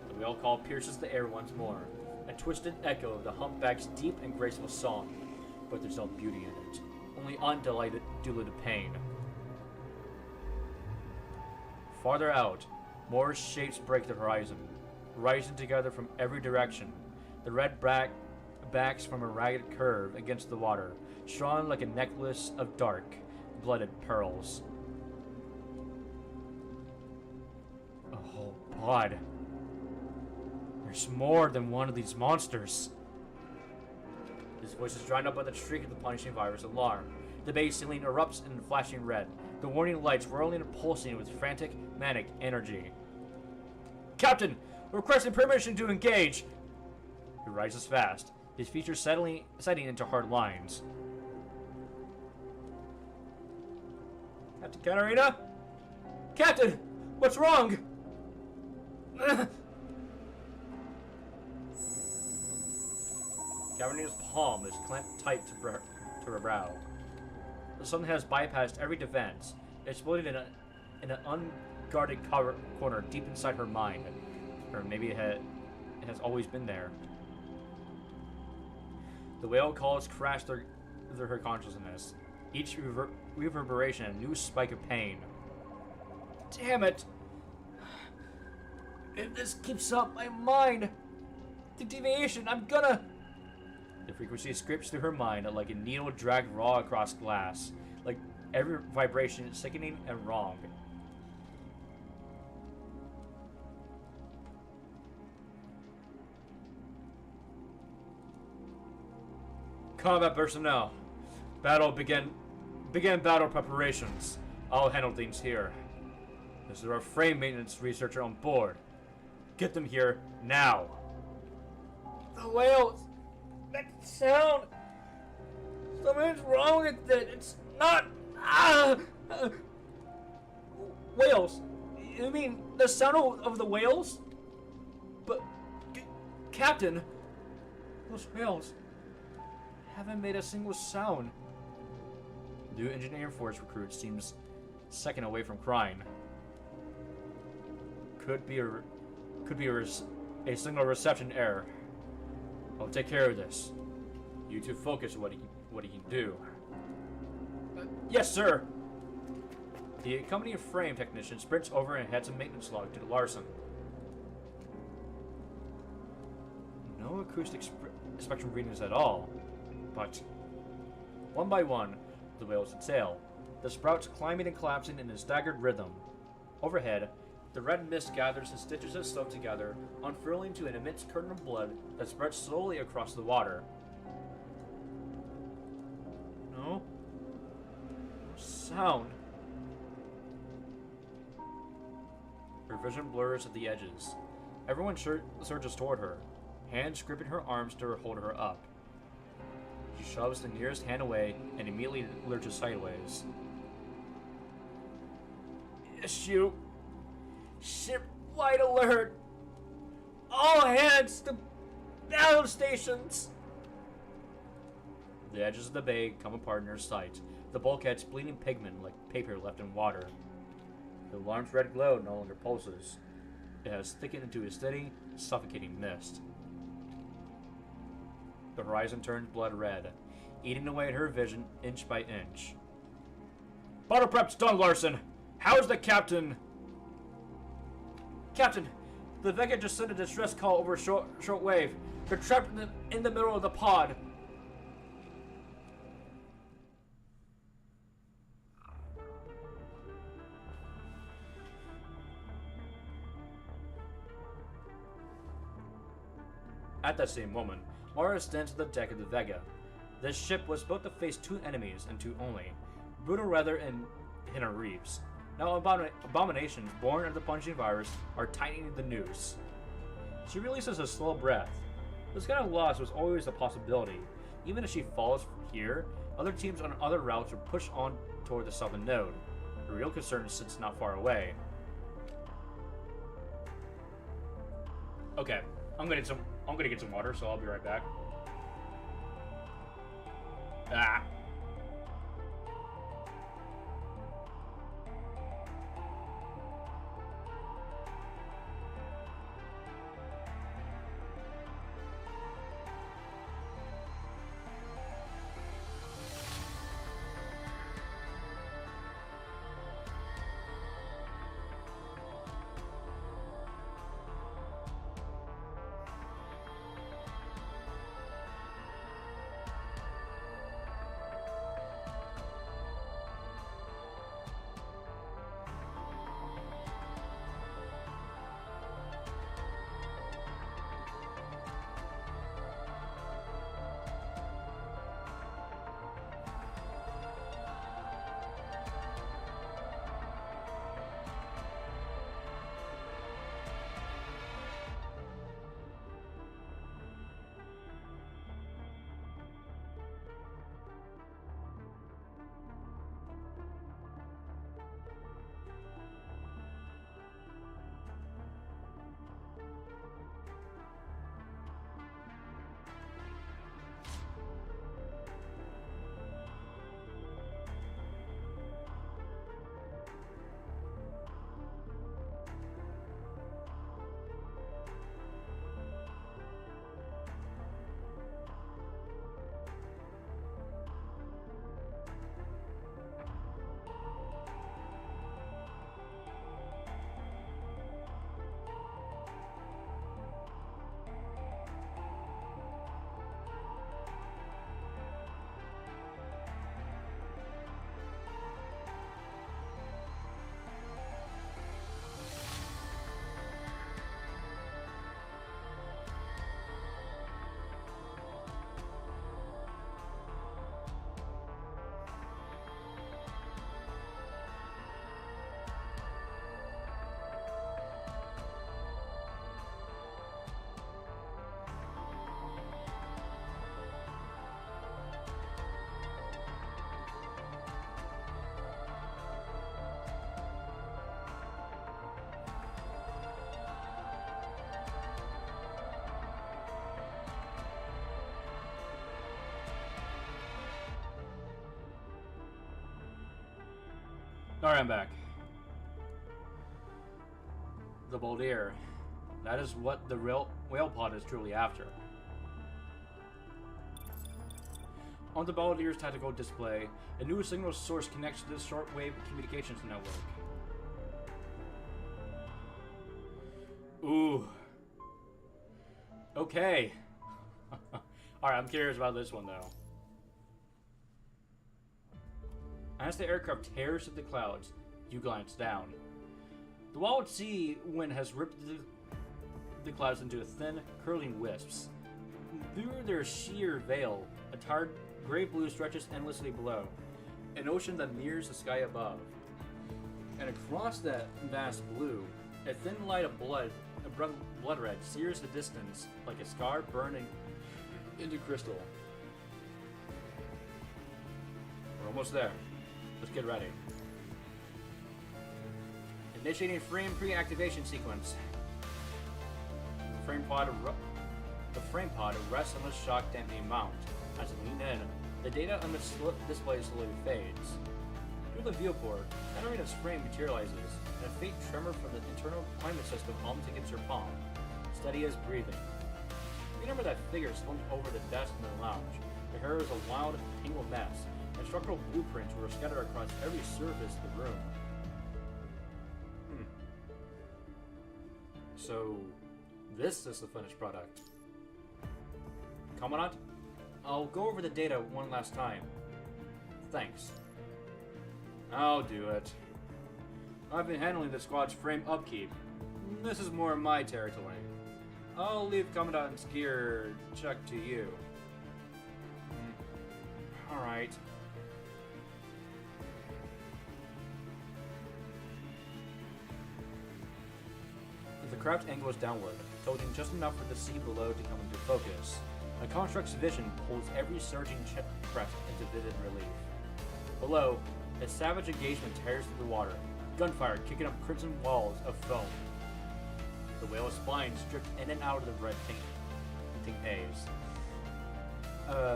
The whale call pierces the air once more, a twisted echo of the humpback's deep and graceful song, but there's no beauty in it, only undiluted pain. Farther out, more shapes break the horizon, rising together from every direction. The red backs from a ragged curve against the water, strung like a necklace of dark, blooded pearls. Oh, God. There's more than one of these monsters. His voice is drowned out by the shriek of the punishing virus alarm. The base ceiling erupts in flashing red, the warning lights whirling and pulsing with frantic, manic energy. Captain! Requesting permission to engage! He rises fast, his features setting into hard lines. Captain Katarina? Captain! What's wrong? Katarina's palm is clamped tight to her brow. Something has bypassed every defense, exploding in an unguarded corner deep inside her mind. Or maybe it has always been there. The whale calls crash through her consciousness, each reverberation a new spike of pain. Damn it! If this keeps up, my mind, the deviation, I'm gonna... The frequency scrapes through her mind like a needle dragged raw across glass, like every vibration is sickening and wrong. Combat personnel. Begin battle preparations. I'll handle things here. This is our frame maintenance researcher on board. Get them here now. The whales. That sound. Something's wrong with it. It's not. Whales. You mean the sound of the whales? But, Captain, those whales haven't made a single sound. New engineering force recruit seems second away from crying. Could be a signal reception error. I'll take care of this. You two focus what he can do. Yes, sir. The accompanying frame technician sprints over and heads a maintenance log to Larson. No acoustic spectrum readings at all, but one by one, the whales sail, the sprouts climbing and collapsing in a staggered rhythm. Overhead, the red mist gathers and stitches itself together, unfurling to an immense curtain of blood that spreads slowly across the water. No sound. Her vision blurs at the edges. Everyone surges toward her, hands gripping her arms to hold her up. She shoves the nearest hand away and immediately lurches sideways. Ship, Flight alert! All hands to battle stations! The edges of the bay come apart in their sight, the bulkheads bleeding pigment like paper left in water. The alarm's red glow no longer pulses. It has thickened into a steady, suffocating mist. The horizon turns blood red, eating away at her vision inch by inch. Battle prep's done, Larson! How's the captain? Captain, the Vega just sent a distress call over short wave. They're trapped in the middle of the pod. At that same moment, Mara stands at the deck of the Vega. This ship was built to face two enemies and two only, Brutal Weather and Hannah Reeves. Now abominations born of the punching virus are tightening the noose. She releases a slow breath. This kind of loss was always a possibility. Even if she falls here, other teams on other routes will push on toward the southern node. The real concern sits not far away. Okay, I'm gonna get some water, so I'll be right back. Ah. Alright, I'm back. The Boldir. That is what the whale pod is truly after. On the Boldir's tactical display, a new signal source connects to this shortwave communications network. Ooh. Okay. Alright, I'm curious about this one though. As the aircraft tears through the clouds, you glance down. The wild sea wind has ripped the clouds into thin, curling wisps. Through their sheer veil, a tarred gray blue stretches endlessly below, an ocean that mirrors the sky above. And across that vast blue, a thin light of blood red, sears the distance like a scar burning into crystal. We're almost there. Let's get ready. A Initiating frame pre-activation sequence. The frame pod rests on the shock dampening mount. As it leans in, the data on the display slowly fades. Through the viewport, Katarina's frame materializes, and a faint tremor from the internal climate system hums against her palm, steady as breathing. Remember that figure slumped over the desk in the lounge. Her hair was a wild, tangled mess, and structural blueprints were scattered across every surface of the room. So, this is the finished product. Commandant, I'll go over the data one last time. Thanks. I'll do it. I've been handling the squad's frame upkeep. This is more my territory. I'll leave Commandant's gear check to you. Alright. The craft angles downward, tilting just enough for the sea below to come into focus. The construct's vision pulls every surging crest into vivid relief. Below, a savage engagement tears through the water, gunfire kicking up crimson walls of foam. The whale's spines drift in and out of the red tinting haze.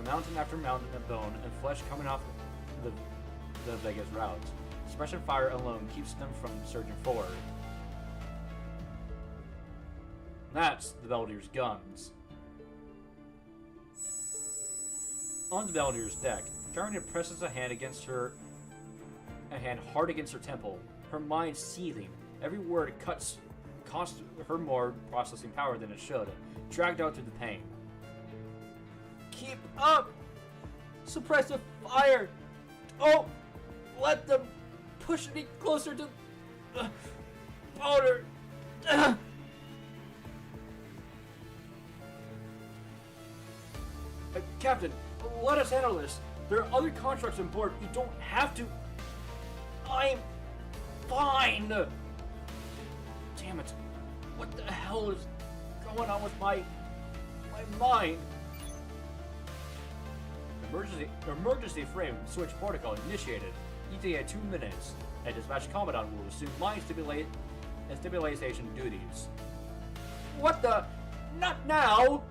Mountain after mountain of bone and flesh coming off the Vega's route. Suppression fire alone keeps them from surging forward. That's the Beldier's guns. On the Beldier's deck, Katarina presses a hand hard against her temple, her mind seething. Every word costs her more processing power than it should, dragged out through the pain. Keep up! Suppress the fire! Oh! Let them push me closer to powder! Captain, let us handle this. There are other contracts on board. You don't have to. I'm fine. Damn it. What the hell is going on with my mind? Emergency frame switch protocol initiated. ETA 2 minutes. A dispatch commandant will assume mind stabilization duties. What the? Not now!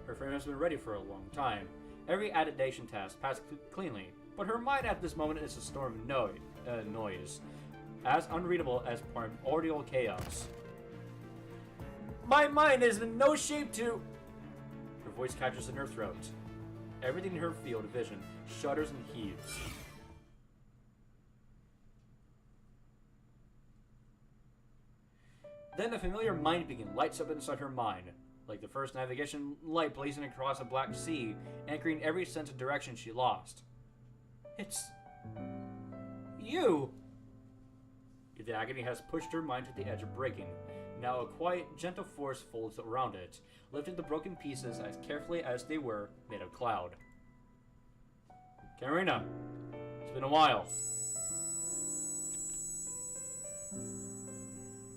Her frame has been ready for a long time. Every adaptation task passed cleanly, but her mind at this moment is a storm of noise, as unreadable as primordial chaos. My mind is in no shape to... Her voice catches in her throat. Everything in her field of vision shudders and heaves. Then a familiar mind beacon lights up inside her mind, like the first navigation light blazing across a black sea, anchoring every sense of direction she lost. It's... you! The agony has pushed her mind to the edge of breaking. Now a quiet, gentle force folds around it, lifting the broken pieces as carefully as they were made of cloud. Katarina, it's been a while.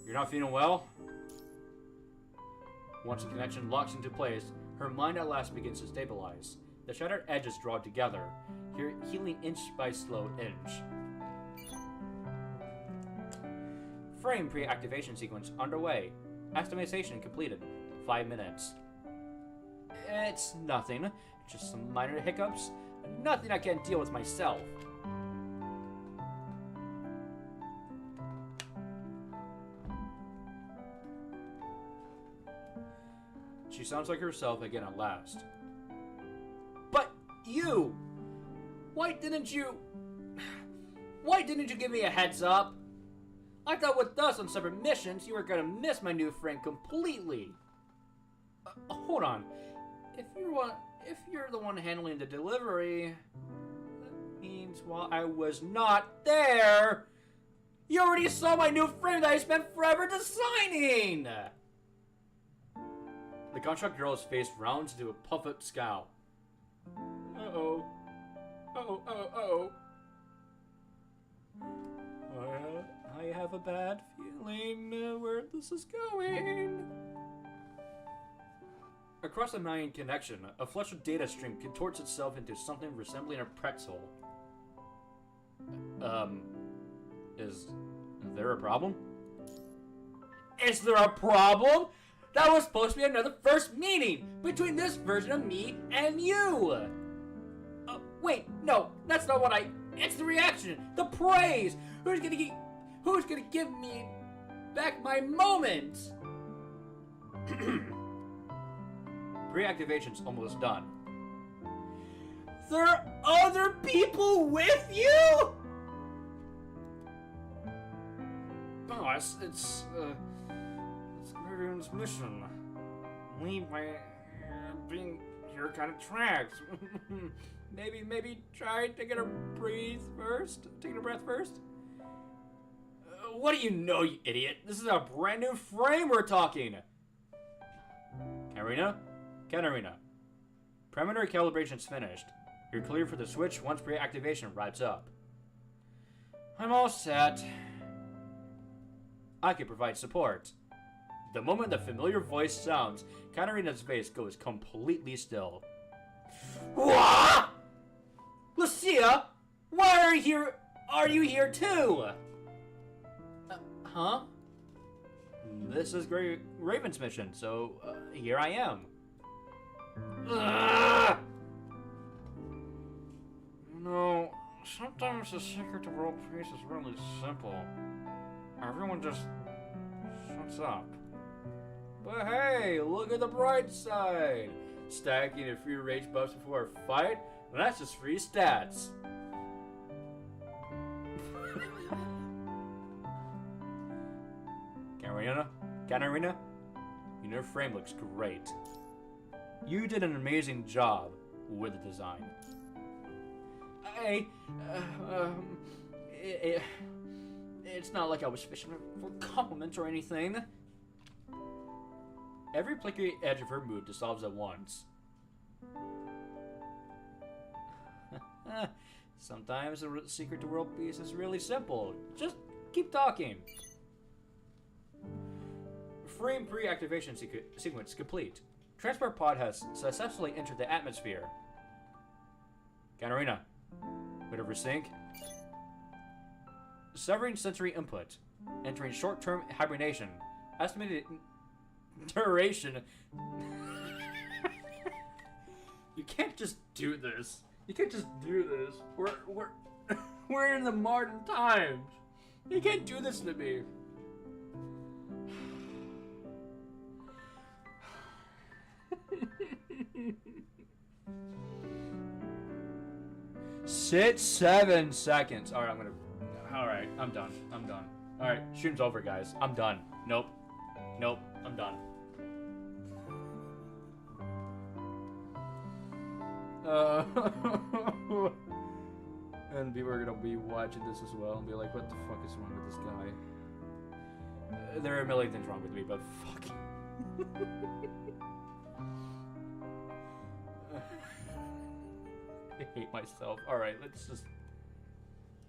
You're not feeling well? Once the connection locks into place, her mind at last begins to stabilize. The shattered edges draw together, healing inch by slow inch. Frame pre-activation sequence underway. Estimation completed. 5 minutes. It's nothing. Just some minor hiccups. Nothing I can't deal with myself. She sounds like herself again at last. But you! Why didn't you give me a heads up? I thought with us on separate missions, you were gonna miss my new friend completely. Hold on. If you're the one handling the delivery, that means while I was not there, you already saw my new frame that I spent forever designing! The contract girl's face rounds into a puffed scowl. Uh-oh. Uh-oh. I have a bad feeling where this is going. Across the Mayan connection, a flustered data stream contorts itself into something resembling a pretzel. Is Is there a problem? Is there a problem? That was supposed to be another first meeting between this version of me and you. Wait, no, that's not what it's the reaction, the praise. Who's gonna give me back my moment? Pre-activation's almost done. There are other people with you? Boss, it's everyone's mission. Leave by being here kind of tracks. maybe try taking a breath first. What do you know, you idiot? This is a brand new frame we're talking. Katarina. Perimeter calibration's finished. You're clear for the switch once pre-activation wraps up. I'm all set. I can provide support. The moment the familiar voice sounds, Katarina's face goes completely still. What? Lucia, why are you here too? Huh? This is Raven's mission, so here I am. No, sometimes the secret to world peace is really simple. Everyone just shuts up. But hey, look at the bright side. Stacking a few rage buffs before a fight, well, that's just free stats. Katarina, your new frame looks great. You did an amazing job with the design. It's not like I was fishing for compliments or anything. Every flickery edge of her mood dissolves at once. Sometimes the secret to world peace is really simple. Just keep talking. Frame pre-activation sequence complete. Transport pod has successfully entered the atmosphere. Katarina, whatever sync. Severing sensory input. Entering short-term hibernation. Estimated duration. You can't just do this. We're in the modern times. You can't do this to me. Sit 7 seconds. Alright, I'm done. Alright, stream's over, guys. I'm done. Nope, I'm done. And people are gonna be watching this as well and be like, what the fuck is wrong with this guy? There are a million things wrong with me, but fuck. I hate myself. Alright, let's just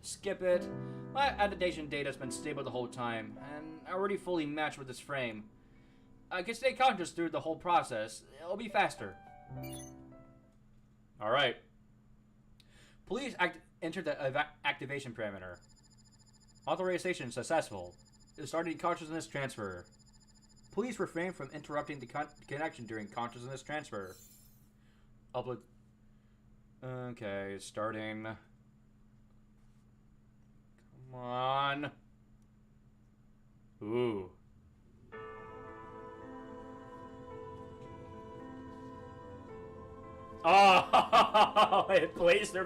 skip it. My annotation data's been stable the whole time, and I already fully matched with this frame. I can stay conscious through the whole process. It'll be faster. Alright. Please enter the activation parameter. Authorization successful. Starting consciousness transfer. Please refrain from interrupting the connection during consciousness transfer. Upload. Okay, starting. Come on. Ooh. Oh, it plays the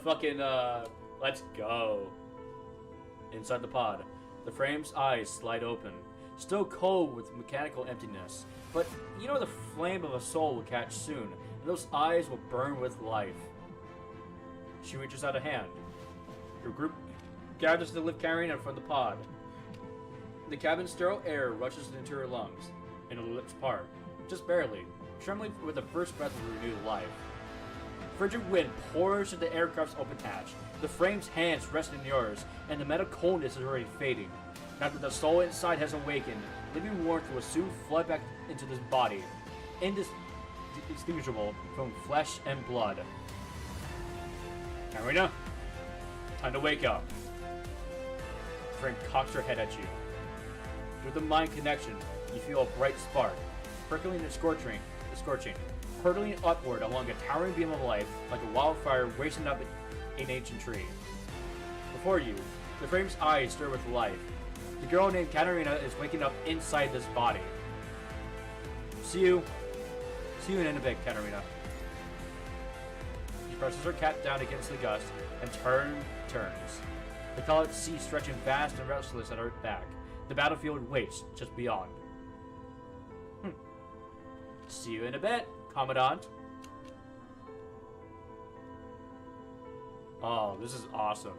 fucking, let's go. Inside the pod, the frame's eyes slide open, still cold with mechanical emptiness. But you know the flame of a soul will catch soon, and those eyes will burn with life. She reaches out a hand. Your group gathers to lift Katarina from the pod. The cabin's sterile air rushes into her lungs, and her lips part, just barely, trembling with the first breath of renewed life. Frigid wind pours to the aircraft's open hatch. The frame's hands rest in yours, and the metal coldness is already fading. After the soul inside has awakened, living warmth will soon flood back into this body, indistinguishable from flesh and blood. Katarina, time to wake up. frame cocks her head at you. Through the mind connection, you feel a bright spark, prickling and scorching, hurtling upward along a towering beam of light like a wildfire racing up an ancient tree. Before you, the frame's eyes stir with life. The girl named Katarina is waking up inside this body. See you in a bit, Katarina. She presses her cap down against the gust and turns. The colored sea stretching vast and restless at her back. The battlefield waits just beyond. See you in a bit, Commandant. Oh, this is awesome.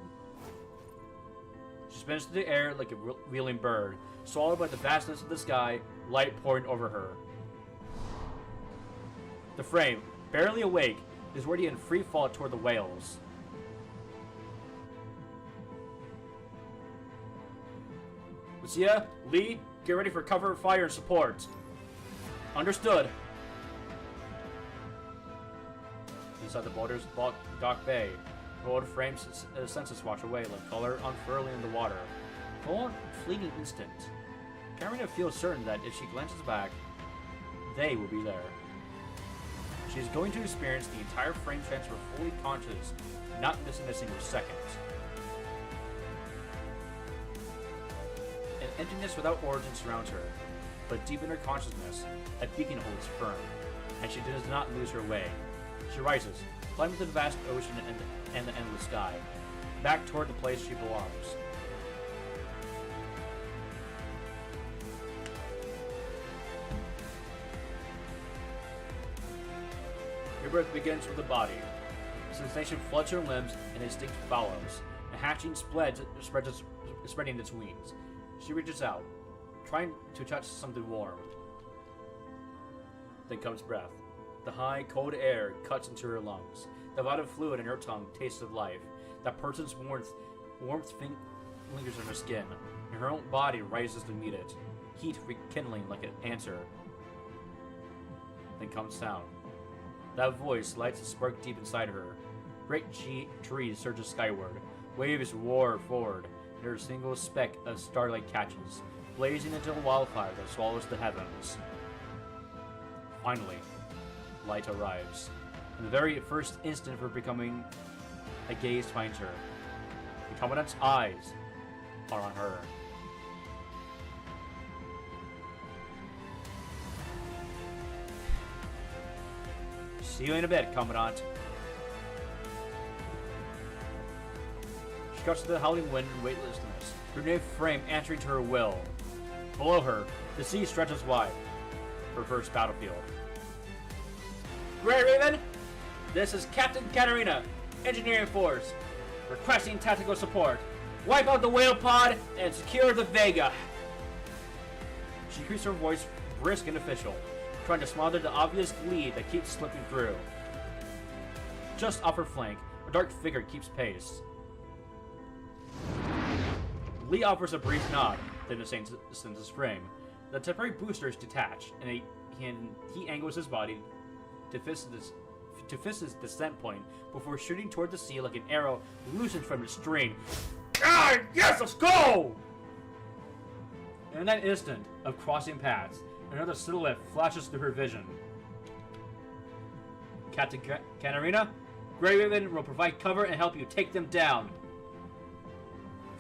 She spins through the air like a wheeling bird, swallowed by the vastness of the sky, light pouring over her. The frame, barely awake, is already in free fall toward the whales. Lucia, Lee, get ready for cover fire and support. Understood. Inside the Boulder's dock bay, the old frame's senses wash away like color unfurling in the water. For one fleeting instant, Katarina feels certain that if she glances back, they will be there. She is going to experience the entire frame transfer fully conscious, not missing a single second. An emptiness without origin surrounds her, but deep in her consciousness, a beacon holds firm, and she does not lose her way. She rises, climbing through the vast ocean and the endless sky, back toward the place she belongs. Rebirth begins with the body. Sensation floods her limbs, and instinct follows. A hatching spreading its wings. She reaches out, trying to touch something warm. Then comes breath. The high, cold air cuts into her lungs. The vital fluid in her tongue tastes of life. That person's warmth lingers on her skin, and her own body rises to meet it, heat rekindling like an answer. Then comes sound. That voice lights a spark deep inside her. Great trees surges skyward. Waves roar forward, and her single speck of starlight catches, blazing into a wildfire that swallows the heavens. Finally, light arrives. In the very first instant of her becoming, a gaze finds her. The Commandant's eyes are on her. See you in a bit, Commandant. She cuts to the howling wind and weightlessness, her new frame answering to her will. Below her, the sea stretches wide. Her first battlefield. Grey Raven, this is Captain Katarina, Engineering Force, requesting tactical support. Wipe out the whale pod and secure the Vega. She increased her voice brisk and official, trying to smother the obvious glee that keeps slipping through. Just off her flank, a dark figure keeps pace. Lee offers a brief nod, then descends his frame. The temporary boosters detach, and he angles his body to Fizz's descent point before shooting toward the sea like an arrow loosened from its string. Ah, yes, let's go! In that instant of crossing paths, another silhouette flashes through her vision. Captain Katarina, Grey Raven will provide cover and help you take them down.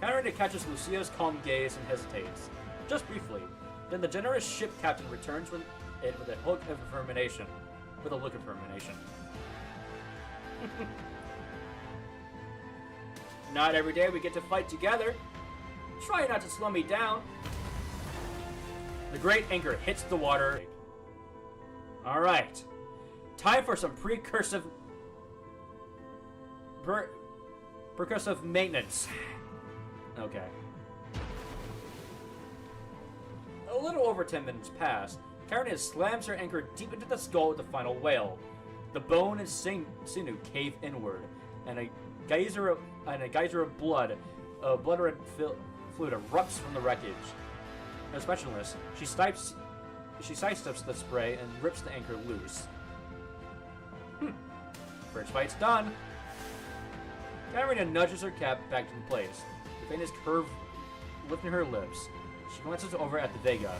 Katarina catches Lucia's calm gaze and hesitates, just briefly. Then the generous ship captain returns with a look of determination. Not every day we get to fight together. Try not to slow me down. The great anchor hits the water. Alright. Time for some percussive maintenance. Okay. A little over 10 minutes pass. Katarina slams her anchor deep into the skull of the final whale. The bone and sinew cave inward, and a geyser of blood red fluid erupts from the wreckage. Expressionless, she sidesteps the spray and rips the anchor loose. First fight's done. Katarina nudges her cap back into place. The faintest curve lifting her lips. She glances over at the Vega.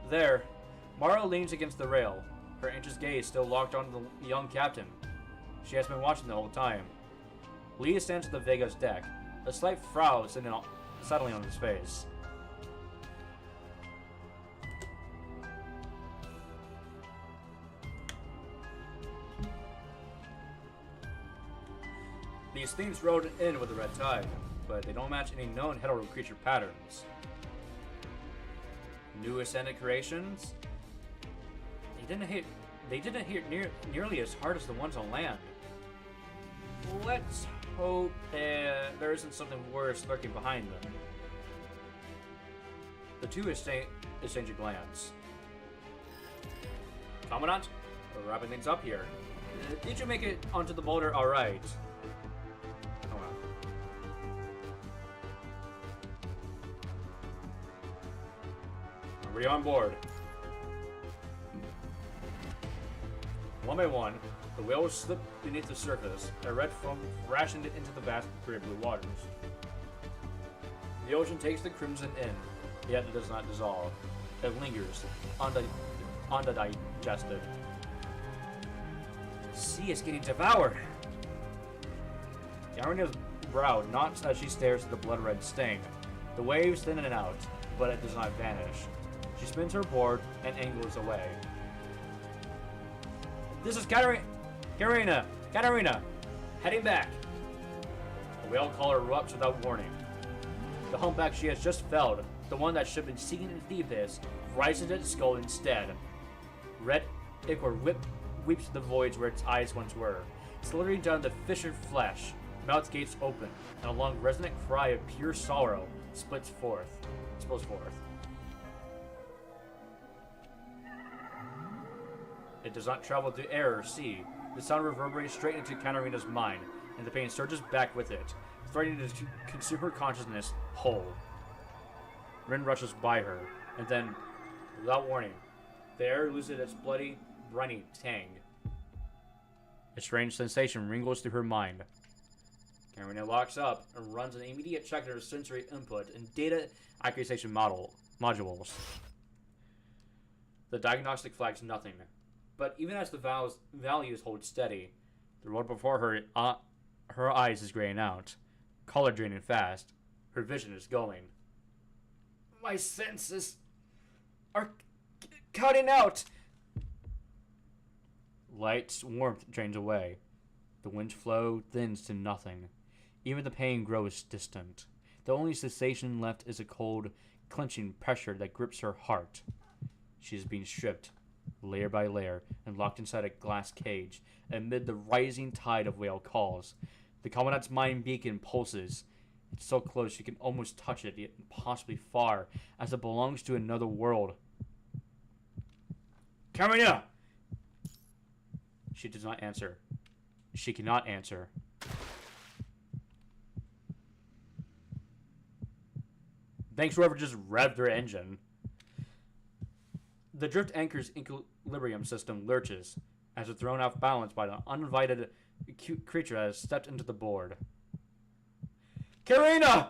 There, Mara leans against the rail, her anxious gaze still locked on the young captain. She has been watching the whole time. Lee stands at the Vega's deck, a slight frown settling on his face. These themes rode in with the red tide, but they don't match any known hetero creature patterns. New ascended creations? They didn't hit nearly as hard as the ones on land. Let's hope there isn't something worse lurking behind them. The two exchange a glance. Commandant, we're wrapping things up here. Did you make it onto the boulder all right? Hold on. Are we on board? One by one, the whales slipped beneath the surface, a red foam thrashing it into the vast clear blue waters. The ocean takes the crimson in, yet it does not dissolve. It lingers, undigested. The sea is getting devoured! Yarina's brow knots as she stares at the blood-red stain. The waves thin and out, but it does not vanish. She spins her board and angles away. This is Katarina! Heading back! The whale caller erupts without warning. The humpback she has just felled, the one that should have been seeking into the abyss, rises its skull instead. Red ichor weeps the voids where its eyes once were, slithering down the fissured flesh. Mouth gates open, and a long resonant cry of pure sorrow spills forth. It does not travel through air or sea. The sound reverberates straight into Katarina's mind, and the pain surges back with it, threatening to consume her consciousness whole. Rin rushes by her, and then, without warning, the air loses its bloody, briny tang. A strange sensation ringles through her mind. Katarina locks up and runs an immediate check of her sensory input and data acquisition modules. The diagnostic flags nothing. But even as the values hold steady, the road before her, her eyes is graying out, color draining fast. Her vision is going. My senses are cutting out. Light's warmth drains away. The wind's flow thins to nothing. Even the pain grows distant. The only sensation left is a cold, clenching pressure that grips her heart. She is being stripped, layer by layer, and locked inside a glass cage, amid the rising tide of whale calls. The Commandant's mind beacon pulses. It's so close she can almost touch it, yet impossibly far, as it belongs to another world. Katarina! She does not answer. She cannot answer. Thanks whoever just revved their engine. The drift anchor's equilibrium system lurches, as it's thrown off balance by the uninvited creature that has stepped into the board. Katarina!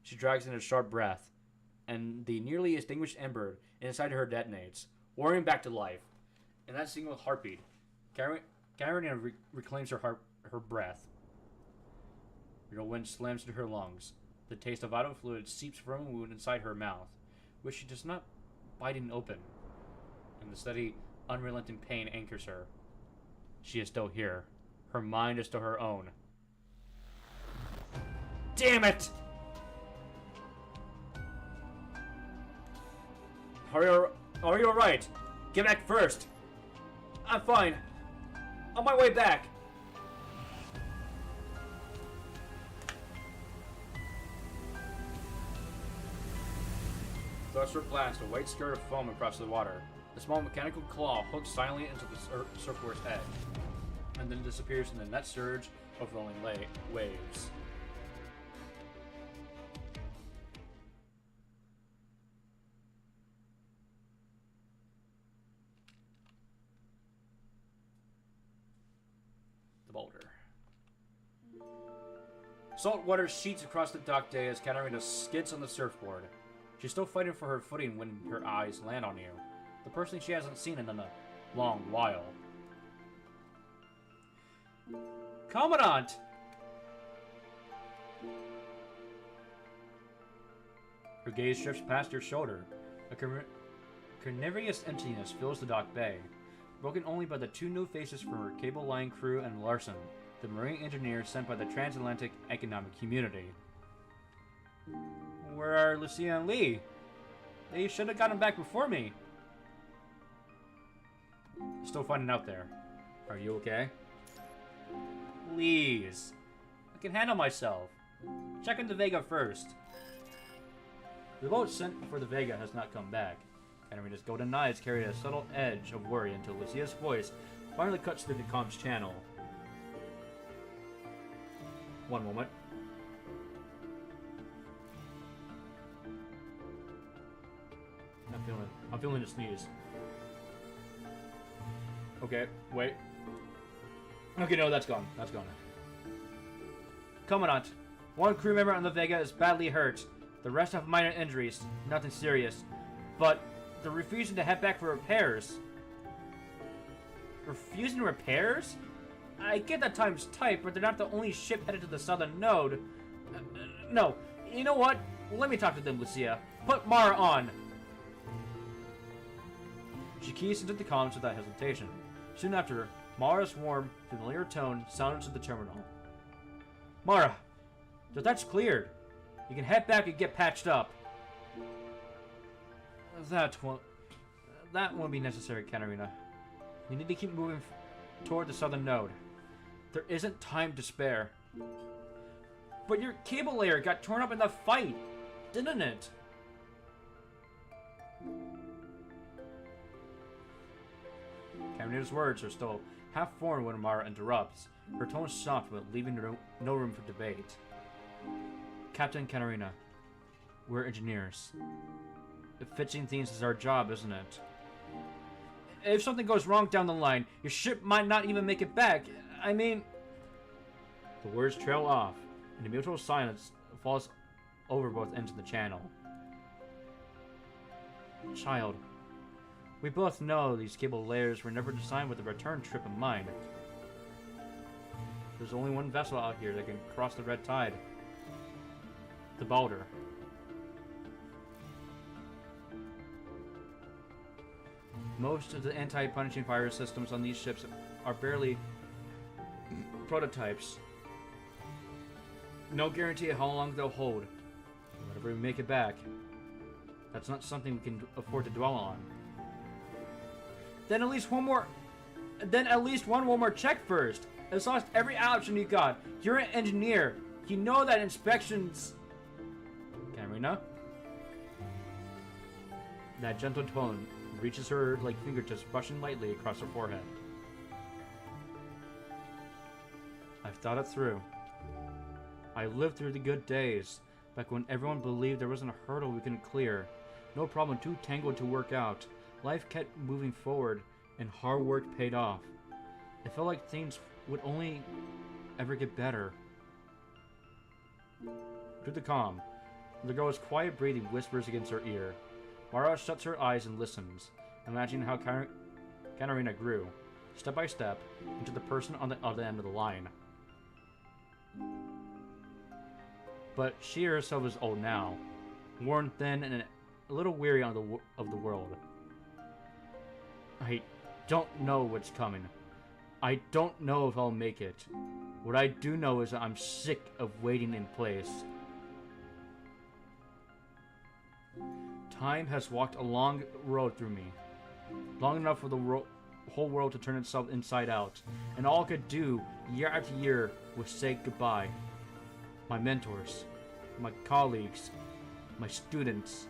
She drags in a sharp breath, and the nearly extinguished ember inside her detonates, warring back to life. In that single heartbeat, Katarina reclaims her breath. The wind slams into her lungs. The taste of vital fluid seeps from a wound inside her mouth, which she does not biting open, and the steady, unrelenting pain anchors her. She is still here. Her mind is still her own. Damn it! Are you alright? Get back first. I'm fine. On my way back. Thruster blasts a white skirt of foam across the water. The small mechanical claw hooks silently into the surfboard's edge, and then disappears in the net surge of rolling waves. salt water sheets across the dock day as Katarina skids on the surfboard. She's still fighting for her footing when her eyes land on you. The person she hasn't seen in a long while. Commandant! Her gaze drifts past your shoulder. A carnivorous emptiness fills the dock bay, broken only by the two new faces from her cable line crew and Larson, the marine engineer sent by the Transatlantic Economic Community. Where are Lucia and Lee? They should have gotten back before me. Still finding out there. Are you okay? Please. I can handle myself. Check in the Vega first. The boat sent for the Vega has not come back. Katarina's golden eyes carry a subtle edge of worry until Lucia's voice finally cuts through the comms channel. One moment. I'm feeling a sneeze. Okay, wait. Okay, no, that's gone. That's gone. Commandant, one crew member on the Vega is badly hurt. The rest have minor injuries, nothing serious. But they're refusing to head back for repairs. Refusing repairs? I get that time's tight, but they're not the only ship headed to the southern node. No, you know what? Let me talk to them, Lucia. Put Mara on. She keys into the comms without hesitation. Soon after, Mara's warm, familiar tone sounds at the terminal. Mara, the deck's cleared. You can head back and get patched up. That won't be necessary, Katarina. You need to keep moving toward the southern node. There isn't time to spare. But your cable layer got torn up in the fight, didn't it? Katarina's words are still half-formed when Mara interrupts. Her tone is soft, but leaving no room for debate. Captain Katarina, we're engineers. Fixing things is our job, isn't it? If something goes wrong down the line, your ship might not even make it back. I mean... The words trail off, and a mutual silence falls over both ends of the channel. Child, we both know these cable layers were never designed with a return trip in mind. There's only one vessel out here that can cross the red tide. The Balder. Most of the anti-punishing fire systems on these ships are barely prototypes. No guarantee of how long they'll hold. Whenever we make it back, that's not something we can afford to dwell on. Then at least one more check first. Exhaust every option you got. You're an engineer. You know that inspections... Katarina? That gentle tone reaches her like fingertips brushing lightly across her forehead. I've thought it through. I lived through the good days, back when everyone believed there wasn't a hurdle we couldn't clear. No problem too tangled to work out. Life kept moving forward, and hard work paid off. It felt like things would only ever get better. Through the comm, the girl's quiet breathing whispers against her ear. Mara shuts her eyes and listens, imagining how Katarina grew, step by step, into the person on the other end of the line. But she herself is old now, worn thin and a little weary of the world. I don't know what's coming. I don't know if I'll make it. What I do know is that I'm sick of waiting in place. Time has walked a long road through me, long enough for the whole world to turn itself inside out, and all I could do, year after year, was say goodbye. My mentors, my colleagues, my students,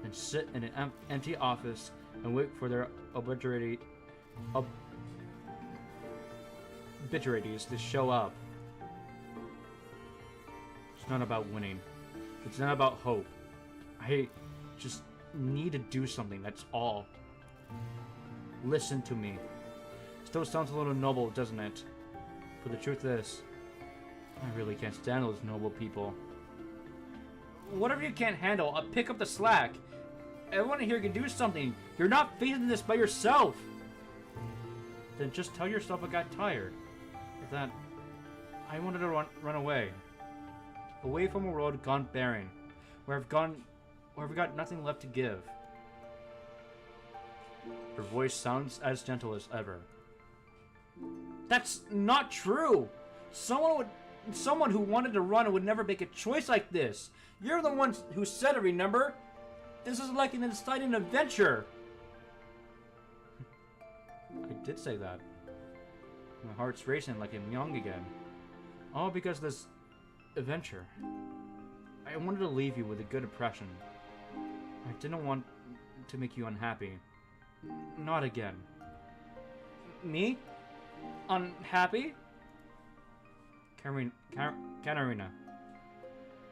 and sit in an empty office and wait for their obituaries to show up. It's not about winning. It's not about hope. I just need to do something, that's all. Listen to me. Still sounds a little noble, doesn't it? But the truth is, I really can't stand those noble people. Whatever you can't handle, I'll pick up the slack. Everyone here can do something. You're not facing this by yourself. Then just tell yourself I got tired. That I wanted to run away. Away from a world gone barren. Where I've got nothing left to give. Her voice sounds as gentle as ever. That's not true! Someone who wanted to run would never make a choice like this. You're the one who said it, remember? This is like an exciting adventure. I did say that. My heart's racing like I'm young again. All because of this adventure. I wanted to leave you with a good impression. I didn't want to make you unhappy. Not again. Me? Unhappy? Katarina.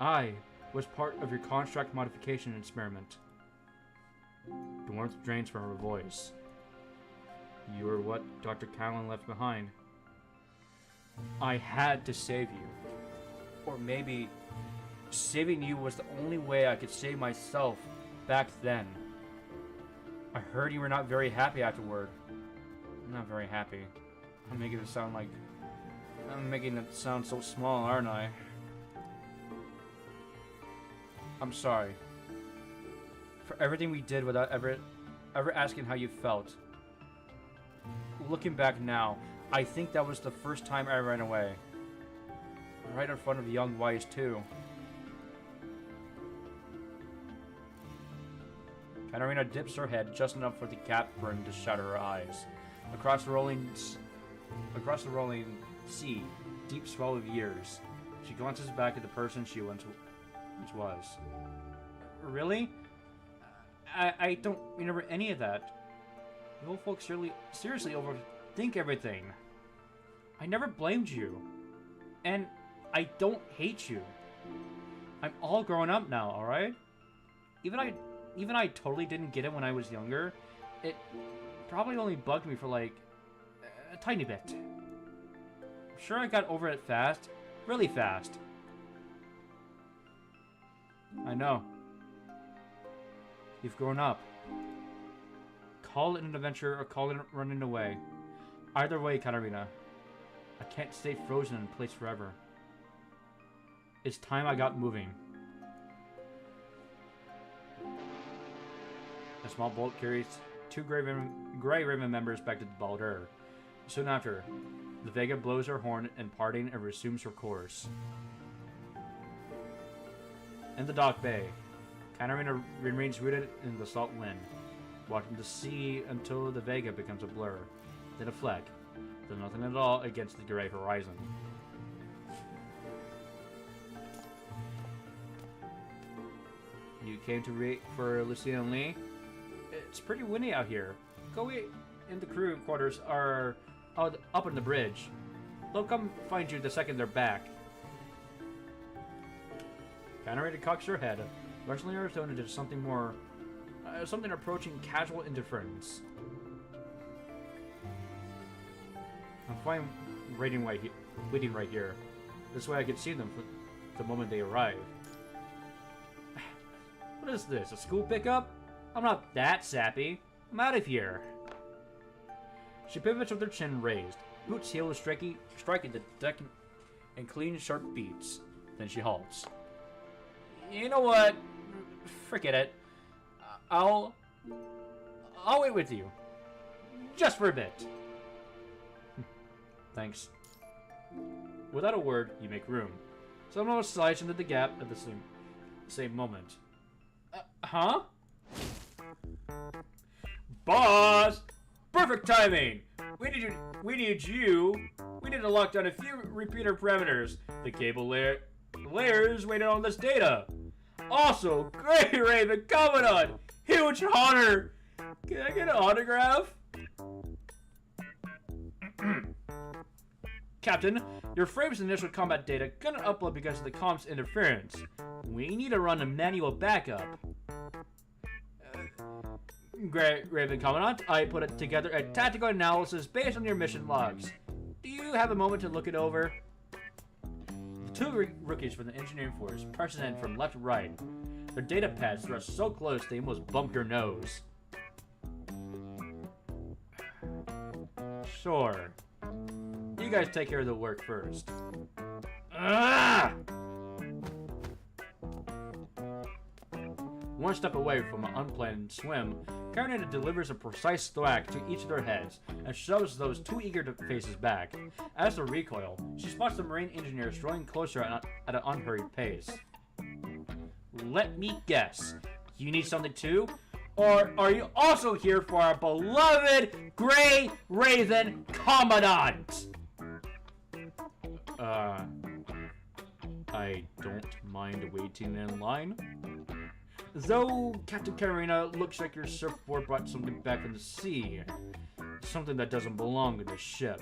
I was part of your construct modification experiment. The warmth drains from her voice. You were what Dr. Callan left behind. I had to save you. Or maybe saving you was the only way I could save myself back then. I heard you were not very happy afterward. Not very happy. I'm making it sound so small, aren't I? I'm sorry. For everything we did without ever asking how you felt. Looking back now, I think that was the first time I ran away. Right in front of young Weiss, too. Katarina dips her head just enough for the cat brim to shatter her eyes. Across the rolling sea, deep swell of years, she glances back at the person she once was. Really? I don't remember any of that. You old folks seriously overthink everything. I never blamed you. And I don't hate you. I'm all grown up now, alright? Even I totally didn't get it when I was younger. It probably only bugged me for like a tiny bit. I'm sure I got over it fast. Really fast. I know. You've grown up. Call it an adventure or call it running away. Either way, Katarina. I can't stay frozen in place forever. It's time I got moving. A small boat carries two Grey Raven members back to the Baldur. Soon after, the Vega blows her horn in parting and resumes her course. In the dock bay, Katarina remains rooted in the salt wind, watching the sea until the Vega becomes a blur, then a fleck, then nothing at all against the gray horizon. You came to wait for Lucia and Lee? It's pretty windy out here. Go wait in the crew quarters are up on the bridge. They'll come find you the second they're back. Katarina cocks her head, eventually her tone into something more, something approaching casual indifference. I'm fine waiting right here. This way I can see them for the moment they arrive. What is this, a school pickup? I'm not that sappy. I'm out of here. She pivots with her chin raised, boots heels striking the deck in clean, sharp beats. Then she halts. You know what? Forget it. I'll wait with you. Just for a bit. Thanks. Without a word, you make room. Someone else slides into the gap at the same moment. Huh? Boss! Perfect timing! We need to lock down a few repeater parameters. The cable layers waiting on this data. Also, Grey Raven Commandant! Huge honor! Can I get an autograph? Captain, your frame's initial combat data couldn't upload because of the comp's interference. We need to run a manual backup. Grey Raven Commandant, I put together a tactical analysis based on your mission logs. Do you have a moment to look it over? Two rookies from the engineering force pressing in from left to right. Their data pads thrust so close they almost bumped your nose. Sure. You guys take care of the work first. Ah! One step away from an unplanned swim, Carolina delivers a precise thwack to each of their heads and shoves those two eager faces back. As they recoil, she spots the marine engineer strolling closer at an unhurried pace. Let me guess, you need something too? Or are you also here for our beloved Grey Raven Commandant? I don't mind waiting in line. Though, Captain Karina, looks like your surfboard brought something back from the sea. Something that doesn't belong in the ship.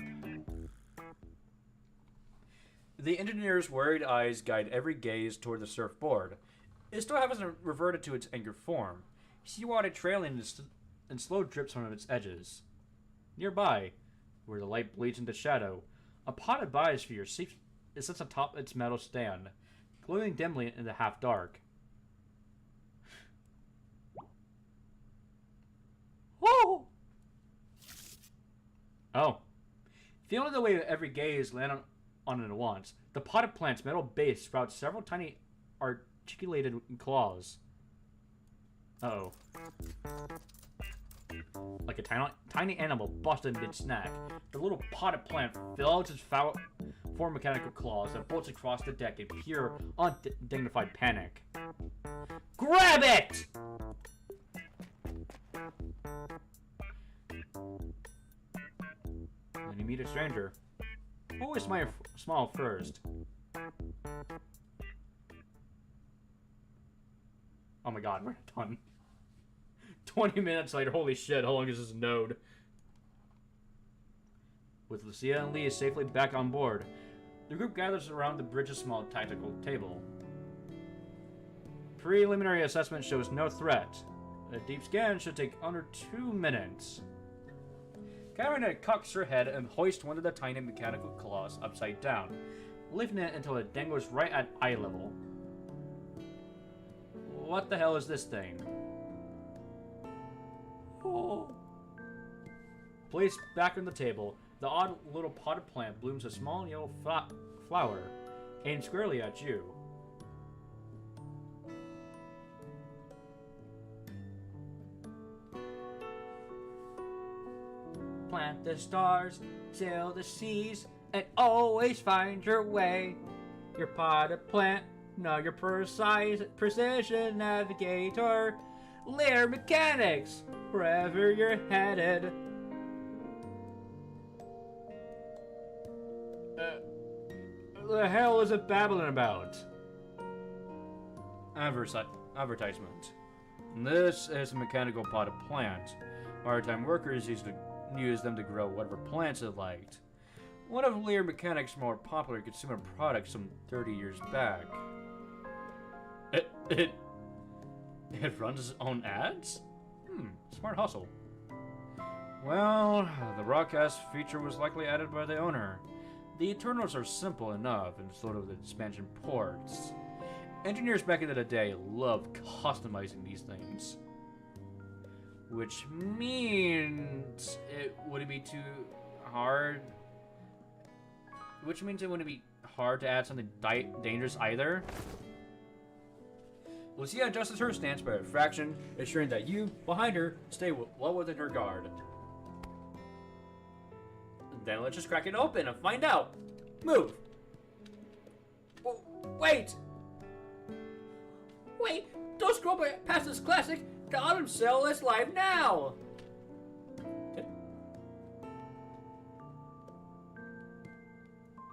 The engineer's worried eyes guide every gaze toward the surfboard. It still hasn't reverted to its anchor form. Seawater trailing in slow drips from its edges. Nearby, where the light bleeds into shadow, a potted biosphere sits atop its metal stand, glowing dimly in the half-dark. Whoa! Oh. Feeling the way that every gaze lands on it at once, the potted plant's metal base sprouts several tiny articulated claws. Uh-oh. Like a tiny animal busted mid-snack, the little potted plant fills its four mechanical claws and bolts across the deck in pure, undignified panic. Grab it! When you meet a stranger, always smile first. Oh my god, we're done. 20 minutes later, holy shit, how long is this node? With Lucia and Lee safely back on board, the group gathers around the bridge's small tactical table. Preliminary assessment shows no threat. A deep scan should take under 2 minutes. Karina cocks her head and hoists one of the tiny mechanical claws upside down, lifting it until it dangles right at eye level. What the hell is this thing? Oh. Placed back on the table, the odd little potted plant blooms a small yellow flower, aimed squarely at you. Plant the stars, sail the seas, and always find your way. Your potted plant, know your precision navigator. Lair mechanics, wherever you're headed. The hell is it babbling about? Advertisement. This is a mechanical potted plant. Maritime workers used to use them to grow whatever plants they liked. One of Lear Mechanics' more popular consumer products some 30 years back. It runs its own ads? Smart hustle. Well, the broadcast feature was likely added by the owner. The internals are simple enough, and so do the expansion ports. Engineers back in the day loved customizing these things. Which means it wouldn't be too hard. Which means it wouldn't be hard to add something dangerous either. Lucia adjusts her stance by a fraction, ensuring that you, behind her, stay well within her guard. Then let's just crack it open and find out. Move! Wait! Wait! Don't scroll past this classic! The autumn sale is live now!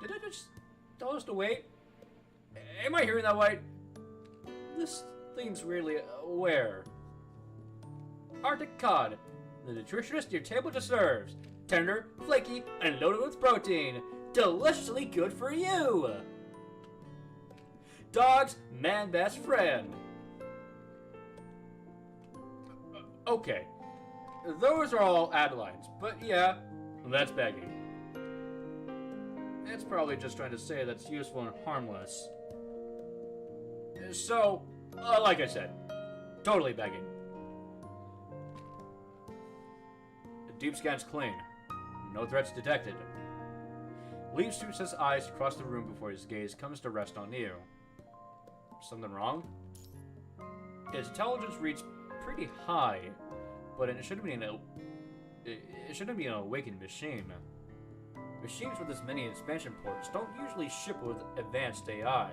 Did I just tell us to wait? Am I hearing that right? This thing's really where? Arctic cod, the nutritionist your table deserves. Tender, flaky, and loaded with protein. Deliciously good for you! Dog's man best friend. Okay, those are all ad lines, but yeah, that's begging. It's probably just trying to say that's useful and harmless. So, like I said, totally begging. The deep scan's clean. No threats detected. Lee shoots his eyes across the room before his gaze comes to rest on you. Something wrong? His intelligence reads pretty high, but it shouldn't be an awakened machine. Machines with this many expansion ports don't usually ship with advanced AI.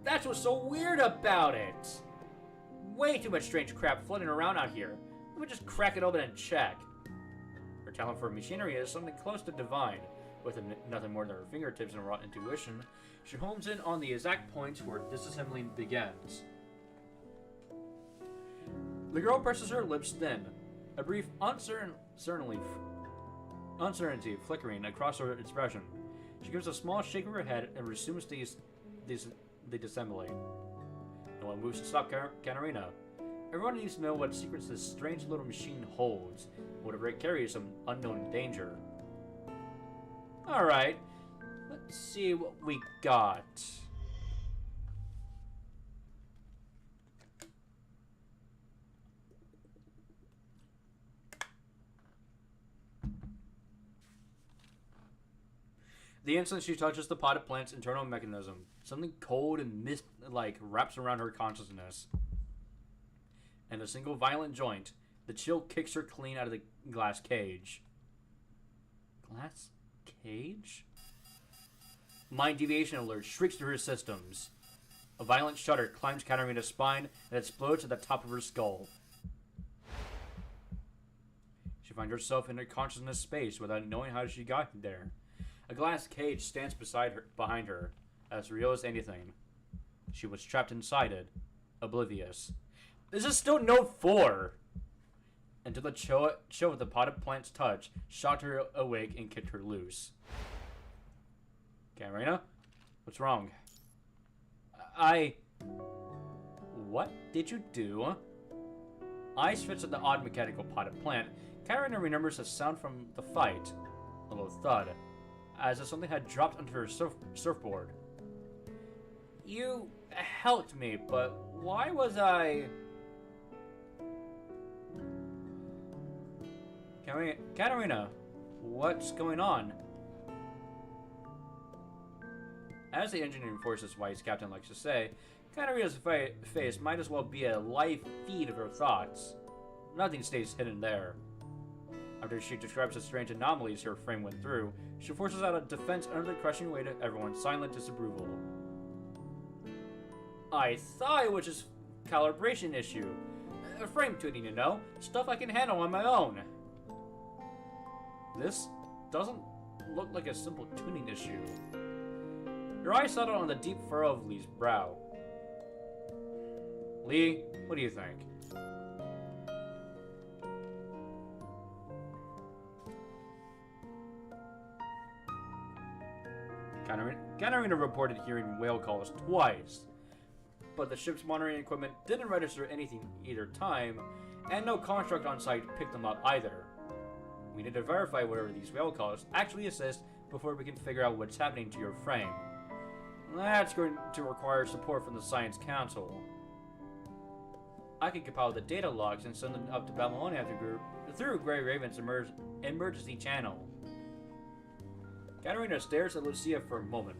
That's what's so weird about it! Way too much strange crap floating around out here. Let me just crack it open and check. Her talent for machinery is something close to divine. With nothing more than her fingertips and raw intuition, she homes in on the exact points where disassembling begins. The girl presses her lips thin, a brief uncertainty flickering across her expression. She gives a small shake of her head and resumes the disassembly. No one moves to stop Katarina. Everyone needs to know what secrets this strange little machine holds, whatever it carries some unknown danger. Alright, let's see what we got. The instant she touches the potted plant's internal mechanism, something cold and mist-like wraps around her consciousness. And a single violent joint, the chill kicks her clean out of the glass cage. Glass cage? Mind deviation alert shrieks through her systems. A violent shudder climbs Katarina's spine and explodes at the top of her skull. She finds herself in her consciousness space without knowing how she got there. A glass cage stands behind her, as real as anything. She was trapped inside it, oblivious. This is still Note 4! Until the chill of the potted plant's touch shocked her awake and kicked her loose. Katarina? What's wrong? What did you do? Eyes fixed at the odd mechanical potted plant, Katarina remembers a sound from the fight. A low thud, as if something had dropped onto her surfboard. You helped me, but why was I... Katarina, what's going on? As the engineering forces vice captain likes to say, Katarina's face might as well be a live feed of her thoughts. Nothing stays hidden there. After she describes the strange anomalies her frame went through, she forces out a defense under the crushing weight of everyone's silent disapproval. I thought it was just a calibration issue. A frame tuning, you know? Stuff I can handle on my own. This doesn't look like a simple tuning issue. Your eyes settle on the deep furrow of Lee's brow. Lee, what do you think? Katarina reported hearing whale calls twice, but the ship's monitoring equipment didn't register anything either time, and no construct on site picked them up either. We need to verify whatever these whale calls actually assist before we can figure out what's happening to your frame. That's going to require support from the Science Council. I can compile the data logs and send them up to Babylonia through Grey Raven's emergency channel. Katarina stares at Lucia for a moment,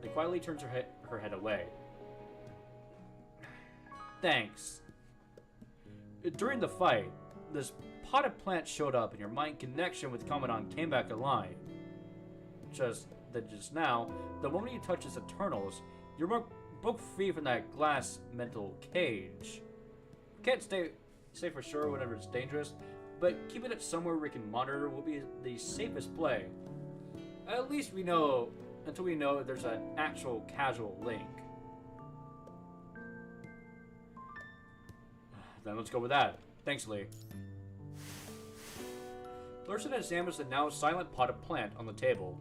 then quietly turns her head away. Thanks. During the fight, this potted plant showed up and your mind connection with Commandant came back alive. Just now, the moment you touch its Eternals, you're broke free from that glass mental cage. Can't say for sure whenever it's dangerous, but keeping it somewhere we can monitor will be the safest play. At least we know, until we know there's an actual casual link. Then let's go with that. Thanks, Lee. Larson examines the now silent potted plant on the table,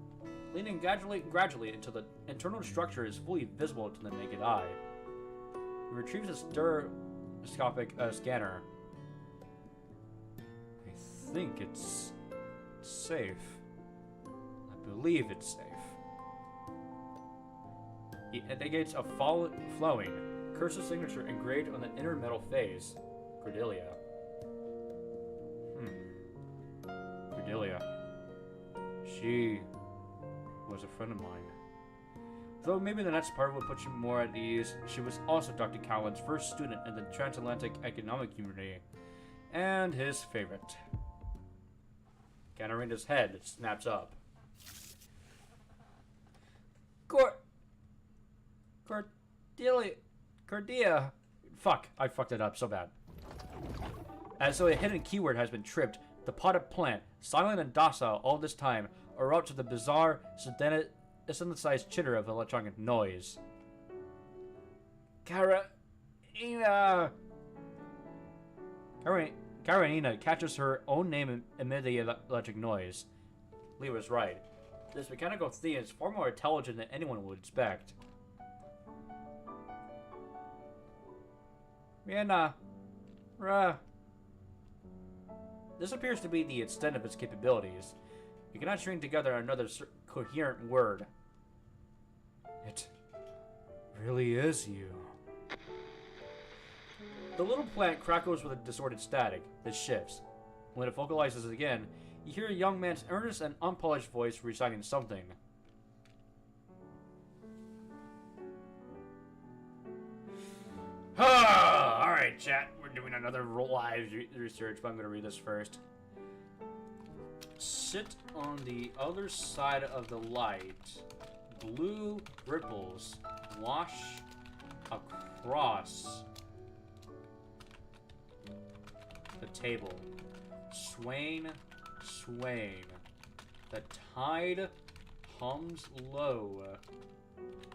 leaning gradually until the internal structure is fully visible to the naked eye. He retrieves a stereoscopic scanner. I think it's safe. believe it's safe. He indicates a flowing, cursive signature engraved on the inner metal phase. Cordelia. Cordelia. She was a friend of mine. Though maybe the next part would put you more at ease, she was also Dr. Callan's first student in the Transatlantic Economic Community, and his favorite. Katarina's head snaps up. Cordelia. Fuck, I fucked it up so bad. As though a hidden keyword has been tripped, the potted plant, silent and docile all this time, erupts with a bizarre, synthesized chitter of electronic noise. Karenina catches her own name amid the electric noise. Lee was right. This mechanical thing is far more intelligent than anyone would expect. Rihanna. This appears to be the extent of its capabilities. You cannot string together another coherent word. It really is you. The little plant crackles with a distorted static that shifts. When it focalizes again, you hear a young man's earnest and unpolished voice reciting something. Alright, chat. We're doing another live research, but I'm going to read this first. Sit on the other side of the light. Blue ripples wash across the table. Swaying. The tide hums low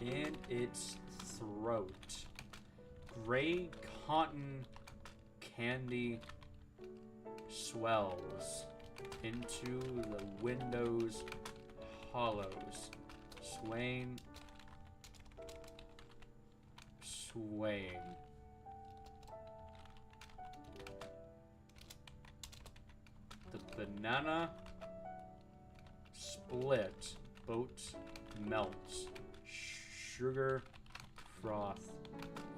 in its throat. Gray cotton candy swells into the window's hollows. Swaying. The banana split. Boat melts. Sugar froth.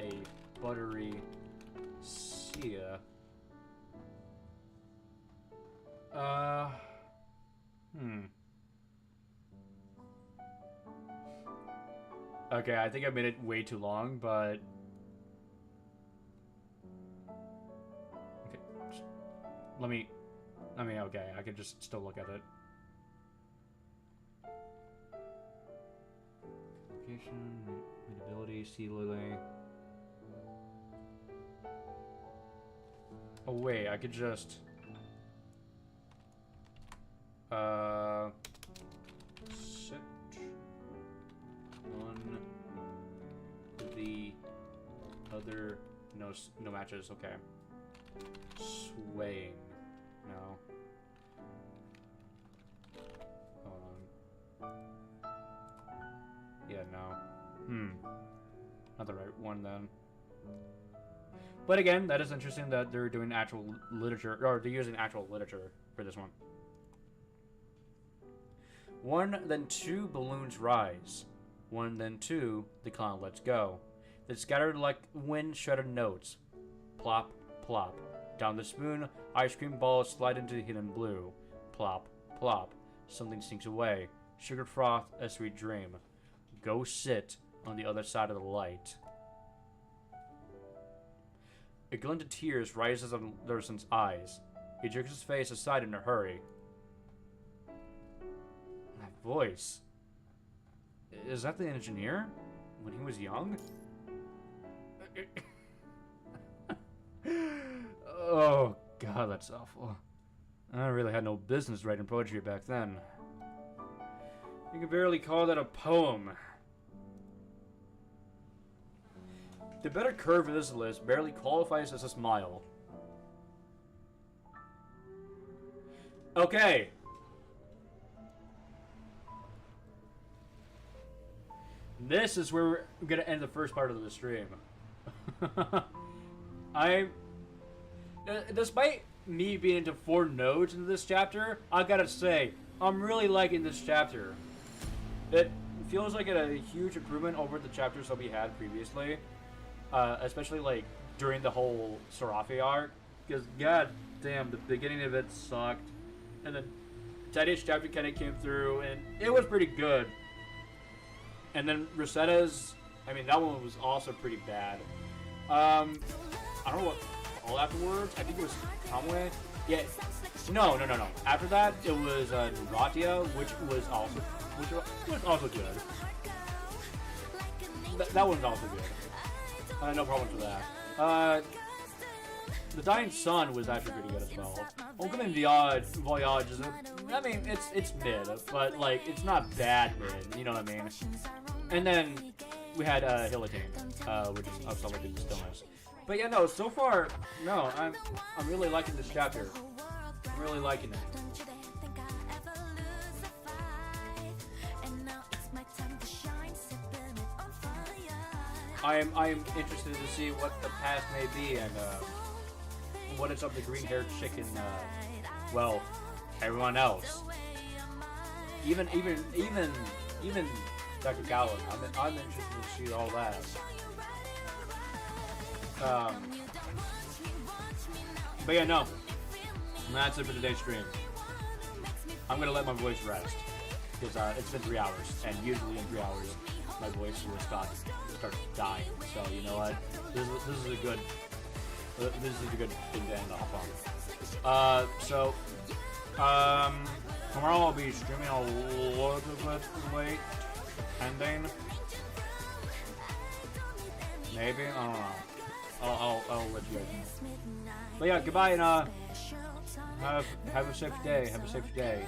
A buttery Sia. Okay, I think I made it way too long, but... Okay, okay, I can just still look at it. Location, readability, sea lily. Oh wait, I could just... Sit on the other... No matches, okay. Swaying. No. Hold on. Yeah, no. Not the right one then. But again, that is interesting that they're doing actual literature, or they're using actual literature for this one. 1, then 2 balloons rise. 1, then 2, the clown lets go. They scattered like wind-shredded notes. Plop, plop. Down the spoon, ice cream balls slide into the hidden blue. Plop, plop. Something sinks away. Sugar froth, a sweet dream. Go sit on the other side of the light. A glint of tears rises on Larson's eyes. He jerks his face aside in a hurry. That voice. Is that the engineer? When he was young? Oh, God, that's awful. I really had no business writing poetry back then. You could barely call that a poem. The better curve of this list barely qualifies as a smile. Okay. This is where we're going to end the first part of the stream. Despite me being into 4 nodes into this chapter, I gotta say, I'm really liking this chapter. It feels like a huge improvement over the chapters that we had previously, especially like during the whole Serafi arc. Because god damn, the beginning of it sucked, and then 10th chapter kind of came through, and it was pretty good. And then Rosetta's, I mean, that one was also pretty bad. I don't know what all afterwards. I think it was Kamwe. Yeah, no. After that, it was Nuratia, which was also good. That one's also good. No problems with that. The Dying Sun was actually pretty good as well. Oncoming Voyage is, I mean, it's mid, but like it's not bad mid. You know what I mean? And then we had Hillitane, which is also like the stillness. But yeah, no. So far, no. I'm really liking this chapter. I'm really liking it. I am interested to see what the past may be and what it's up the green-haired chick and well, everyone else. Even Dr. Gowan. I'm interested to see all that. But yeah, no. And that's it for today's stream. I'm gonna let my voice rest because it's been 3 hours, and usually in 3 hours my voice will start dying. So you know what? This is a good thing to end off on. Tomorrow I'll be streaming a little bit late, depending. Maybe, I don't know. I'll let you guys know. But yeah, goodbye, and have a safe day. Have a safe day.